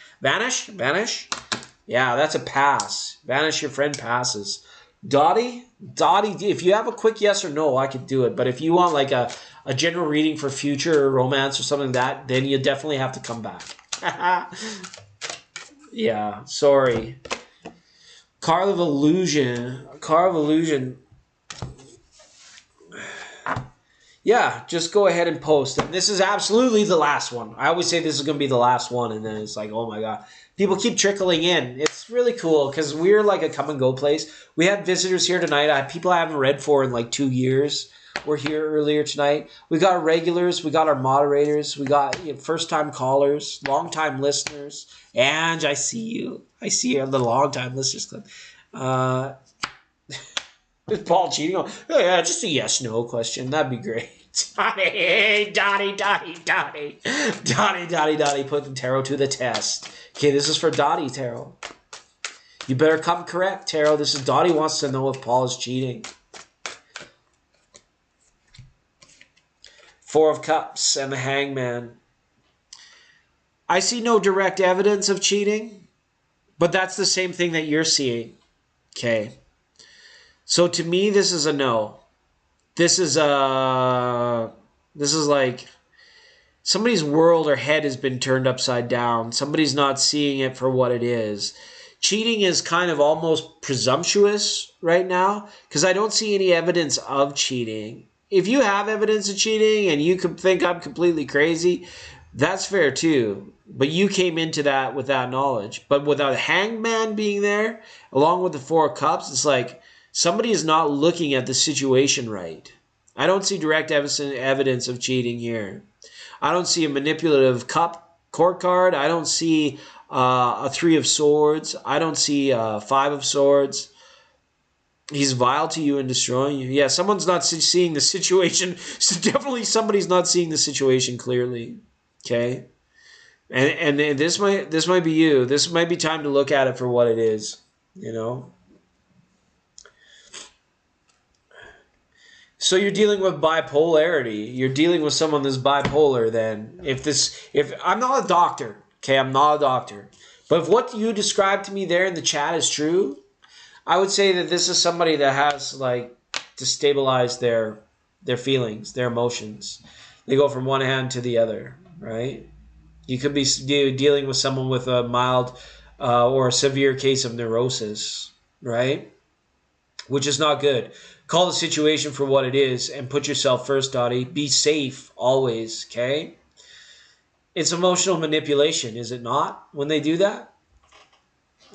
Yeah, that's a pass. Vanish, your friend passes. Dottie, if you have a quick yes or no, I could do it. But if you want like a general reading for future romance or something like that, then you definitely have to come back. Yeah, sorry. Card of Illusion. Yeah, just go ahead and post. And this is absolutely the last one. I always say this is going to be the last one, and then it's like, oh my God. People keep trickling in. It's really cool because we're like a come and go place. We had visitors here tonight. People I haven't read for in like 2 years were here earlier tonight. We got our regulars. We got our moderators. We got first-time callers, long-time listeners. And I see you. I see you on the long-time listeners club. Is Paul cheating? Oh, yeah, just a yes/no question. That'd be great. Dottie, put the tarot to the test. Okay, this is for Dottie, tarot. You better come correct, tarot. This is Dottie wants to know if Paul is cheating. Four of Cups and the Hangman. I see no direct evidence of cheating, but that's the same thing that you're seeing. Okay. So to me, this is a no. This is like somebody's world or head has been turned upside down. Somebody's not seeing it for what it is. Cheating is kind of almost presumptuous right now because I don't see any evidence of cheating. If you have evidence of cheating and you could think I'm completely crazy, that's fair too. But you came into that with that knowledge. But without a hangman being there, along with the Four of Cups, it's like somebody is not looking at the situation right. I don't see direct evidence of cheating here. I don't see a manipulative court card. I don't see a Three of Swords. I don't see a Five of Swords. He's vile to you and destroying you. Yeah, someone's not seeing the situation. So definitely somebody's not seeing the situation clearly. Okay? And this might be you. This might be time to look at it for what it is. You know? So you're dealing with bipolarity. You're dealing with someone that's bipolar then. If I'm not a doctor, okay, I'm not a doctor. But if what you described to me there in the chat is true, I would say that this is somebody that has like to stabilize their feelings, their emotions. They go from one hand to the other, right? You could be dealing with someone with a mild or a severe case of neurosis, right? which is not good. Call the situation for what it is and put yourself first, Dottie. Be safe always, okay? It's emotional manipulation, is it not, when they do that?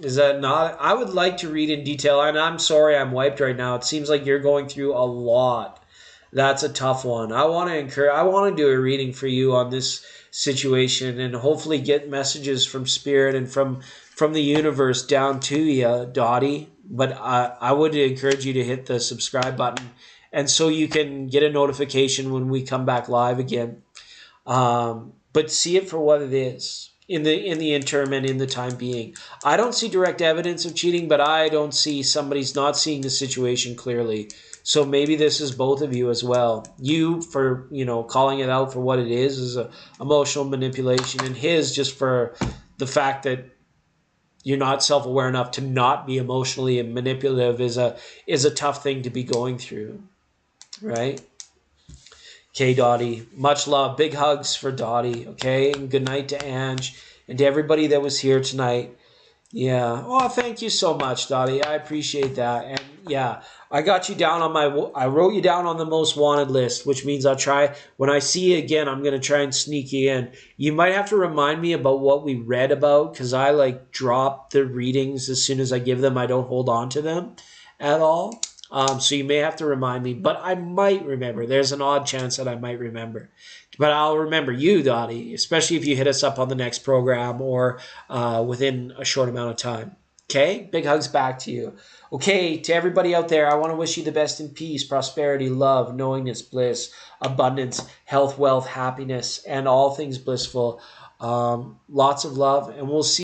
Is that not? I would like to read in detail, and I'm sorry I'm wiped right now. It seems like you're going through a lot. That's a tough one. I want to do a reading for you on this situation and hopefully get messages from spirit and from the universe down to you, Dottie. But I would encourage you to hit the subscribe button, and so you can get a notification when we come back live again. But see it for what it is in the interim and in the time being. I don't see direct evidence of cheating, but I don't see somebody's not seeing the situation clearly. So maybe this is both of you as well. You for, calling it out for what it is a emotional manipulation, and his just for the fact that you're not self-aware enough to not be emotionally manipulative is a tough thing to be going through, right? Okay, Dottie. Much love. Big hugs for Dottie. Okay, and good night to Ange and to everybody that was here tonight. Yeah. Oh, thank you so much, Dottie. I appreciate that. And yeah, I got you down on I wrote you down on the most wanted list, which means I'll try, when I see you again, I'm going to try and sneak you in. You might have to remind me about what we read about, because I drop the readings as soon as I give them. I don't hold on to them at all. So you may have to remind me, but I might remember. There's an odd chance that I might remember. But I'll remember you, Dottie, especially if you hit us up on the next program or within a short amount of time. Okay? Big hugs back to you. Okay, to everybody out there, I want to wish you the best in peace, prosperity, love, knowingness, bliss, abundance, health, wealth, happiness, and all things blissful. Lots of love, and we'll see